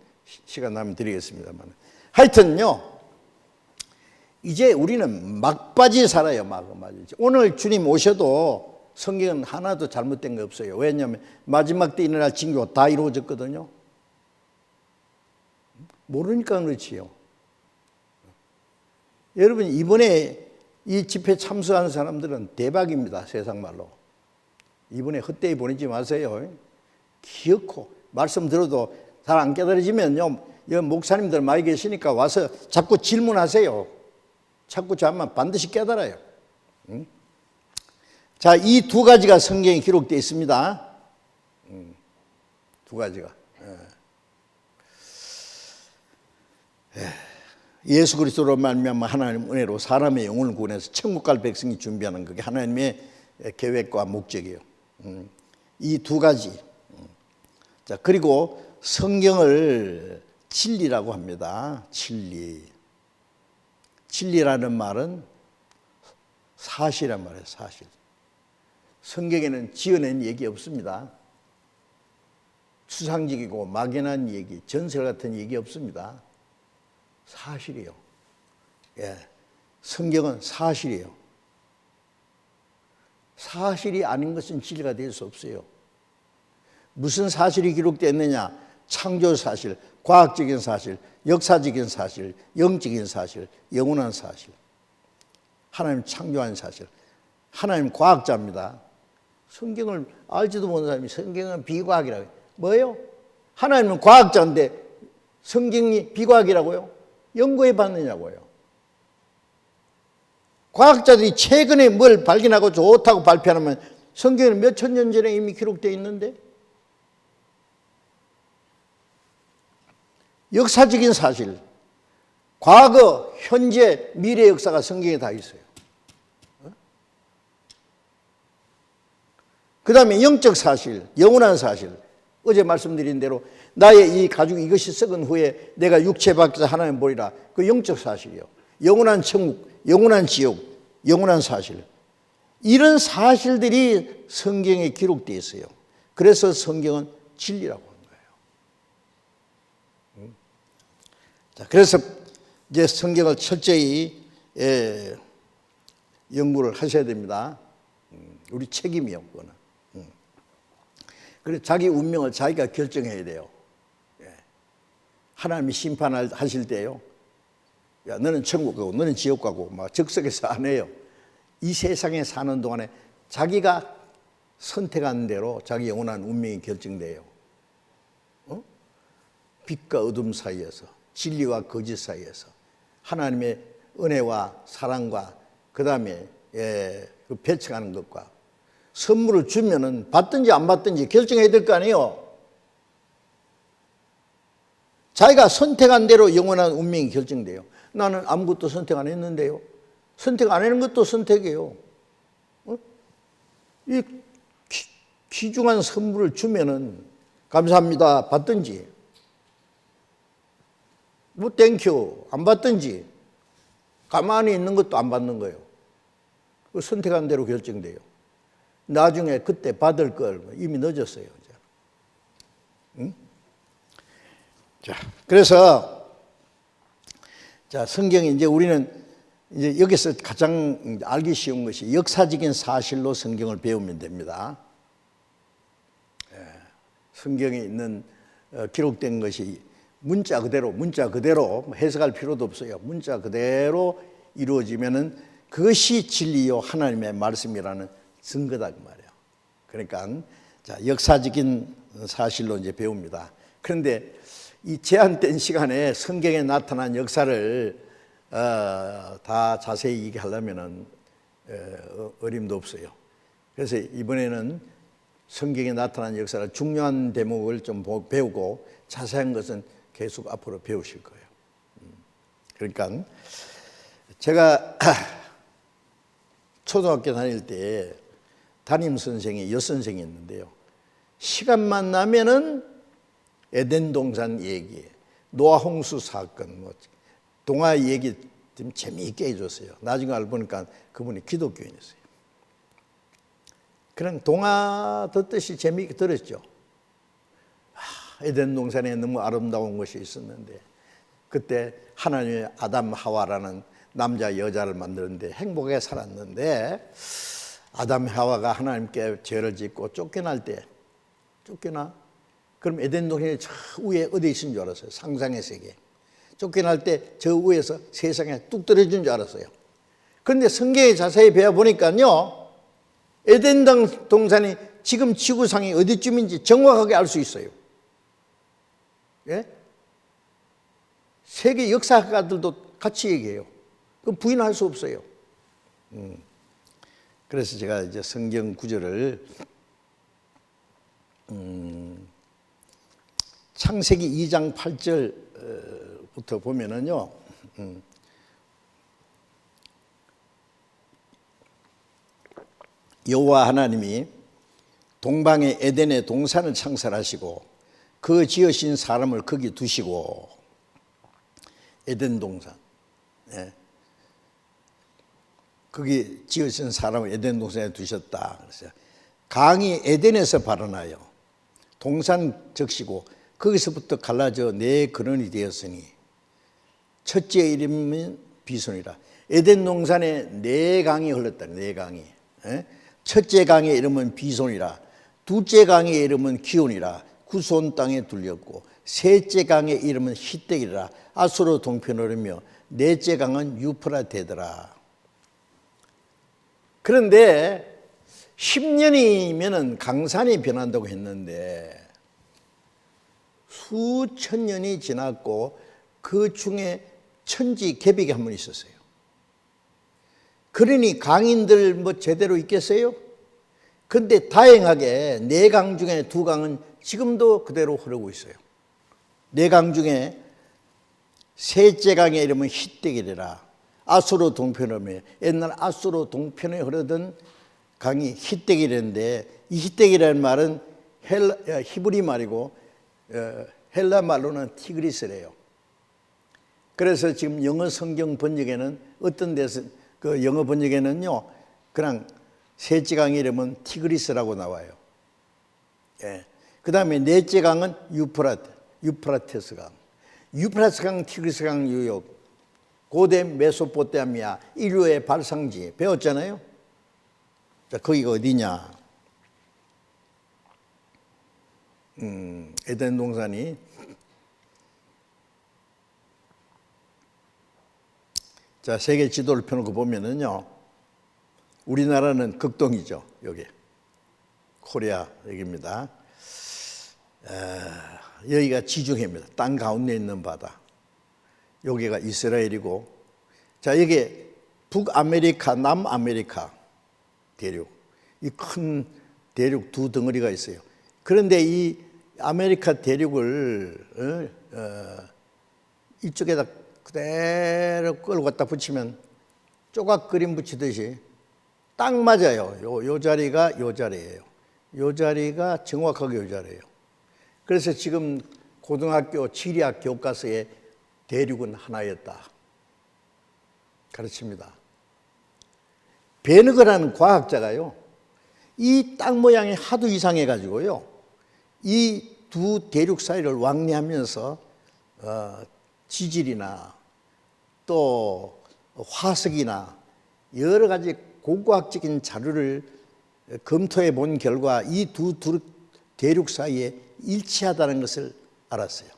시간 나면 드리겠습니다만, 하여튼요, 이제 우리는 막바지 살아요. 막바지. 오늘 주님 오셔도 성경은 하나도 잘못된 거 없어요. 왜냐하면 마지막 때 일어날 징조가 다 이루어졌거든요. 모르니까 그렇지요. 여러분, 이번에 이 집회 참석하는 사람들은 대박입니다. 세상 말로. 이번에 헛되이 보내지 마세요. 기억고 말씀 들어도 잘 안 깨달아지면요, 목사님들 많이 계시니까 와서 자꾸 질문하세요. 자꾸 자면 반드시 깨달아요. 자, 이 두 가지가 성경에 기록되어 있습니다. 두 가지가. 예수 그리스도로 말미암아 하나님 은혜로 사람의 영혼을 구원해서 천국 갈 백성이 준비하는 그게 하나님의 계획과 목적이에요. 이 두 가지. 자, 그리고 성경을 진리라고 합니다. 진리. 진리라는 말은 사실이란 말이에요. 사실. 성경에는 지어낸 얘기 없습니다. 추상적이고 막연한 얘기, 전설 같은 얘기 없습니다. 사실이에요. 성경은 사실이에요. 사실이 아닌 것은 진리가 될 수 없어요. 무슨 사실이 기록되어 있느냐? 창조 사실, 과학적인 사실, 역사적인 사실, 영적인 사실, 영원한 사실. 하나님 창조한 사실. 하나님 과학자입니다. 성경을 알지도 못하는 사람이 성경은 비과학이라고 해요. 뭐예요? 하나님은 과학자인데 성경이 비과학이라고요? 연구해 봤느냐고요? 과학자들이 최근에 뭘 발견하고 좋다고 발표하면 성경에는 몇 천 년 전에 이미 기록되어 있는데, 역사적인 사실, 과거, 현재, 미래 역사가 성경에 다 있어요. 그 다음에 영적 사실, 영원한 사실. 어제 말씀드린 대로 나의 이 가죽 이것이 썩은 후에 내가 육체 밖에서 하나님 보리라. 그 영적 사실이요. 영원한 천국, 영원한 지옥, 영원한 사실. 이런 사실들이 성경에 기록되어 있어요. 그래서 성경은 진리라고 하는 거예요. 자, 그래서 이제 성경을 철저히 연구를 하셔야 됩니다. 우리 책임이요, 그거는. 그래서 자기 운명을 자기가 결정해야 돼요. 하나님이 심판하실 때요, 야, 너는 천국 가고 너는 지옥 가고 막 즉석에서 안 해요. 이 세상에 사는 동안에 자기가 선택한 대로 자기 영원한 운명이 결정돼요. 빛과 어둠 사이에서, 진리와 거짓 사이에서, 하나님의 은혜와 사랑과 그 다음에 그 배척하는 것과, 선물을 주면은 받든지 안 받든지 결정해야 될 거 아니에요. 자기가 선택한 대로 영원한 운명이 결정돼요. 나는 아무것도 선택 안 했는데요. 선택 안 하는 것도 선택이에요. 이 귀중한 선물을 주면은 감사합니다 받든지, 뭐 땡큐 안 받든지, 가만히 있는 것도 안 받는 거예요. 선택한 대로 결정돼요. 나중에 그때 받을 걸 이미 늦었어요. 이제. 응? 자, 그래서 자, 성경이 이제 우리는 이제 여기서 가장 알기 쉬운 것이 역사적인 사실로 성경을 배우면 됩니다. 성경에 있는 기록된 것이 문자 그대로 해석할 필요도 없어요. 문자 그대로 이루어지면은 그것이 진리요 하나님의 말씀이라는 증거다 그 말이에요. 그러니까 자, 역사적인 사실로 이제 배웁니다. 그런데 이 제한된 시간에 성경에 나타난 역사를 다 자세히 얘기하려면은 어림도 없어요. 그래서 이번에는 성경에 나타난 역사를 중요한 대목을 좀 배우고 자세한 것은 계속 앞으로 배우실 거예요. 그러니까 제가 초등학교 다닐 때 담임 선생이 여선생이 있는데요. 시간만 나면은 에덴 동산 얘기, 노아 홍수 사건, 뭐 동화 얘기 좀 재미있게 해줬어요. 나중에 알고 보니까 그분이 기독교인이었어요. 그냥 동화 듣듯이 재미있게 들었죠. 에덴 동산에 너무 아름다운 것이 있었는데 그때 하나님이 아담 하와라는 남자 여자를 만드는데 행복하게 살았는데 아담 하와가 하나님께 죄를 짓고 쫓겨날 때 그럼 에덴 동산이 저 위에 어디 있는 줄 알았어요. 상상의 세계. 쫓겨날 때 저 위에서 세상에 뚝 떨어진 줄 알았어요. 그런데 성경에 자세히 배워보니까요, 에덴 동산이 지금 지구상이 어디쯤인지 정확하게 알 수 있어요. 예? 세계 역사학가들도 같이 얘기해요. 그럼 부인할 수 없어요. 그래서 제가 이제 성경 구절을 창세기 2장 8절부터 보면은요, 여호와 하나님이 동방의 에덴의 동산을 창설하시고 그 지으신 사람을 거기 두시고, 에덴 동산, 예. 거기 지으신 사람을 에덴 동산에 두셨다. 그래서 강이 에덴에서 발원하여 동산 적시고 거기서부터 갈라져 네 근원이 되었으니 첫째 이름은 비손이라. 에덴 동산에 네 강이 흘렀다. 네 강이. 예? 첫째 강의 이름은 비손이라. 둘째 강의 이름은 기온이라. 구손 땅에 둘렸고, 셋째 강의 이름은 히뗍이라. 아수르 동편으로며 넷째 강은 유프라테더라. 그런데 10년이면은 강산이 변한다고 했는데 수천 년이 지났고 그 중에 천지 개벽이 한 번 있었어요. 그러니 강인들 뭐 제대로 있겠어요? 근데 다행하게 네 강 중에 두 강은 지금도 그대로 흐르고 있어요. 네 강 중에 셋째 강의 이름은 히뗍이라. 아수르 동편이며 옛날 아수르 동편에 흐르던 강이 히뗍이라는데, 이 히뗍이라는 말은 히브리 말이고 헬라 말로는 티그리스래요. 그래서 지금 영어 성경 번역에는 어떤 데서 그 영어 번역에는요, 그냥 셋째 강 이름은 티그리스라고 나와요. 예. 그 다음에 넷째 강은 유프라테스 강. 유프라테스 강, 티그리스 강 유역, 고대 메소포타미아 인류의 발상지 배웠잖아요. 자, 거기가 어디냐? 에덴 동산이 자, 세계 지도를 펴놓고 보면은요, 우리나라는 극동이죠. 여기 코리아 여기입니다. 여기가 지중해입니다. 땅 가운데 있는 바다. 여기가 이스라엘이고, 자, 여기 북아메리카, 남아메리카 대륙, 이 큰 대륙 두 덩어리가 있어요. 그런데 이 아메리카 대륙을 이쪽에다 그대로 끌고 갖다 붙이면 조각 그림 붙이듯이 딱 맞아요. 요 자리가 요 자리예요. 요 자리가 정확하게 요 자리예요. 그래서 지금 고등학교 지리학 교과서에 대륙은 하나였다. 가르칩니다. 베너그라는 과학자가요, 이 땅 모양이 하도 이상해 가지고요, 이 두 대륙 사이를 왕래하면서 지질이나 또 화석이나 여러 가지 고고학적인 자료를 검토해 본 결과 이 두 대륙 사이에 일치하다는 것을 알았어요.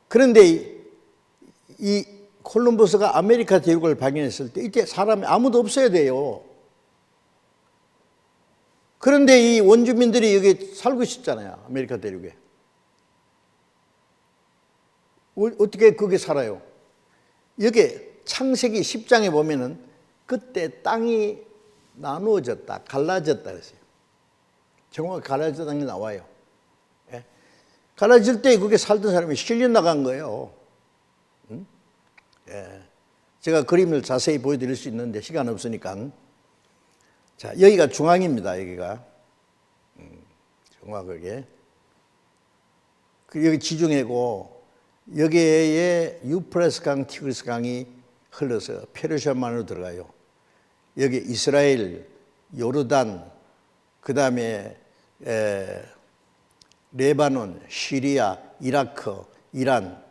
그런데 이 콜럼버스가 아메리카 대륙을 발견했을 때 이때 사람이 아무도 없어야 돼요. 그런데 이 원주민들이 여기 살고 있었잖아요. 아메리카 대륙에. 어떻게 거기 살아요? 여기 창세기 10장에 보면은 그때 땅이 나누어졌다, 갈라졌다 그랬어요. 정확히 갈라졌다는 게 나와요. 예? 갈라질 때 거기 살던 사람이 실려 나간 거예요. 응? 예. 제가 그림을 자세히 보여드릴 수 있는데 시간 없으니까. 자, 여기가 중앙입니다. 여기가 정확하게. 여기 지중해고 여기에 유프라tes 강, 티그리스 강이 흘러서 페르시아만으로 들어가요. 여기 이스라엘, 요르단, 그 다음에 레바논, 시리아, 이라크, 이란,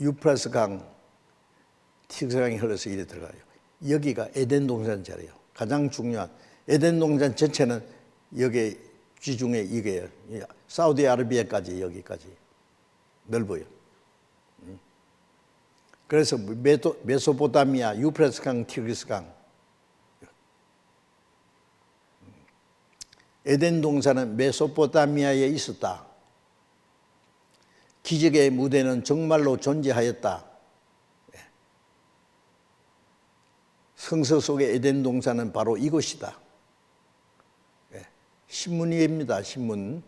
유프라tes 강, 티그리스 강이 흘러서 이리 들어가요. 여기가 에덴 동산 자리예요. 가장 중요한 에덴 동산 전체는 여기 지중해 이게 사우디아라비아까지 여기까지 넓어요. 그래서 메소포타미아, 유프라tes 강, 티그리스 강, 에덴 동산은 메소포타미아에 있었다. 기적의 무대는 정말로 존재하였다. 성서 속의 에덴 동산은 바로 이곳이다. 신문입니다. 신문.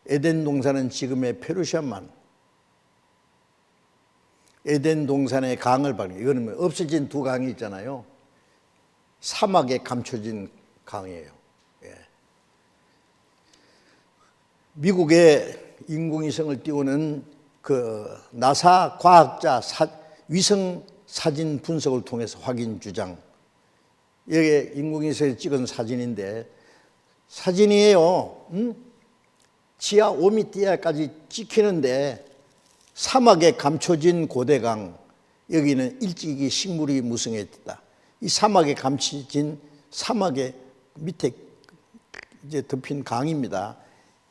에덴 동산은 지금의 페르시아만. 에덴 동산의 강을 발견. 이거는 없어진 두 강이 있잖아요. 사막에 감춰진 강이에요. 미국의 인공위성을 띄우는 그 나사 과학자 위성 사진 분석을 통해서 확인 주장. 여기 인공위성에 찍은 사진인데 사진이에요. 지하 5m까지 찍히는데 사막에 감춰진 고대강. 여기는 일찍이 식물이 무성했다. 이 사막에 감춰진 사막의 밑에 이제 덮인 강입니다.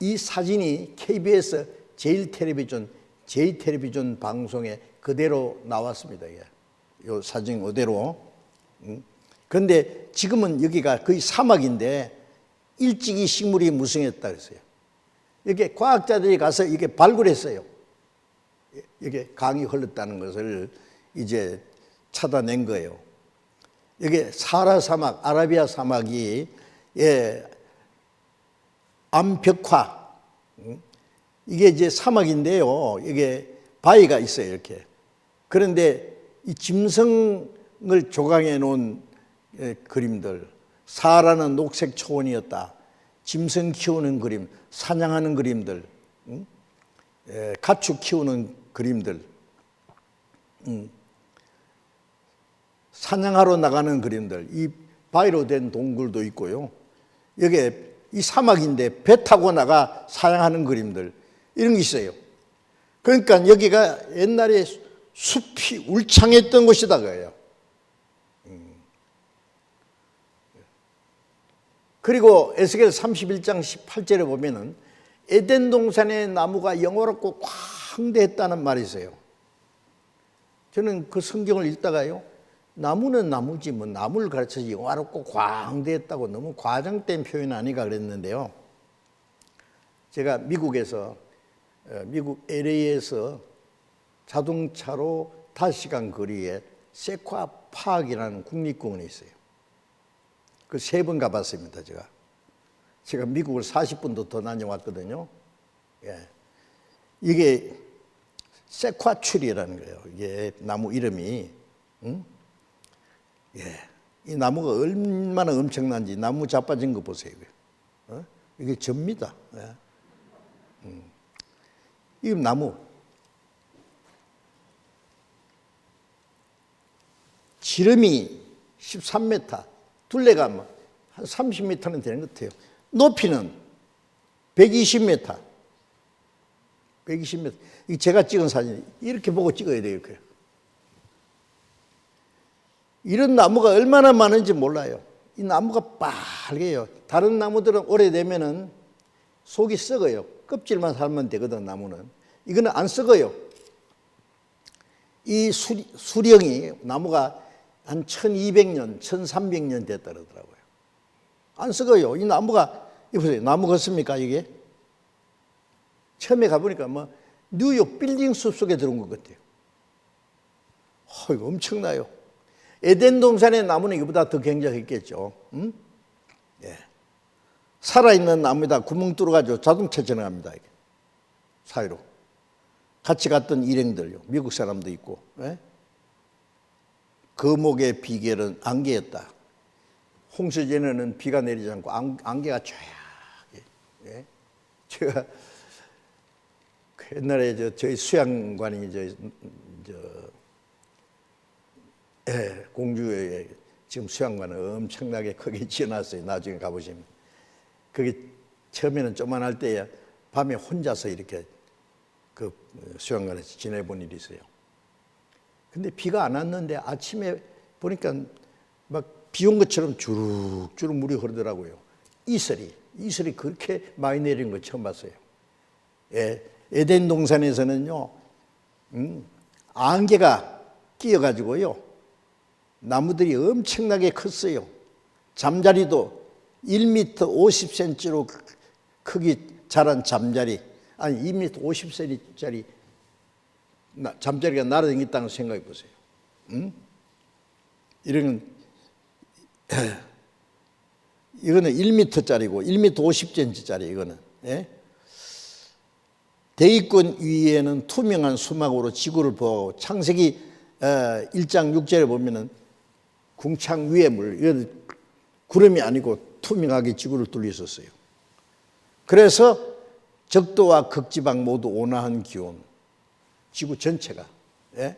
이 사진이 KBS 제일텔레비전 방송에 그대로 나왔습니다. 이 사진 그대로. 그런데 지금은 여기가 거의 사막인데 일찍이 식물이 무성했다 그랬어요. 이렇게 과학자들이 가서 이게 발굴했어요. 이게 강이 흘렀다는 것을 이제 찾아낸 거예요. 이게 사하라 사막, 아라비아 사막이 암벽화, 이게 이제 사막인데요. 이게 바위가 있어요, 이렇게. 그런데 이 짐승을 조각해 놓은 그림들, 사하라는 녹색 초원이었다. 짐승 키우는 그림, 사냥하는 그림들, 가축 키우는 그림들, 사냥하러 나가는 그림들, 이 바위로 된 동굴도 있고요. 여기에 이 사막인데 배 타고 나가 사냥하는 그림들, 이런 게 있어요. 그러니까 여기가 옛날에 숲이 울창했던 곳이다 그래요. 그리고 에스겔 31장 18절에 보면은 에덴 동산의 나무가 영화롭고 광대했다는 말이 있어요. 저는 그 성경을 읽다가요, 나무는 나무지 뭐 나무를 가르쳐서 영화롭고 광대했다고 너무 과장된 표현 아닌가 그랬는데요. 제가 미국에서 미국 LA에서 자동차로 5시간 거리에 세콰 파크이라는 국립공원이 있어요. 그 3번 가봤습니다. 제가 미국을 40분도 더 다녀왔거든요. 이게 세콰 추리라는 거예요. 이게 나무 이름이. 이 나무가 얼마나 엄청난지 나무 자빠진 거 보세요. 이게 접니다. 이 나무 지름이 13m, 둘레가 뭐 한 30m는 되는 것 같아요. 높이는 120m. 120m. 이 제가 찍은 사진, 이렇게 보고 찍어야 돼요. 이렇게. 이런 나무가 얼마나 많은지 몰라요. 이 나무가 빨개요. 다른 나무들은 오래되면은 속이 썩어요. 껍질만 살면 되거든, 나무는. 이거는 안 썩어요. 이 수령이, 나무가 한 1200년, 1300년 됐다 그러더라고요. 안 썩어요. 이 나무가, 보세요. 나무 같습니까, 이게? 처음에 가보니까 뭐, 뉴욕 빌딩 숲 속에 들어온 것 같아요. 이거 엄청나요. 에덴 동산의 나무는 이거보다 더 굉장했겠죠. 응? 예. 살아있는 나무에다 구멍 뚫어가지고 자동차 지나갑니다. 이게. 사이로. 같이 갔던 일행들요. 미국 사람도 있고. 예? 거목의 비결은 안개였다. 홍수 전에는 비가 내리지 않고 안개가 쫙. 예? 제가 옛날에 저희 수양관이 공주에 지금 수양관을 엄청나게 크게 지어놨어요. 나중에 가보시면. 그게 처음에는 조만할 때에 밤에 혼자서 이렇게 그 수양관에서 지내본 일이 있어요. 근데 비가 안 왔는데 아침에 보니까 막 비 온 것처럼 주룩주룩 물이 흐르더라고요. 이슬이 그렇게 많이 내리는 거 처음 봤어요. 에덴 동산에서는요, 안개가 끼어가지고요, 나무들이 엄청나게 컸어요. 잠자리도 1m 50cm로 크기 자란 잠자리, 아니 2m 50cm짜리 잠자리가 날아다녔다는 생각해 보세요. 이거는 1m짜리고 1m 50cm짜리 이거는. 예? 대기권 위에는 투명한 수막으로 지구를 보호하고, 창세기 1장 6절에 보면은 궁창 위에 물, 구름이 아니고 투명하게 지구를 뚫려 있었어요. 그래서 적도와 극지방 모두 온화한 기온, 지구 전체가, 예?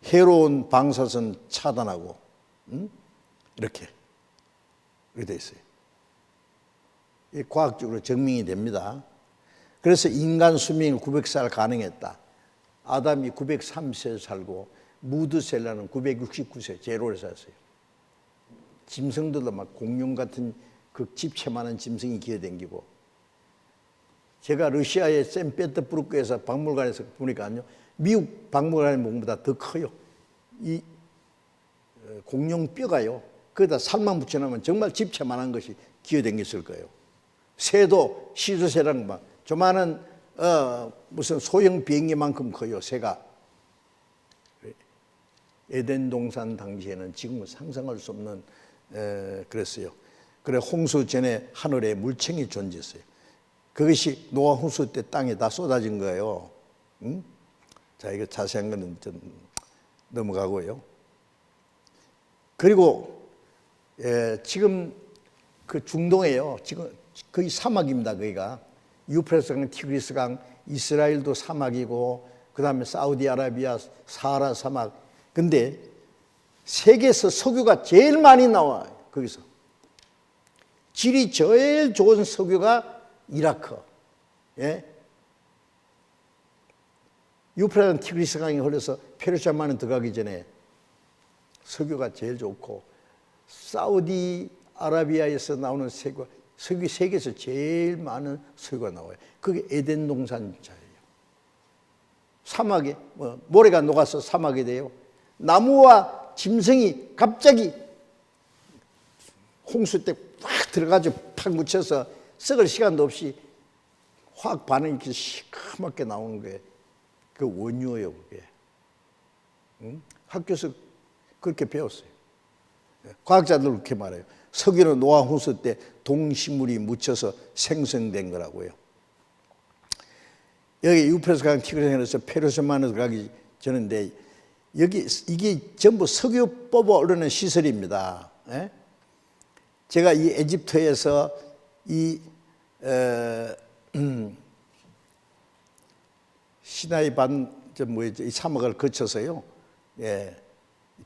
해로운 방사선 차단하고, 이렇게 돼 있어요. 과학적으로 증명이 됩니다. 그래서 인간 수명이 900살 가능했다. 아담이 930세 살고 무드셀라는 969세 제로를 살았어요. 짐승들도 막 공룡 같은 그 집채만한 짐승이 기어다니고, 제가 러시아의 샌페테르부르크에서 박물관에서 보니까요, 미국 박물관의 몸보다 더 커요. 이 공룡 뼈가요, 거기다 살만 붙여놓으면 정말 집채만한 것이 기어다녔을 거예요. 새도 시조새랑 막 조만한 무슨 소형 비행기만큼 커요, 새가. 에덴 동산 당시에는 지금은 상상할 수 없는 그랬어요. 그래 홍수 전에 하늘에 물청이 존재했어요. 그것이 노아 홍수 때 땅에 다 쏟아진 거예요. 응? 자, 이거 자세한 거는 좀 넘어가고요. 그리고 지금 그 중동에요, 지금 거의 사막입니다. 거기가 유프라테스강, 티그리스강, 이스라엘도 사막이고, 그 다음에 사우디아라비아 사하라 사막. 근데 세계에서 석유가 제일 많이 나와요. 거기서 질이 제일 좋은 석유가 이라크. 예? 유프라테스 티그리스강이 흘러서 페르시아만은 들어가기 전에 석유가 제일 좋고, 사우디아라비아에서 나오는 석유 세계에서 제일 많은 석유가 나와요. 그게 에덴 동산자예요. 사막에 모래가 녹아서 사막이 돼요. 나무와 짐승이 갑자기 홍수 때 확 들어가지고 팍 묻혀서 썩을 시간도 없이 화학 반응이 이렇게 시커멓게 나오는 게 그 원유예요, 그게. 응? 학교에서 그렇게 배웠어요. 과학자들 그렇게 말해요. 석유는 노아 홍수 때 동식물이 묻혀서 생성된 거라고요. 여기 유프라테스강 티그리스에서 페르시아만으로 가기 전인데, 여기 이게 전부 석유 뽑아 오르는 시설입니다. 예? 제가 이 에집트에서 이 시나이 이 사막을 거쳐서요, 예,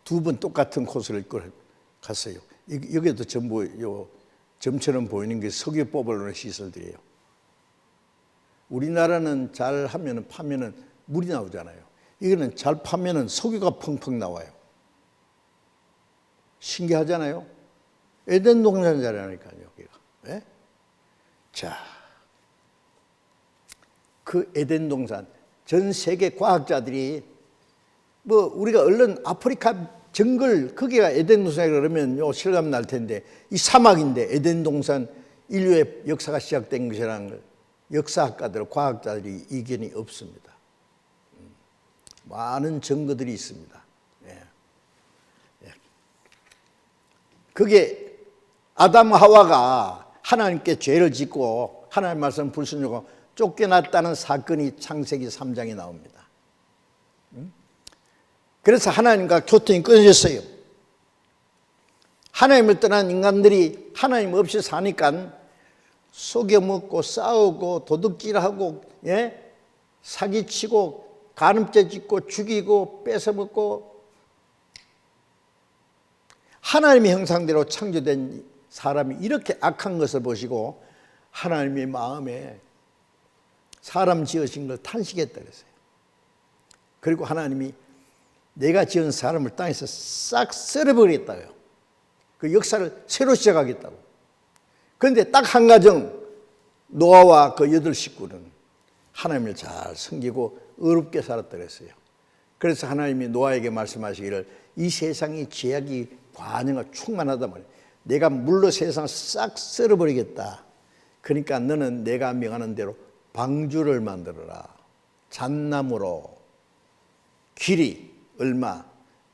두 번 똑같은 코스를 입고 갔어요. 여기도 전부 요 점처럼 보이는 게 석유 뽑으려는 시설들이에요. 우리나라는 잘 하면은 파면은 물이 나오잖아요. 이거는 잘 파면은 석유가 펑펑 나와요. 신기하잖아요. 에덴 동산자라니까요, 여기가. 예? 자, 그 에덴 동산, 전 세계 과학자들이 뭐 우리가 얼른 아프리카 정글 거기가 에덴 동산이라 그러면 실감 날 텐데 이 사막인데 에덴 동산 인류의 역사가 시작된 것이라는 걸 역사학가들, 과학자들이 이견이 없습니다. 많은 증거들이 있습니다. 예. 예. 그게 아담 하와가 하나님께 죄를 짓고 하나님 말씀 불순종하고 쫓겨났다는 사건이 창세기 3장에 나옵니다. 그래서 하나님과 교통이 끊어졌어요. 하나님을 떠난 인간들이 하나님 없이 사니까 속여먹고 싸우고 도둑질하고, 예? 사기치고 간음죄 짓고 죽이고 뺏어먹고, 하나님의 형상대로 창조된 사람이 이렇게 악한 것을 보시고 하나님의 마음에 사람 지으신 걸 탄식했다 그랬어요. 그리고 하나님이 내가 지은 사람을 땅에서 싹 썰어버리겠다고요. 그 역사를 새로 시작하겠다고. 그런데 딱 한 가정, 노아와 그 8 식구는 하나님을 잘 섬기고 의롭게 살았다 그랬어요. 그래서 하나님이 노아에게 말씀하시기를 이 세상이 죄악이 관영과 충만하단 말이에요. 내가 물로 세상을 싹 썰어버리겠다. 그러니까 너는 내가 명하는 대로 방주를 만들어라. 잣나무로 길이 얼마,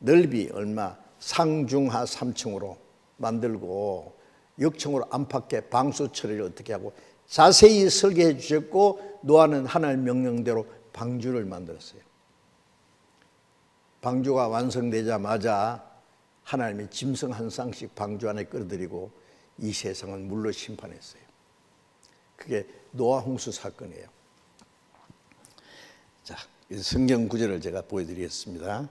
넓이 얼마, 상중하 3층으로 만들고 역청으로 안팎에 방수 처리를 어떻게 하고 자세히 설계해 주셨고 노아는 하나님의 명령대로 방주를 만들었어요. 방주가 완성되자마자 하나님이 짐승 한 쌍씩 방주 안에 끌어들이고 이 세상을 물로 심판했어요. 그게 노아 홍수 사건이에요. 자, 성경 구절을 제가 보여드리겠습니다.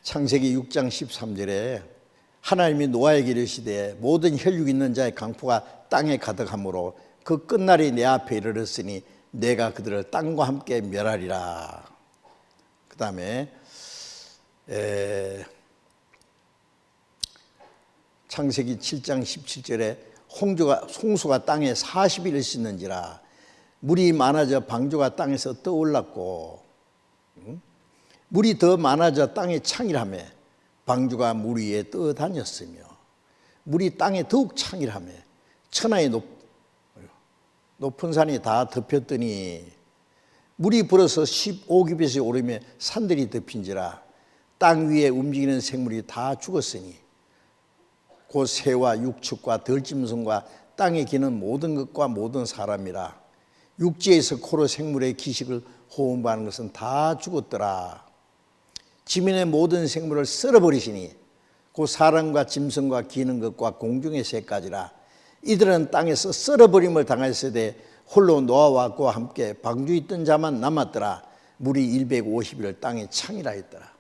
창세기 6장 13절에 하나님이 노아에게 이르시되 모든 혈육 있는 자의 강포가 땅에 가득하므로 그 끝날이 내 앞에 이르렀으니 내가 그들을 땅과 함께 멸하리라. 그 다음에 창세기 7장 17절에 홍수가 땅에 40일을 씻는지라 물이 많아져 방주가 땅에서 떠올랐고 물이 더 많아져 땅에 창일하며 방주가 물 위에 떠다녔으며 물이 땅에 더욱 창일하며 천하의 높은 산이 다 덮였더니 물이 불어서 15규빗이 오르며 산들이 덮인지라 땅 위에 움직이는 생물이 다 죽었으니 곧 새와 육축과 들짐승과 땅에 기는 모든 것과 모든 사람이라 육지에서 코로 생물의 기식을 호응하는 것은 다 죽었더라. 지면의 모든 생물을 썰어버리시니 곧 사람과 짐승과 기는 것과 공중의 새까지라. 이들은 땅에서 썰어버림을 당하였으되 홀로 노아와 그와 함께 방주에 있던 자만 남았더라. 물이 150일을 땅에 창이라했더라.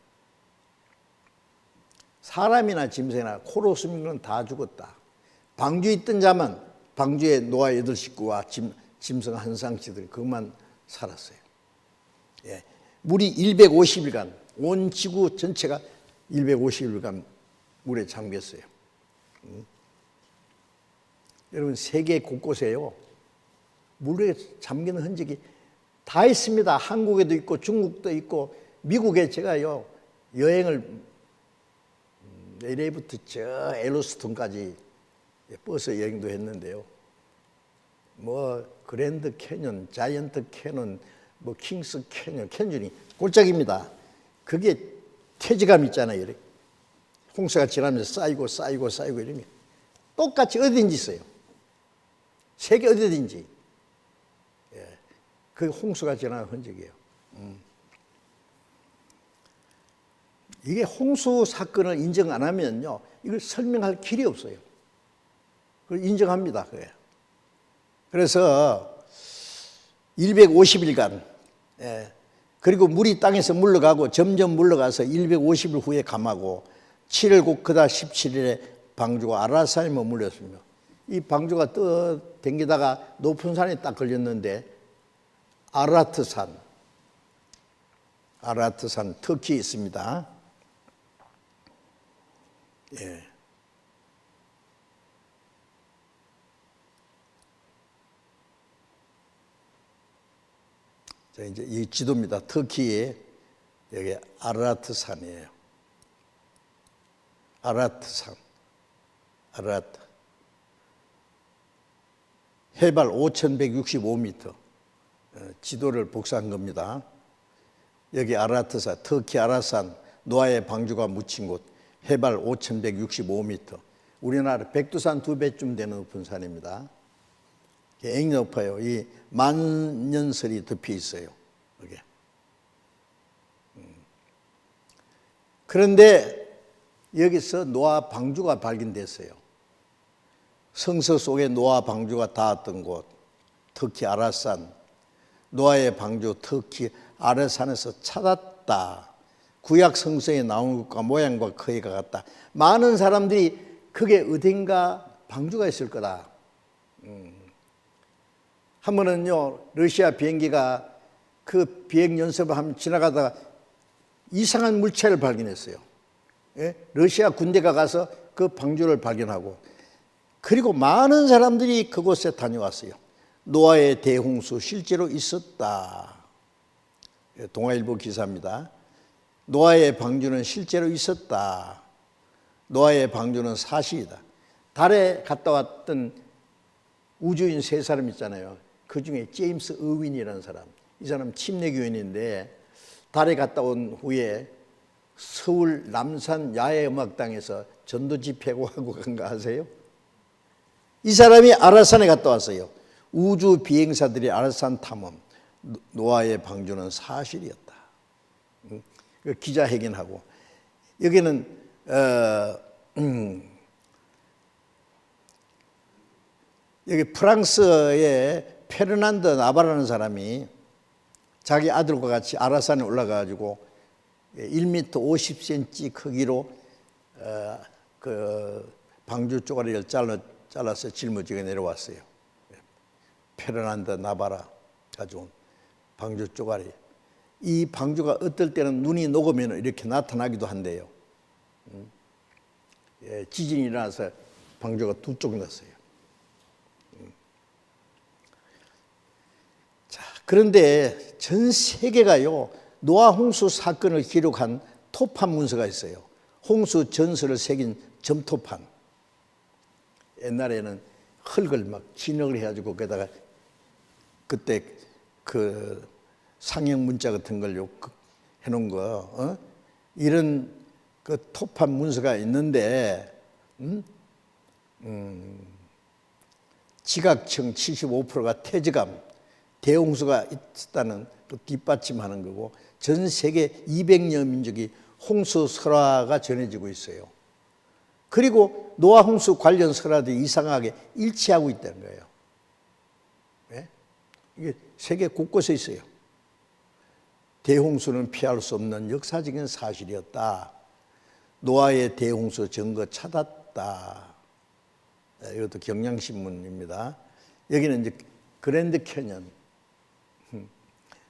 사람이나 짐승이나 코로 숨는 건 다 죽었다. 방주에 있던 자만, 방주에 노아 8 식구와 짐승 한 쌍씩들이 그것만 살았어요. 예. 물이 150일간 온 지구 전체가 150일간 물에 잠겼어요. 여러분 세계 곳곳에요 물에 잠기는 흔적이 다 있습니다. 한국에도 있고 중국도 있고 미국에 제가요 여행을 LA부터 저 엘로스톤까지 버스 여행도 했는데요. 뭐 그랜드 캐년, 자이언트 캐년, 뭐 킹스 캐년, 캐년이 골짜기입니다. 그게 퇴지감 있잖아요. 이렇게. 홍수가 지나면서 쌓이고 쌓이고 쌓이고 이러면 똑같이 어디든지 있어요. 세계 어디든지. 예. 그게 홍수가 지나는 흔적이에요. 이게 홍수 사건을 인정 안 하면요, 이걸 설명할 길이 없어요. 그걸 인정합니다. 그게. 그래서 150일간 예. 그리고 물이 땅에서 물러가고 점점 물러가서 150일 후에 감하고 7일 곧 그다 17일에 방주가 아라산에 머물렀으며 이 방주가 떠댕기다가 높은 산에 딱 걸렸는데 아라트산 터키에 있습니다. 예. 자, 이제 이 지도입니다. 터키에 여기 아라트산이에요. 아라트산. 해발 5,165m. 지도를 복사한 겁니다. 여기 아라트산, 터키 아라산, 노아의 방주가 묻힌 곳, 해발 5,165m. 우리나라 백두산 2배쯤 되는 높은 산입니다. 굉장히 높아요. 이 만년설이 덮여 있어요. 이게. 그런데 여기서 노아 방주가 발견됐어요. 성서 속에 노아 방주가 닿았던 곳, 터키 아라산, 노아의 방주 터키 아라산에서 찾았다. 구약 성서에 나온 것과 모양과 크기가 같다. 많은 사람들이 그게 어딘가 방주가 있을 거다. 한 번은요, 러시아 비행기가 그 비행 연습을 하면 지나가다가 이상한 물체를 발견했어요. 예? 러시아 군대가 가서 그 방주를 발견하고, 그리고 많은 사람들이 그곳에 다녀왔어요. 노아의 대홍수 실제로 있었다. 동아일보 기사입니다. 노아의 방주는 실제로 있었다. 노아의 방주는 사실이다. 달에 갔다 왔던 우주인 3사람 있잖아요. 그 중에 제임스 어윈이라는 사람. 이 사람 침례교인인데 달에 갔다 온 후에 서울 남산 야외음악당에서 전도 집회고 하고 간 거 아세요? 이 사람이 아라산에 갔다 왔어요. 우주 비행사들이 아라산 탐험, 노아의 방주는 사실이었다. 기자회견하고 여기는 여기 프랑스의 페르난드 나바라는 사람이 자기 아들과 같이 아라산에 올라가가지고 1m 50cm 크기로 그 방주 쪼가리를 잘라서 짊어지게 내려왔어요. 페르난드 나바라 가져온 방주 쪼가리. 이 방주가 어떨 때는 눈이 녹으면 이렇게 나타나기도 한대요. 지진이 일어나서 방주가 두 쪽 났어요. 자, 그런데 전 세계가요, 노아 홍수 사건을 기록한 토판 문서가 있어요. 홍수 전설을 새긴 점토판. 옛날에는 흙을 막 진흙을 해가지고 거기다가 그때 그 상형 문자 같은 걸 해놓은 거, 이런 그 토판 문서가 있는데, 지각층 75%가 퇴직암, 대홍수가 있다는 또 뒷받침하는 거고, 전 세계 200여 민족이 홍수 설화가 전해지고 있어요. 그리고 노아 홍수 관련 설화들이 이상하게 일치하고 있다는 거예요. 네? 이게 세계 곳곳에 있어요. 대홍수는 피할 수 없는 역사적인 사실이었다. 노아의 대홍수 증거 찾았다. 이것도 경향신문입니다. 여기는 이제 그랜드 캐년.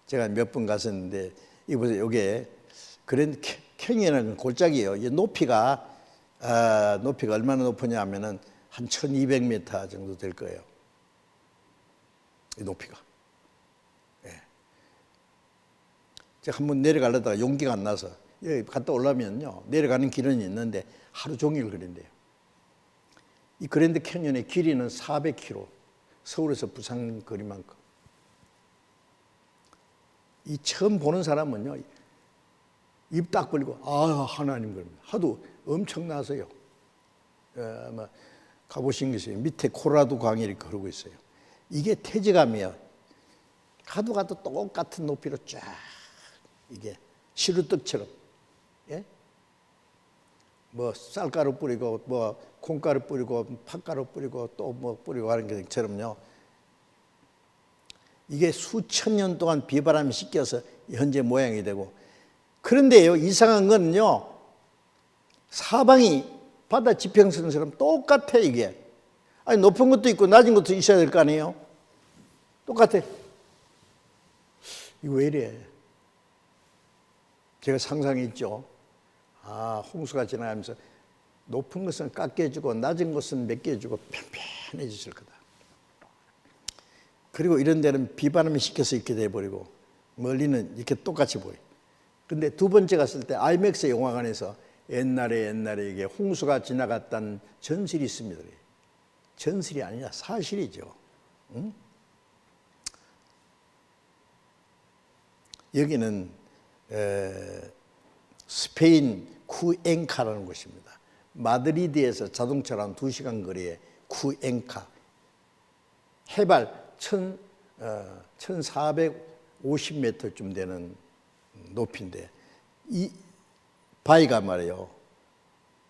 제가 몇 번 갔었는데, 이거 보세요. 이게 그랜드 캐년이라는 골짜기예요. 이 높이가 얼마나 높으냐 하면은 한 1200m 정도 될 거예요. 이 높이가. 제가 한번 내려가려다가 용기가 안 나서 여기 갔다 오려면요, 내려가는 길은 있는데 하루 종일 걸린대요. 이 그랜드 캐년의 길이는 400km, 서울에서 부산 거리만큼. 이 처음 보는 사람은요, 입 딱 벌리고 아 하나님 그럽니다. 하도 엄청나서요. 아마 가보신 게 있어요. 밑에 코로라도 강이 이렇게 흐르고 있어요. 이게 퇴직암이에요. 가도 똑같은 높이로 쫙, 이게 시루떡처럼, 예? 뭐 쌀가루 뿌리고 뭐 콩가루 뿌리고 팥가루 뿌리고 또 뭐 뿌리고 하는 것처럼요. 이게 수천 년 동안 비바람이 씻겨서 현재 모양이 되고, 그런데요, 이상한 거는요, 사방이 바다 지평선처럼 똑같아, 이게. 아니, 높은 것도 있고 낮은 것도 있어야 될 거 아니에요? 똑같아. 이거 왜 이래? 제가 상상했죠. 아, 홍수가 지나가면서 높은 것은 깎여주고 낮은 것은 맡겨주고 편편해졌을 거다. 그리고 이런 데는 비바람이 식혀서 이렇게 돼버리고 멀리는 이렇게 똑같이 보여. 근데 두 번째 갔을 때 아이맥스 영화관에서 옛날에 이게 홍수가 지나갔다는 전설이 있습니다. 전설이 아니라 사실이죠. 응? 여기는 스페인 쿠엔카라는 곳입니다. 마드리드에서 자동차로 한 2시간 거리에 쿠엔카. 해발 1450m쯤 되는 높이인데, 이 바위가 말이에요,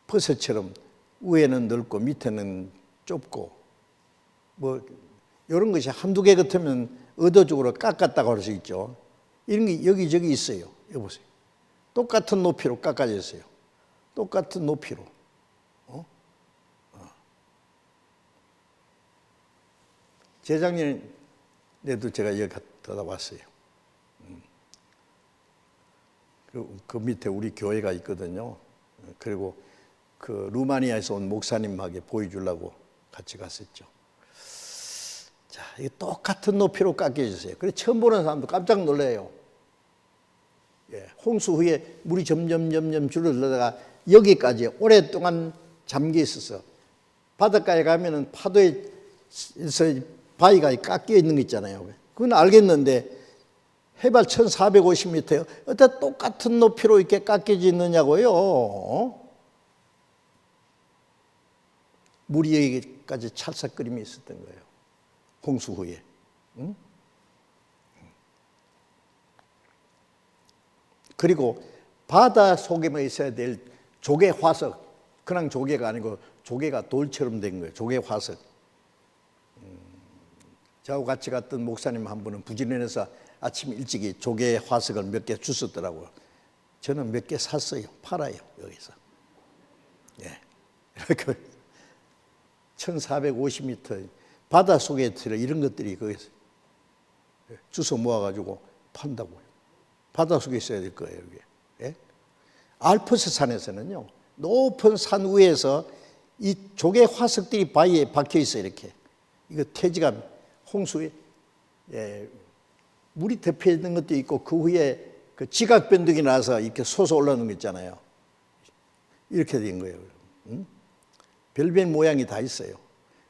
버섯처럼 위에는 넓고 밑에는 좁고, 뭐 이런 것이 한두 개 같으면 의도적으로 깎았다고 할 수 있죠. 이런 게 여기저기 있어요. 여기 보세요. 똑같은 높이로 깎아져 있어요. 똑같은 높이로. 재작년에도 제가 여기 갔다 왔어요. 그 밑에 우리 교회가 있거든요. 그리고 그 루마니아에서 온 목사님에게 보여주려고 같이 갔었죠. 자, 이게 똑같은 높이로 깎여졌어요. 그래서 처음 보는 사람도 깜짝 놀라요. 예, 홍수 후에 물이 점점 줄어들다가 여기까지 오랫동안 잠겨 있어서 바닷가에 가면은 파도에서 바위가 깎여 있는 거 있잖아요. 그건 알겠는데 해발 1450m요. 어떻게 똑같은 높이로 이렇게 깎여져 있느냐고요. 물이 여기까지 찰싹거림이 있었던 거예요. 홍수 후에. 응? 그리고 바다 속에만 있어야 될 조개 화석, 그냥 조개가 아니고 조개가 돌처럼 된 거예요. 조개 화석. 저하고 같이 갔던 목사님 한 분은 부지런해서 아침 일찍이 조개 화석을 몇 개 주셨더라고요. 저는 몇 개 샀어요. 팔아요, 여기서. 예. 이렇게 1450m 바다 속에 들어 이런 것들이 거기서 주워 모아가지고 판다고요. 바다 속에 있어야 될 거예요, 이게. 예? 알프스 산에서는요, 높은 산 위에서 이 조개 화석들이 바위에 박혀 있어요, 이렇게. 이거 퇴직하면 홍수에 물이 덮여 있는 것도 있고, 그 후에 그 지각 변동이 나서 이렇게 솟아 올라오는 거 있잖아요. 이렇게 된 거예요. 응? 별별 모양이 다 있어요.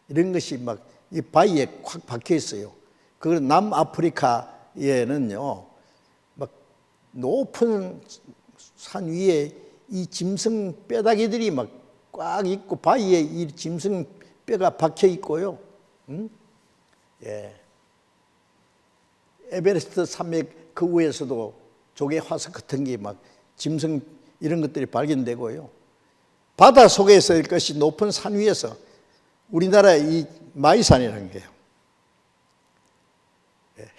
이런 것이 막 이 바위에 확 박혀 있어요. 그 남아프리카에는요, 막 높은 산 위에 이 짐승 뼈다귀들이 막 꽉 있고, 바위에 이 짐승 뼈가 박혀 있고요. 응? 예. 에베레스트 산맥 그 위에서도 조개 화석 같은 게 막 짐승 이런 것들이 발견되고요. 바다 속에서 일 것이 높은 산 위에서 우리나라 이 마이산이라는 게요.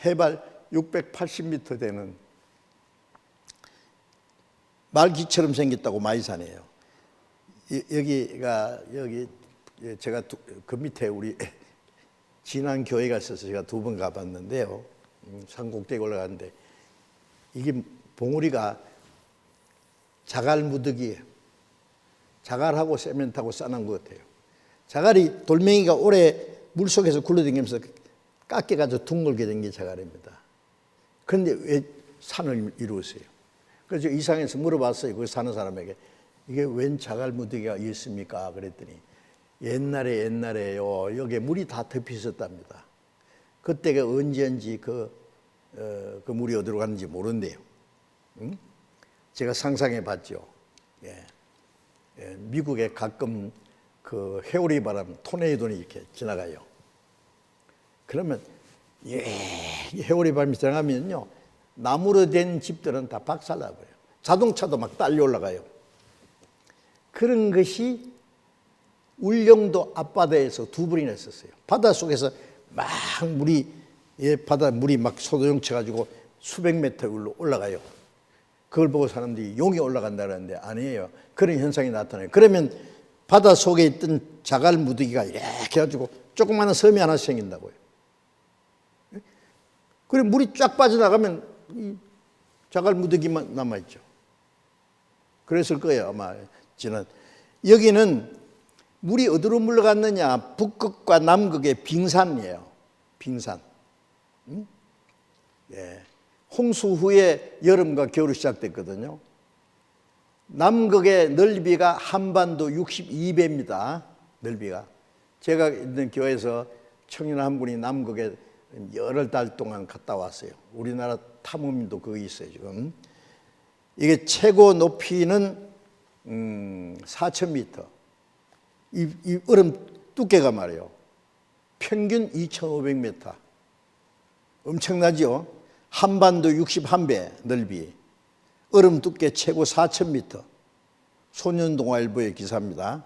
해발 680m 되는 말기처럼 생겼다고 마이산이에요. 여기가 제가 그 밑에 우리 진안 교회가 있어서 제가 2번 가봤는데요. 산 꼭대기 올라갔는데 이게 봉우리가 자갈 무더기예요. 자갈하고 세멘트하고 싸놓은 것 같아요. 자갈이 돌멩이가 오래 물속에서 굴러다니면서 깎여가지고 둥글게 된 게 자갈입니다. 그런데 왜 산을 이루었어요? 그래서 이상해서 물어봤어요. 거기 사는 사람에게. 이게 웬 자갈 무더기가 있습니까? 그랬더니 옛날에요. 여기에 물이 다 덮여 있었답니다. 그때가 언제인지 그 물이 어디로 갔는지 모른대요. 응? 제가 상상해 봤죠. 예. 미국에 가끔 그 회오리 바람, 토네이도니 이렇게 지나가요. 그러면 회오리 바람이 지나가면요, 나무로 된 집들은 다 박살나버려요. 자동차도 막 딸려 올라가요. 그런 것이 울릉도 앞바다에서 2번이나 있었어요. 바닷속에서 막 물이 바다 물이 막 소도용 쳐가지고 수백 미터 위로 올라가요. 그걸 보고 사람들이 용이 올라간다는데 아니에요. 그런 현상이 나타나요. 그러면 바다 속에 있던 자갈 무더기가 이렇게 해가지고 조그마한 섬이 하나 생긴다고요. 그리고 물이 쫙 빠져나가면 이 자갈 무더기만 남아있죠. 그랬을 거예요, 아마. 여기는 물이 어디로 물러갔느냐? 북극과 남극의 빙산이에요. 빙산. 예. 홍수 후에 여름과 겨울이 시작됐거든요. 남극의 넓이가 한반도 62배입니다. 넓이가. 제가 있는 교회에서 청년 한 분이 남극에 여러 달 동안 갔다 왔어요. 우리나라 탐험도 거기 있어요, 지금. 이게 최고 높이는 4,000m. 이 얼음 두께가 말이에요. 평균 2,500m. 엄청나죠? 한반도 61배 넓이. 얼음 두께 최고 4,000m. 소년동아일보의 기사입니다.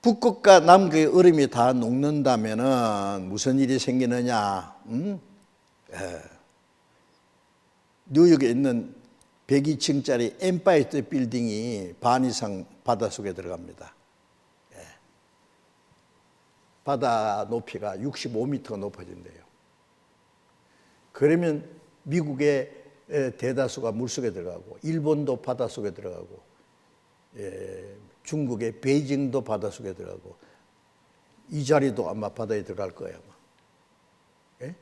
북극과 남극의 얼음이 다 녹는다면은 무슨 일이 생기느냐? 뉴욕에 있는 102층짜리 엠파이어 스테이트 빌딩이 반 이상 바닷속에 들어갑니다. 바다 높이가 65m가 높아진대요. 그러면 미국의 대다수가 물속에 들어가고 일본도 바닷속에 들어가고 중국의 베이징도 바닷속에 들어가고 이 자리도 아마 바다에 들어갈 거예요. 아마. 예?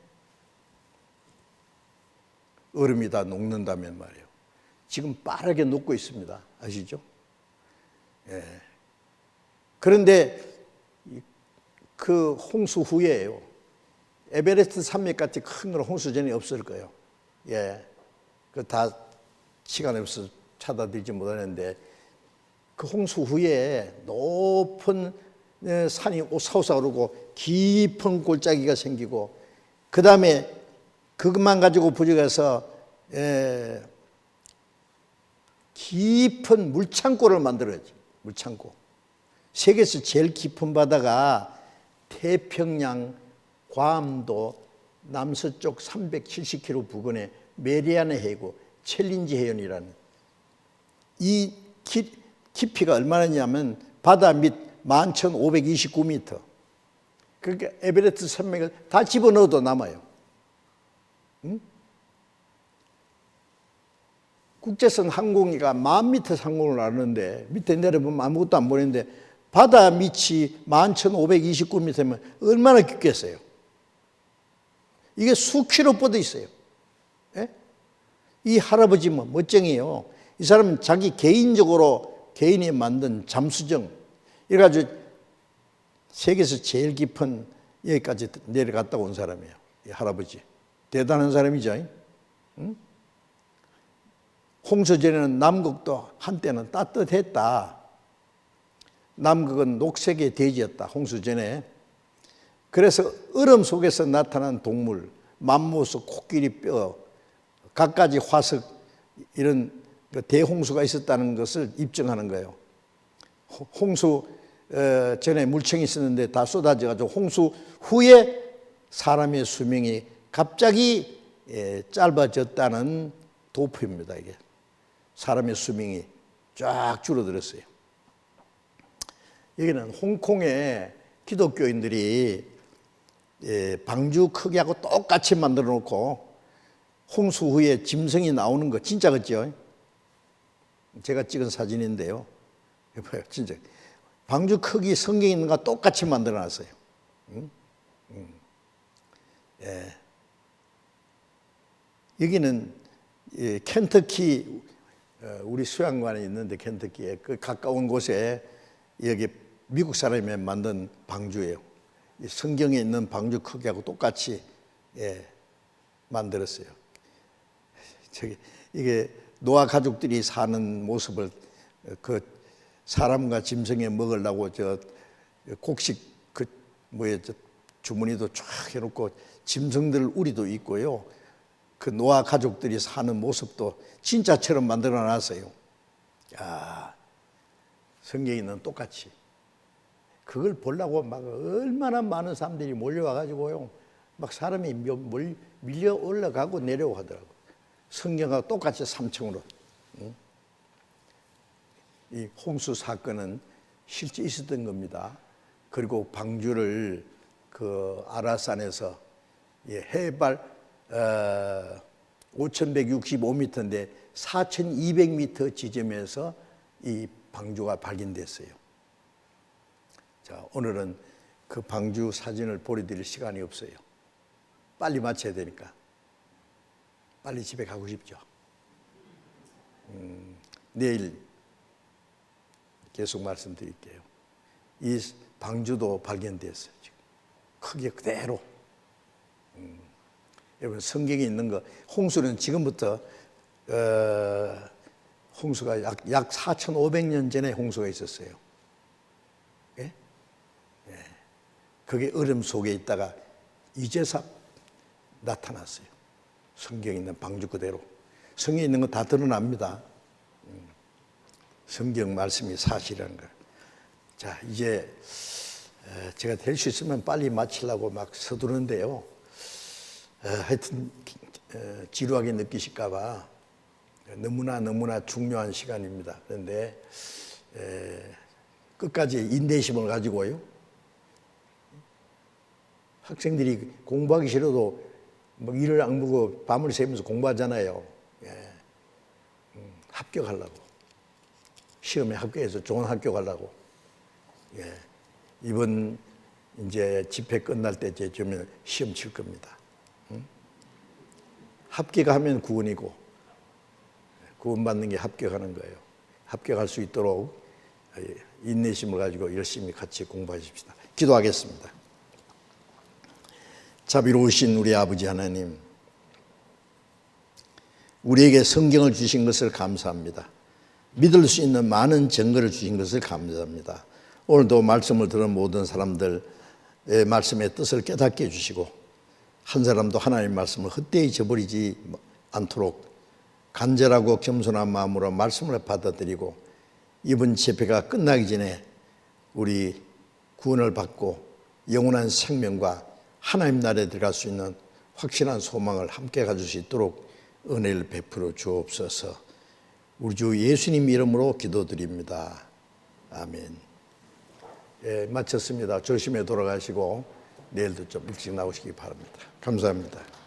얼음이 다 녹는다면 말이에요. 지금 빠르게 녹고 있습니다. 아시죠? 예. 그런데 그 홍수 후에요. 에베레스트 산맥같이 큰 홍수전이 없을 거예요. 예. 그 다 시간이 없어서 찾아들지 못하는데 그 홍수 후에 높은 산이 솟아오르고 깊은 골짜기가 생기고 그 다음에 그것만 가지고 부족해서 깊은 물창고를 만들어야지. 물창고. 세계에서 제일 깊은 바다가 태평양 괌도 남서쪽 370km 부근의 메리아나 해구 챌린지 해연이라는 이 깊이가 얼마냐면 바다 밑 11,529m. 그러니까 에베레스트 산맥을 다 집어넣어도 남아요. 응? 국제선 항공기가 10,000m 상공을 나르는데 밑에 내려보면 아무것도 안 보이는데 바다 밑이 11,529m면 얼마나 깊겠어요? 이게 수킬로 뻗어 있어요. 예? 이 할아버지 뭐 멋쟁이에요. 이 사람은 자기 개인이 만든 잠수정 이래가지고 세계에서 제일 깊은 여기까지 내려갔다 온 사람이에요. 이 할아버지 대단한 사람이죠. 응? 홍수 전에는 남극도 한때는 따뜻했다. 남극은 녹색의 대지였다. 홍수 전에. 그래서 얼음 속에서 나타난 동물, 맘모스, 코끼리 뼈, 갖가지 화석 이런 대홍수가 있었다는 것을 입증하는 거예요. 홍수 전에 물청이 있었는데 다 쏟아져가지고 홍수 후에 사람의 수명이 갑자기 짧아졌다는 도표입니다. 이게 사람의 수명이 쫙 줄어들었어요. 여기는 홍콩의 기독교인들이 방주 크기하고 똑같이 만들어 놓고 홍수 후에 짐승이 나오는 거 진짜 같죠? 제가 찍은 사진인데요. 봐요, 진짜 방주 크기 성경에 있는 거 똑같이 만들어 놨어요. 예. 여기는 켄터키 우리 수양관에 있는데 켄터키에 그 가까운 곳에 여기 미국 사람이 만든 방주예요. 성경에 있는 방주 크기하고 똑같이 만들었어요. 이게 노아 가족들이 사는 모습을 그 사람과 짐승에 먹으려고 곡식 주머니도 쫙 해놓고 짐승들 우리도 있고요. 그 노아 가족들이 사는 모습도 진짜처럼 만들어 놨어요. 야, 성경에 있는 똑같이. 그걸 보려고 막 얼마나 많은 사람들이 몰려와가지고요. 막 사람이 밀려 올라가고 내려오더라고. 성경하고 똑같이 3층으로. 이 홍수 사건은 실제 있었던 겁니다. 그리고 방주를 그 아라산에서 해발 5,165m인데 4,200m 지점에서 이 방주가 발견됐어요. 자, 오늘은 그 방주 사진을 보여드릴 시간이 없어요. 빨리 마쳐야 되니까. 빨리 집에 가고 싶죠. 내일 계속 말씀드릴게요. 이 방주도 발견됐어요. 지금 크게 그대로. 여러분 성경에 있는 거 홍수는 지금부터 홍수가 약 4,500년 전에 홍수가 있었어요. 예? 예. 그게 얼음 속에 있다가 이제서 나타났어요. 성경에 있는 방주 그대로. 성경에 있는 거 다 드러납니다. 성경 말씀이 사실이라는 걸. 자, 이제 제가 될 수 있으면 빨리 마치려고 막 서두르는데요. 하여튼 지루하게 느끼실까 봐 너무나 중요한 시간입니다. 그런데 끝까지 인내심을 가지고요. 학생들이 공부하기 싫어도 뭐 이를 악물고 밤을 새면서 공부하잖아요. 합격하려고. 시험에 합격해서 좋은 학교 가려고. 이번 이제 집회 끝날 때쯤에 시험 칠 겁니다. 합격하면 구원이고 구원받는 게 합격하는 거예요. 합격할 수 있도록 인내심을 가지고 열심히 같이 공부하십시다. 기도하겠습니다. 자비로우신 우리 아버지 하나님, 우리에게 성경을 주신 것을 감사합니다. 믿을 수 있는 많은 증거를 주신 것을 감사합니다. 오늘도 말씀을 들은 모든 사람들의 말씀의 뜻을 깨닫게 해주시고 한 사람도 하나님의 말씀을 헛되이 저버리지 않도록 간절하고 겸손한 마음으로 말씀을 받아들이고 이번 집회가 끝나기 전에 우리 구원을 받고 영원한 생명과 하나님 나라에 들어갈 수 있는 확실한 소망을 함께 가질 수 있도록 은혜를 베풀어 주옵소서. 우리 주 예수님 이름으로 기도드립니다. 아멘. 마쳤습니다. 조심히 돌아가시고 내일도 좀 일찍 나오시기 바랍니다. 감사합니다.